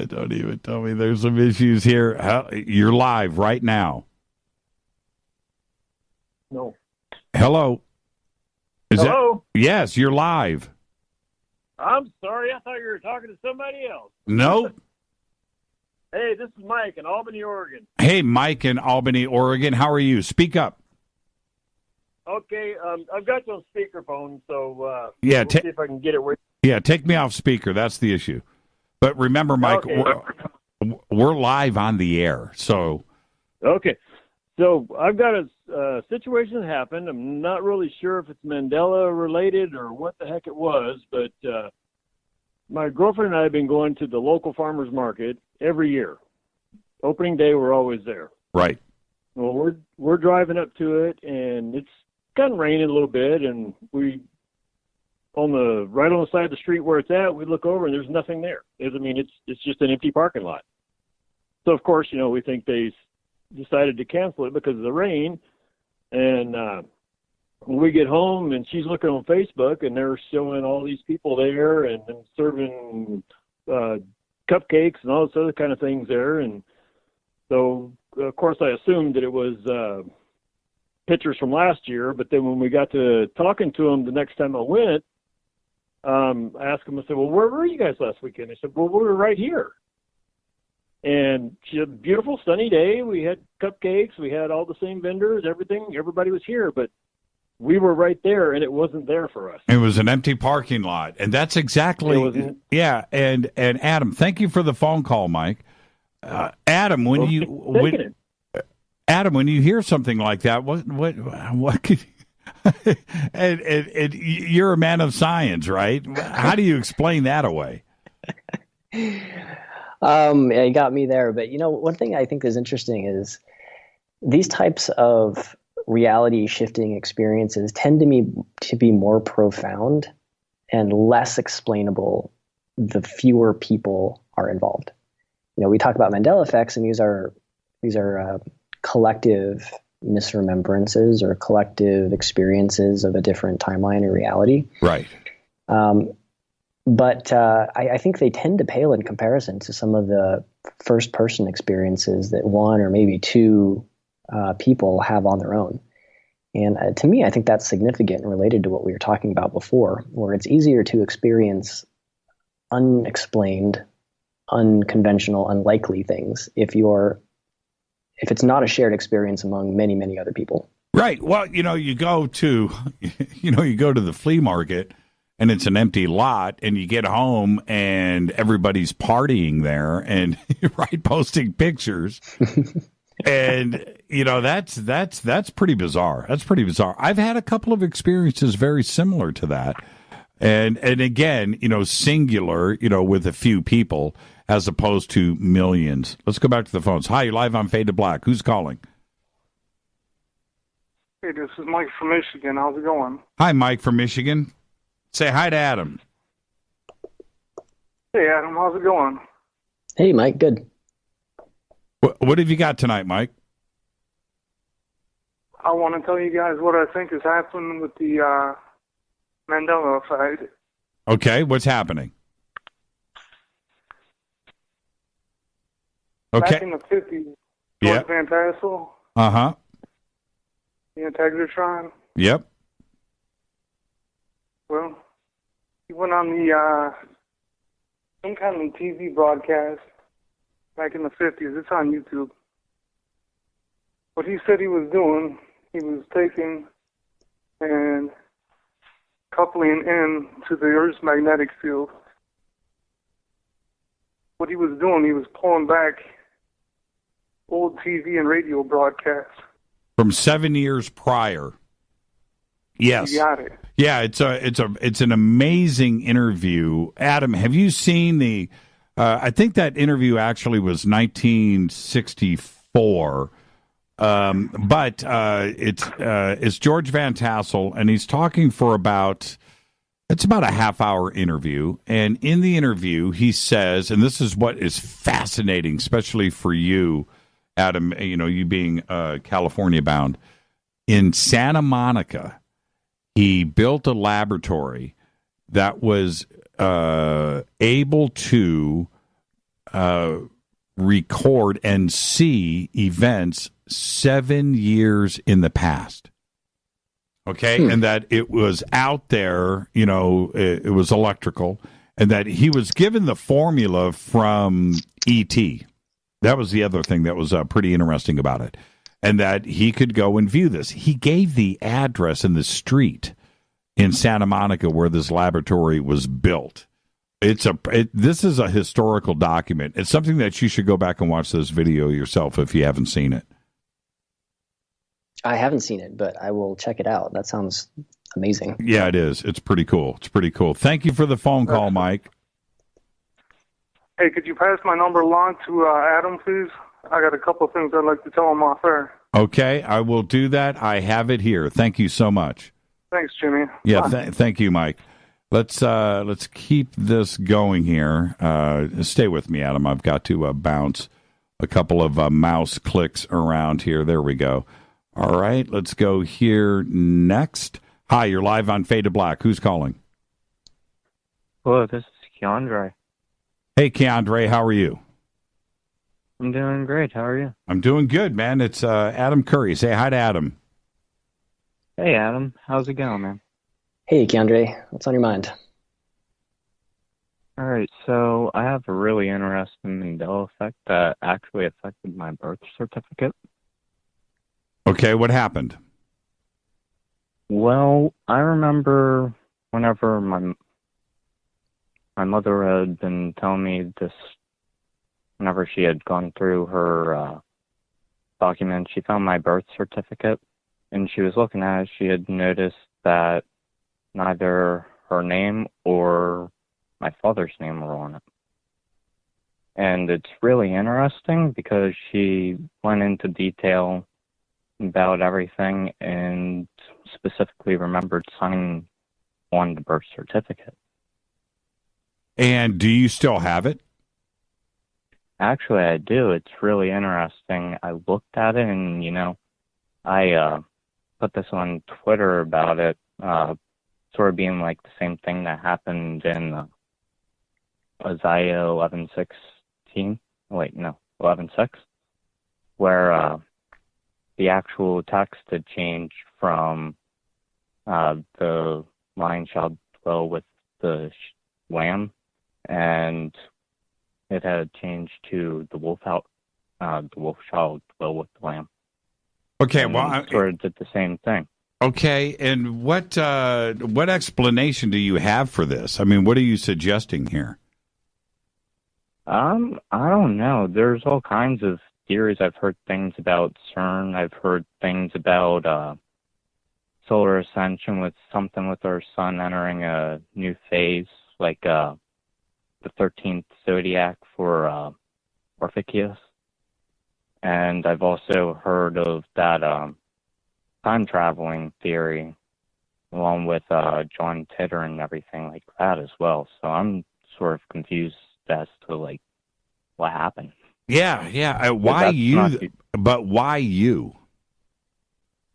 Don't even tell me there's some issues here. You're live right now. No. Hello. Hello? Yes, you're live. I'm sorry. I thought you were talking to somebody else. Nope. Hey, this is Mike in Albany, Oregon. Hey, Mike in Albany, Oregon. How are you? Speak up. Okay, I've got you on speakerphone, so yeah, we'll see if I can get it with Yeah, take me off speaker. That's the issue. But remember, Mike, okay. we're live on the air. So, okay. So I've got a situation that happened. I'm not really sure if it's Mandela related or what the heck it was, but my girlfriend and I have been going to the local farmers market every year. Opening day, we're always there. Right. Well, we're driving up to it, and it's kind of raining a little bit, and right on the side of the street where it's at, we look over and there's nothing there. It's just an empty parking lot. So of course, we think they decided to cancel it because of the rain. And when we get home, and she's looking on Facebook, and they're showing all these people there and serving cupcakes and all this other kind of things there. And so, of course, I assumed that it was pictures from last year. But then when we got to talking to them the next time I went, I asked them, I said, well, where were you guys last weekend? They said, well, we were right here. And she had a beautiful sunny day. We had cupcakes. We had all the same vendors, everything. Everybody was here, but we were right there, and it wasn't there for us. It was an empty parking lot, and that's exactly yeah. And Adam, thank you for the phone call, Mike. Adam, when you hear something like that, what could and you're a man of science, right? How do you explain that away? Yeah, you got me there. But one thing I think is interesting is these types of reality shifting experiences tend to be more profound and less explainable the fewer people are involved. We talk about Mandela effects, and these are collective misremembrances or collective experiences of a different timeline or reality. Right. But I think they tend to pale in comparison to some of the first-person experiences that one or maybe two people have on their own. And to me, I think that's significant and related to what we were talking about before, where it's easier to experience unexplained, unconventional, unlikely things if it's not a shared experience among many, many other people. Right. Well, you go to the flea market and it's an empty lot, and you get home and everybody's partying there and posting pictures. And that's pretty bizarre. That's pretty bizarre. I've had a couple of experiences very similar to that. And again, singular, with a few people as opposed to millions. Let's go back to the phones. Hi, you're live on Fade to Black. Who's calling? Hey, this is Mike from Michigan. How's it going? Hi, Mike from Michigan. Say hi to Adam. Hey, Adam. How's it going? Hey, Mike. Good. What have you got tonight, Mike? I want to tell you guys what I think is happening with the Mandela effect. Okay, what's happening? Okay. Back in the 50s, George Van Tassel. Uh-huh. The Integratron. Yep. Well, he went on the some kind of TV broadcast back in the 50s. It's on YouTube. What he said he was doing, he was taking and coupling in to the Earth's magnetic field. What he was doing, he was pulling back old TV and radio broadcasts. From 7 years prior. Yes. You got it. Yeah, it's an amazing interview. Adam, have you seen the I think that interview actually was 1964. But it's George Van Tassel, and he's talking for about a half-hour interview. And in the interview, he says, and this is what is fascinating, especially for you, Adam, you being California-bound, in Santa Monica, he built a laboratory that was able to record and see events 7 years in the past. Okay, and that it was out there, it was electrical, and that he was given the formula from E.T. That was the other thing that was pretty interesting about it, and that he could go and view this. He gave the address in the street in Santa Monica where this laboratory was built. This is a historical document. It's something that you should go back and watch this video yourself if you haven't seen it. I haven't seen it, but I will check it out. That sounds amazing. Yeah, it is. It's pretty cool. Thank you for the phone call, Mike. Hey, could you pass my number along to Adam, please? I got a couple of things I'd like to tell him off air. Okay, I will do that. I have it here. Thank you so much. Thanks, Jimmy. Yeah, thank you, Mike. Let's keep this going here. Stay with me, Adam. I've got to bounce a couple of mouse clicks around here. There we go. All right, let's go here next. Hi, you're live on Fade to Black. Who's calling? Hello, this is Keandre. Hey, Keandre, how are you? I'm doing great. How are you? I'm doing good, man. It's Adam Curry. Say hi to Adam. Hey, Adam. How's it going, man? Hey, Keandre. What's on your mind? All right, so I have a really interesting Mandela effect that actually affected my birth certificate. Okay, what happened? Well, I remember whenever my mother had been telling me this, whenever she had gone through her documents, she found my birth certificate, and she was looking at it. She had noticed that neither her name or my father's name were on it. And it's really interesting because she went into detail about everything and specifically remembered signing on the birth certificate. And do you still have it? Actually, I do. It's really interesting. I looked at it and, I put this on Twitter about it, sort of being like the same thing that happened in Isaiah 11:16. Wait, no, 11:6, where the actual text had changed from the lion shall dwell with the lamb, and it had changed to the wolf shall dwell with the lamb. Okay, well, sort of did the same thing. Okay, and what explanation do you have for this? I mean, what are you suggesting here? I don't know. There's all kinds of theories. I've heard things about CERN. I've heard things about solar ascension with something with our sun entering a new phase, like the 13th zodiac for Orpheus. And I've also heard of that time traveling theory, along with John Titor and everything like that as well. So I'm sort of confused as to like what happened. Yeah. Why you? But why you?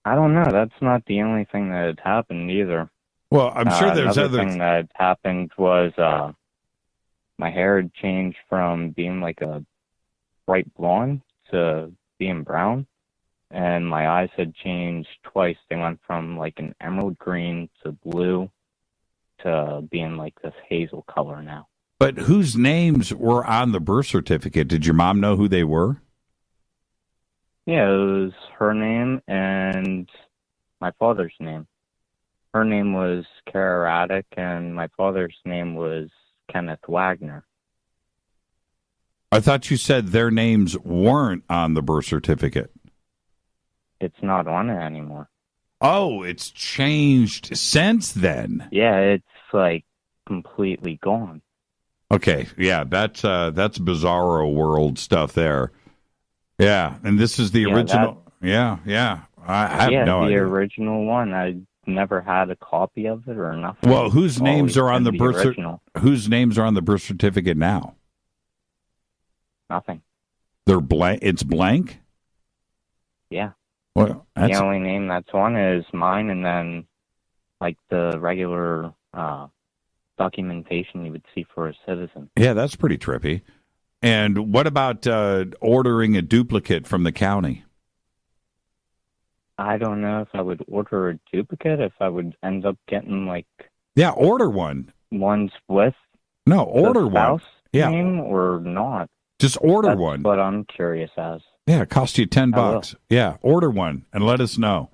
I don't know. That's not the only thing that had happened either. Well, I'm sure there's another thing that happened was my hair had changed from being like a bright blonde to being brown, and my eyes had changed twice. They went from like an emerald green to blue to being like this hazel color now. But whose names were on the birth certificate? Did your mom know who they were? Yeah, it was her name and my father's name. Her name was Kara Raddick, and my father's name was Kenneth Wagner. I thought you said their names weren't on the birth certificate. It's not on it anymore. Oh, it's changed since then. Yeah, it's like completely gone. Okay, yeah, that's Bizarro World stuff there. Yeah, and this is the original. Yeah. I have no idea. The original one. I never had a copy of it or nothing. Well, whose names are on the birth Whose names are on the birth certificate now? Nothing. They're blank. It's blank. Yeah. Well, the only name that's on is mine, and then like the regular documentation you would see for a citizen. Yeah, that's pretty trippy. And what about ordering a duplicate from the county? I don't know if I would order a duplicate, if I would end up getting like... Yeah, order one. Ones with order the spouse one. name or not. Just order That's one. what I'm curious as. Yeah, it costs you $10. Yeah, order one and let us know.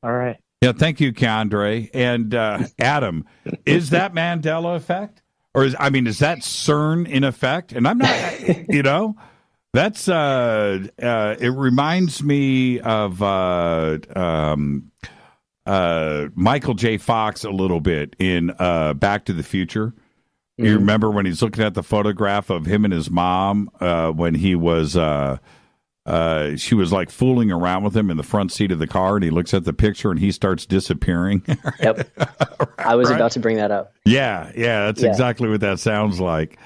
All right. Yeah, thank you, Keandre. And Adam, is that Mandela effect? Or is that CERN in effect? And I'm not, that's, it reminds me of Michael J. Fox a little bit in Back to the Future. Mm-hmm. You remember when he's looking at the photograph of him and his mom when he was, she was like fooling around with him in the front seat of the car, and he looks at the picture and he starts disappearing. Yep. I was about to bring that up. Yeah, that's exactly what that sounds like.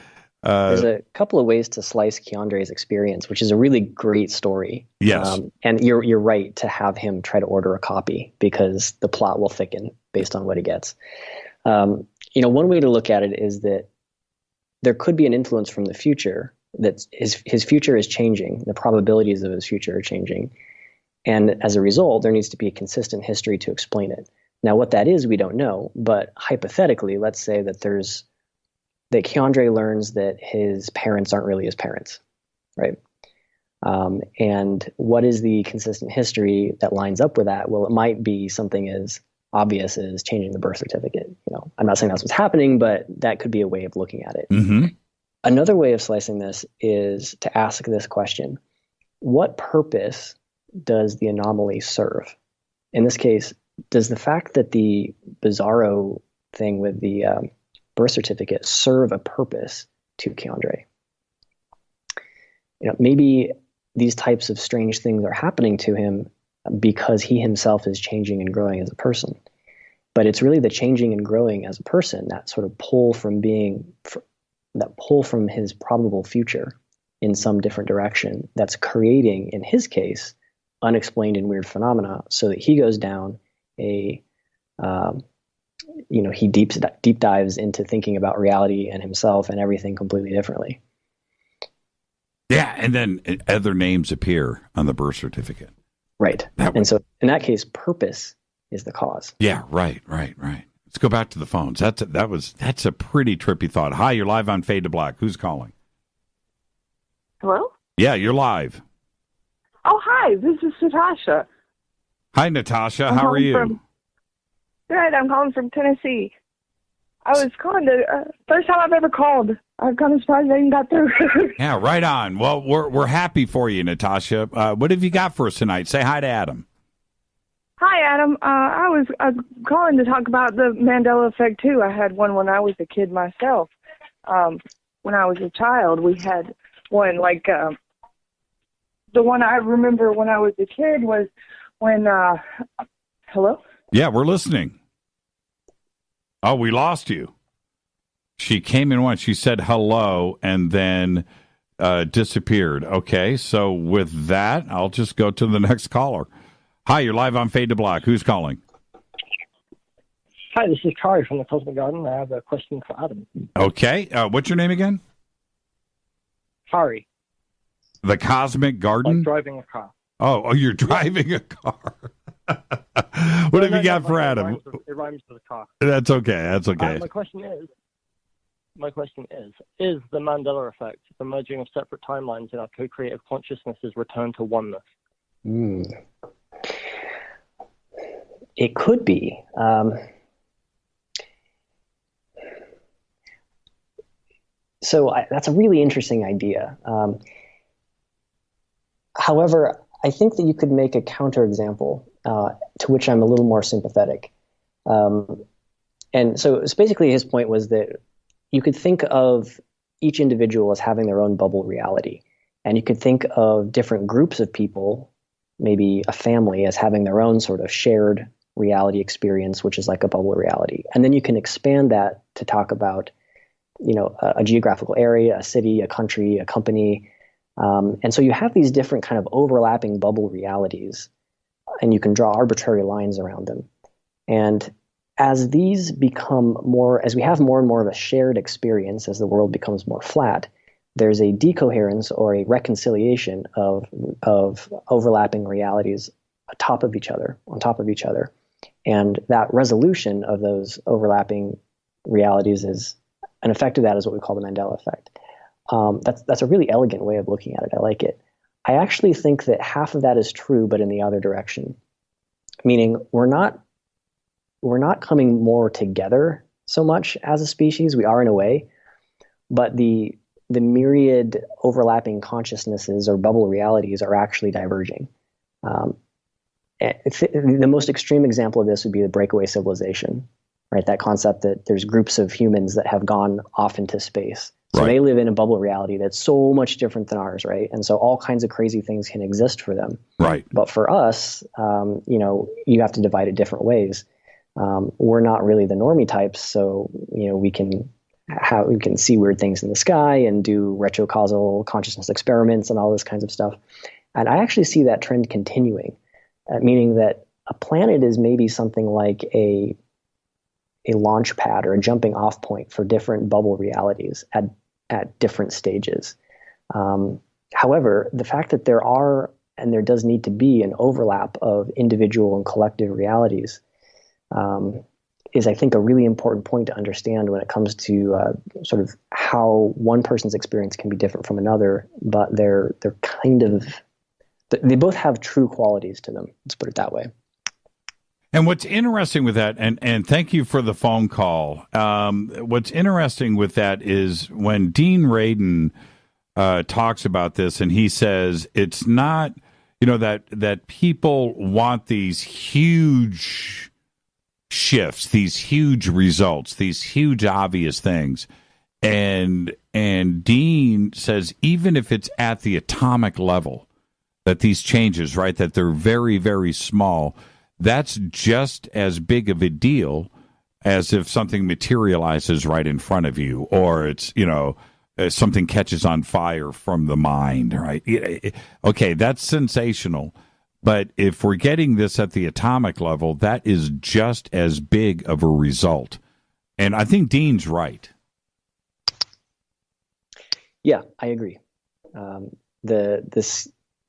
There's a couple of ways to slice Keandre's experience, which is a really great story. Yes. And you're right to have him try to order a copy because the plot will thicken based on what he gets. One way to look at it is that there could be an influence from the future, that his future is changing. The probabilities of his future are changing. And as a result, there needs to be a consistent history to explain it. Now, what that is, we don't know. But hypothetically, let's say that Keandre learns that his parents aren't really his parents, right? And what is the consistent history that lines up with that? Well, it might be something as obvious as changing the birth certificate. I'm not saying that's what's happening, but that could be a way of looking at it. Mm-hmm. Another way of slicing this is to ask this question: what purpose does the anomaly serve? In this case, does the fact that the Bizarro thing with the birth certificate serve a purpose to Keandre? Maybe these types of strange things are happening to him because he himself is changing and growing as a person. But it's really the changing and growing as a person, that sort of pull from his probable future in some different direction, that's creating, in his case, unexplained and weird phenomena, so that he goes down he deep dives into thinking about reality and himself and everything completely differently. Yeah, and then other names appear on the birth certificate. Right. So in that case, purpose is the cause. Yeah, right. Let's go back to the phones. That's a pretty trippy thought. Hi, you're live on Fade to Black. Who's calling? Hello? Yeah, you're live. Oh, hi. This is Natasha. Hi, Natasha. How are you? Good. I'm calling from Tennessee. I was calling first time I've ever called. I'm kind of surprised I even got through. Yeah, right on. Well, we're happy for you, Natasha. What have you got for us tonight? Say hi to Adam. Hi, Adam. I was calling to talk about the Mandela effect, too. I had one when I was a kid myself. When I was a child, we had one, like, the one I remember when I was a kid was when, hello? Yeah, we're listening. Oh, we lost you. She came in once. She said hello and then disappeared. Okay, so with that, I'll just go to the next caller. Hi, you're live on Fade to Black. Who's calling? Hi, this is Kari from the Cosmic Garden. I have a question for Adam. Okay, what's your name again? Kari. The Cosmic Garden? Like driving a car. Oh, you're driving a car. What have you got for Adam? It rhymes with a car. That's okay. That's okay. My question is the Mandela effect, the merging of separate timelines in our co-creative consciousnesses return to oneness? It could be. That's a really interesting idea. However, I think that you could make a counterexample to which I'm a little more sympathetic. And so basically his point was that you could think of each individual as having their own bubble reality. And you could think of different groups of people, maybe a family, as having their own sort of shared reality experience, which is like a bubble reality. And then you can expand that to talk about, a geographical area, a city, a country, a company. And so you have these different kind of overlapping bubble realities, and you can draw arbitrary lines around them. And as these become as we have more and more of a shared experience, as the world becomes more flat, there's a decoherence or a reconciliation of overlapping realities on top of each other. And that resolution of those overlapping realities an effect of that is what we call the Mandela effect. That's a really elegant way of looking at it. I like it. I actually think that half of that is true, but in the other direction, meaning we're not coming more together so much as a species. We are in a way, but the myriad overlapping consciousnesses or bubble realities are actually diverging. The most extreme example of this would be the breakaway civilization, right? That concept that there's groups of humans that have gone off into space. So They live in a bubble reality that's so much different than ours, right? And so all kinds of crazy things can exist for them. Right. But for us, you have to divide it different ways. We're not really the normie types, so we can see weird things in the sky and do retrocausal consciousness experiments and all this kinds of stuff. And I actually see that trend continuing, meaning that a planet is maybe something like a launch pad or a jumping off point for different bubble realities at different stages. However, the fact that there are and there does need to be an overlap of individual and collective realities is, I think, a really important point to understand when it comes to sort of how one person's experience can be different from another, but they're they both have true qualities to them. Let's put it that way. And what's interesting with that, and thank you for the phone call. What's interesting with that is when Dean Radin talks about this, and he says it's not, that people want these huge shifts, these huge results, these huge obvious things. And Dean says even if it's at the atomic level, that these changes, right, that they're very, very small, that's just as big of a deal as if something materializes right in front of you, or it's, something catches on fire from the mind, right? Okay, that's sensational. But if we're getting this at the atomic level, that is just as big of a result. And I think Dean's right. Yeah, I agree. The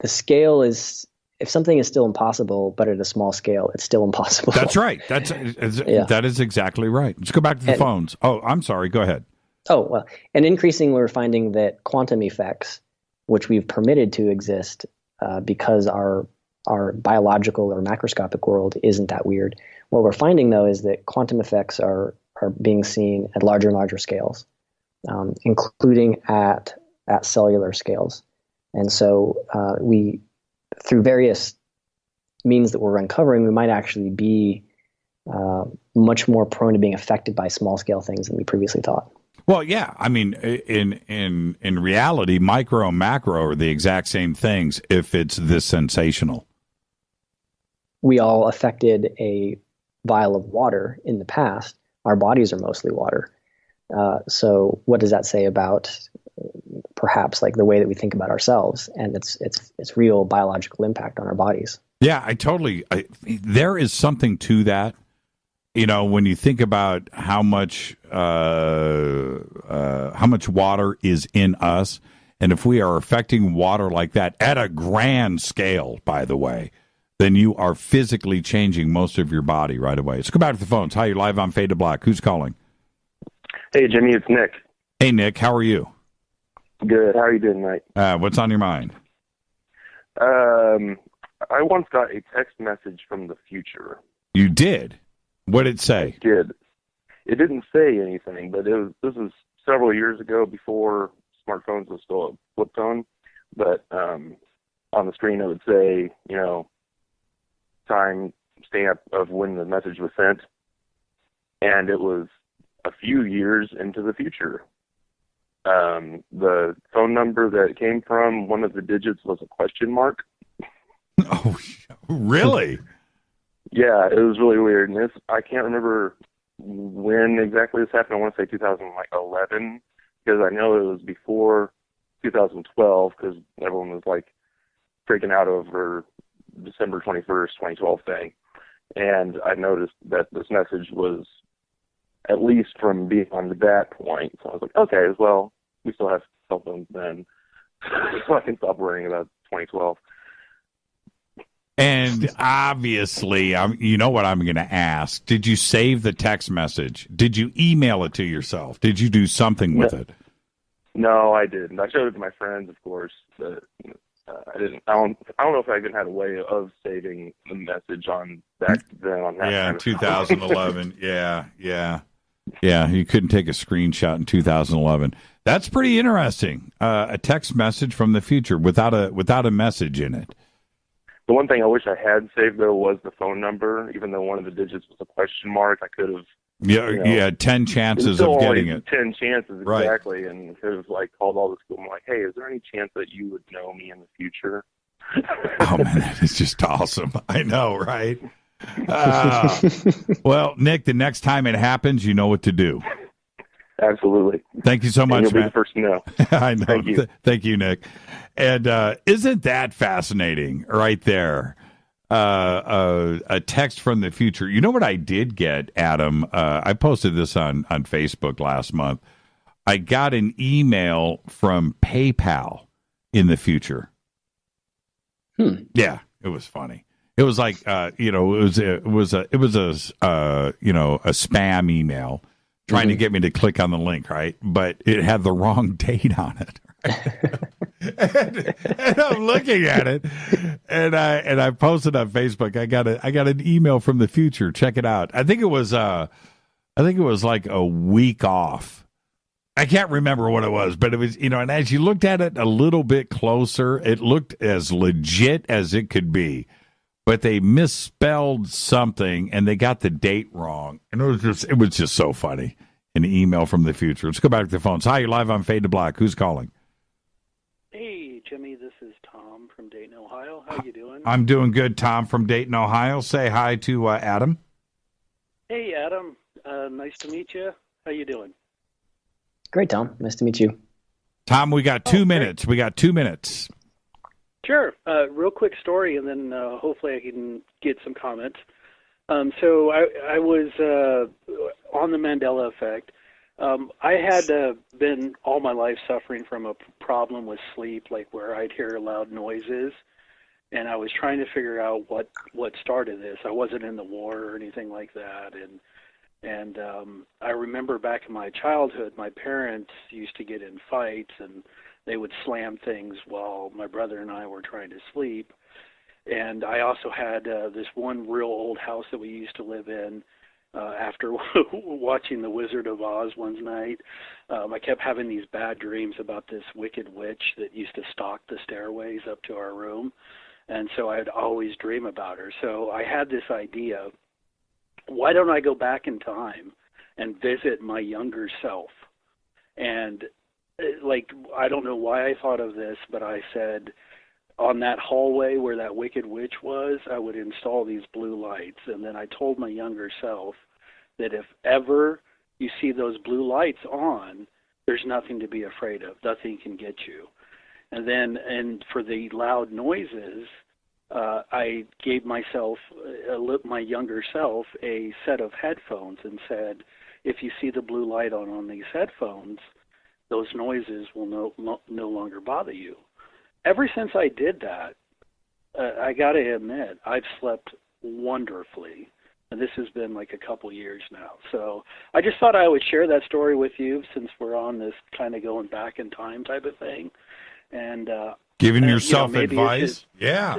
scale is, if something is still impossible, but at a small scale, it's still impossible. That's right. That is exactly right. Let's go back to the phones. Oh, I'm sorry. Go ahead. Oh, well, and increasingly we're finding that quantum effects, which we've permitted to exist, because our biological or macroscopic world isn't that weird. What we're finding, though, is that quantum effects are being seen at larger and larger scales, including at cellular scales. And so we, through various means that we're uncovering, we might actually be much more prone to being affected by small scale things than we previously thought. Well, yeah. I mean, in reality, micro and macro are the exact same things if it's this sensational. We all affected a vial of water in the past. Our bodies are mostly water. So what does that say about perhaps like the way that we think about ourselves and its real biological impact on our bodies? Yeah, there is something to that. You know, when you think about how much water is in us, and if we are affecting water like that at a grand scale, by the way, then you are physically changing most of your body right away. Let's go back to the phones. Hi, you're live on Fade to Black. Who's calling? Hey, Jimmy, it's Nick. Hey, Nick, how are you? Good. How are you doing tonight? What's on your mind? I once got a text message from the future. You did? What did it say? I did. It didn't say anything, but this was several years ago before smartphones was still a flip phone. But on the screen it would say, you know, time stamp of when the message was sent. And it was a few years into the future. The phone number that it came from, one of the digits was a question mark. Oh, really? Yeah, it was really weird. And I can't remember when exactly this happened. I want to say 2011, because I know it was before 2012, because everyone was like freaking out over December 21st, 2012 thing. And I noticed that this message was at least from beyond that point. So I was like, okay, well, we still have cell phones then, so I can stop worrying about 2012. And obviously, you know what I'm going to ask. Did you save the text message? Did you email it to yourself? Did you do something with it? No, I didn't. I showed it to my friends, of course, but I didn't. I don't know if I even had a way of saving the message on back then. On that yeah, kind of 2011. Yeah, you couldn't take a screenshot in 2011. That's pretty interesting. A text message from the future without a message in it. The one thing I wish I had saved, though, was the phone number. Even though one of the digits was a question mark, I could have. You had 10 chances of getting it. 10 chances, Right. exactly, and could have called all the school and hey, is there any chance that you would know me in the future? Oh man, that is just awesome. I know, right? Well, Nick, the next time it happens, you know what to do. Absolutely. Thank you so much, and you'll man. Be the first to know. I know. Thank you. Thank you, Nick. And isn't that fascinating right there? A text from the future. You know what I did get, Adam? I posted this on Facebook last month. I got an email from PayPal in the future. Yeah, it was funny. It was like, it was a spam email trying to get me to click on the link, right? But it had the wrong date on it. and I'm looking at it, and I posted on Facebook. I got an email from the future. Check it out. I think it was like a week off. I can't remember what it was, but it was, and as you looked at it a little bit closer, it looked as legit as it could be. But they misspelled something and they got the date wrong. And it was just so funny. An email from the future. Let's go back to the phones. Hi, you're live on Fade to Black. Who's calling? Hey, Jimmy, this is Tom from Dayton, Ohio. How you doing? I'm doing good, Tom from Dayton, Ohio. Say hi to Adam. Hey, Adam. Nice to meet you. How you doing? Great, Tom. Nice to meet you. Tom, we got 2 minutes. We got 2 minutes. Sure. Real quick story, and then hopefully I can get some comments. So I was on the Mandela effect. I had been all my life suffering from a problem with sleep, like where I'd hear loud noises, and I was trying to figure out what started this. I wasn't in the war or anything like that, and I remember back in my childhood, my parents used to get in fights, and they would slam things while my brother and I were trying to sleep. And I also had this one real old house that we used to live in. After watching The Wizard of Oz one night, I kept having these bad dreams about this wicked witch that used to stalk the stairways up to our room. And so I'd always dream about her. So I had this idea, why don't I go back in time and visit my younger self? And I don't know why I thought of this, but I said, on that hallway where that wicked witch was, I would install these blue lights. And then I told my younger self that if ever you see those blue lights on, there's nothing to be afraid of. Nothing can get you. And for the loud noises, I gave myself, my younger self, a set of headphones and said, if you see the blue light on these headphones, those noises will no longer bother you. Ever since I did that, I got to admit, I've slept wonderfully. And this has been like a couple years now. So I just thought I would share that story with you since we're on this kind of going back in time type of thing. And giving yourself maybe advice. Yeah.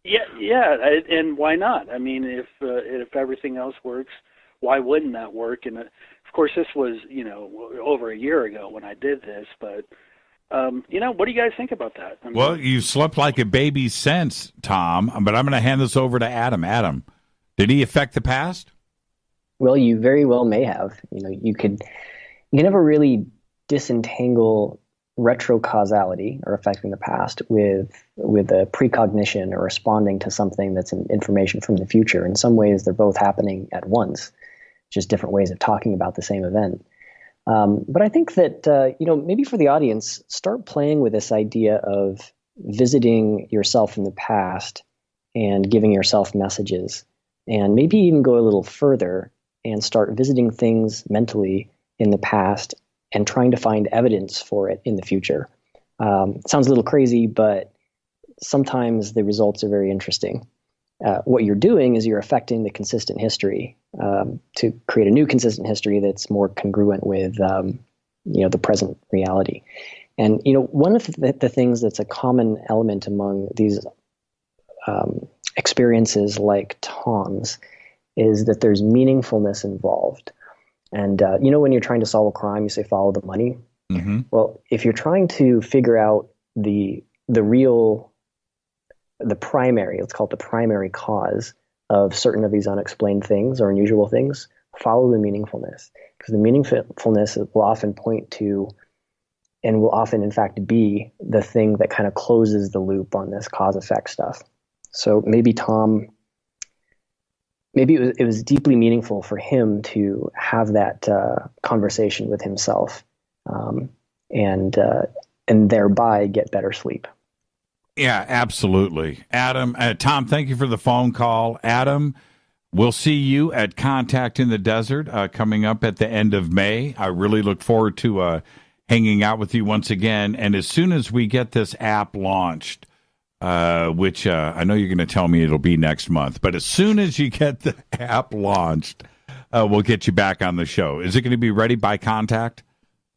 And why not? I mean, if everything else works, why wouldn't that work? And of course, this was, over a year ago when I did this, but what do you guys think about that? I mean, well, you slept like a baby since, Tom, but I'm going to hand this over to Adam. Adam, did he affect the past? Well, you very well may have. You can never really disentangle retrocausality, or affecting the past, with a precognition or responding to something that's an information from the future. In some ways, they're both happening at once, just different ways of talking about the same event. But I think that, maybe for the audience, start playing with this idea of visiting yourself in the past and giving yourself messages, and maybe even go a little further and start visiting things mentally in the past and trying to find evidence for it in the future. Sounds a little crazy, but sometimes the results are very interesting. What you're doing is you're affecting the consistent history to create a new consistent history that's more congruent with, the present reality. And, one of the things that's a common element among these experiences like Tom's is that there's meaningfulness involved. And, when you're trying to solve a crime, you say, follow the money. Mm-hmm. Well, if you're trying to figure out the primary, let's call it the primary cause of certain of these unexplained things or unusual things, follow the meaningfulness, because the meaningfulness will often point to, and will often in fact be, the thing that kind of closes the loop on this cause-effect stuff. So maybe Tom, it was deeply meaningful for him to have that conversation with himself, and thereby get better sleep. Yeah, absolutely. Adam, Tom, thank you for the phone call. Adam, we'll see you at Contact in the Desert coming up at the end of May. I really look forward to hanging out with you once again. And as soon as we get this app launched, which I know you're going to tell me it'll be next month, but as soon as you get the app launched, we'll get you back on the show. Is it going to be ready by Contact?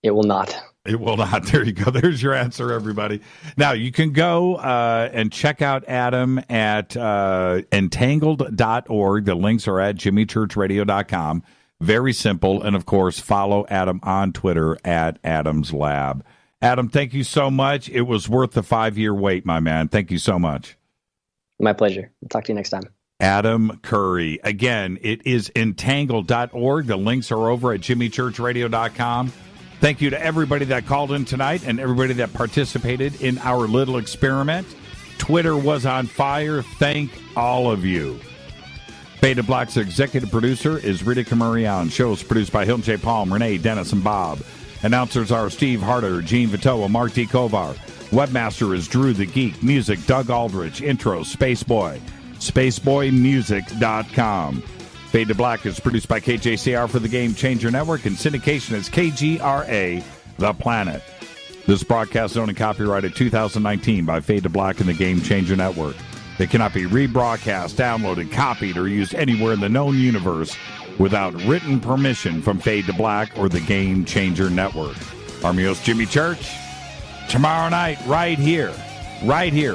It will not. It will not. There you go. There's your answer, everybody. Now, you can go and check out Adam at entangled.org. The links are at jimmychurchradio.com. Very simple. And, of course, follow Adam on Twitter at Adam's Lab. Adam, thank you so much. It was worth the 5-year wait, my man. Thank you so much. My pleasure. I'll talk to you next time. Adam Curry. Again, it is entangled.org. The links are over at jimmychurchradio.com. Thank you to everybody that called in tonight and everybody that participated in our little experiment. Twitter was on fire. Thank all of you. Fade to Black's executive producer is Rita Camarion. Show is produced by Hilton J. Palm, Renee, Dennis, and Bob. Announcers are Steve Harder, Gene Vitoa, Mark D. Kovar. Webmaster is Drew the Geek. Music, Doug Aldrich. Intro, Spaceboy. SpaceboyMusic.com. Fade to Black is produced by KJCR for the Game Changer Network, and syndication is KGRA, The Planet. This broadcast is owned and copyrighted 2019 by Fade to Black and the Game Changer Network. It cannot be rebroadcast, downloaded, copied, or used anywhere in the known universe without written permission from Fade to Black or the Game Changer Network. I'm your host, Jimmy Church. Tomorrow night, right here,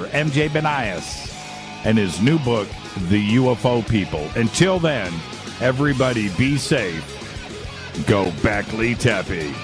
MJ Benias and his new book, The UFO People. Until then, everybody be safe. Go Beckley Tepe.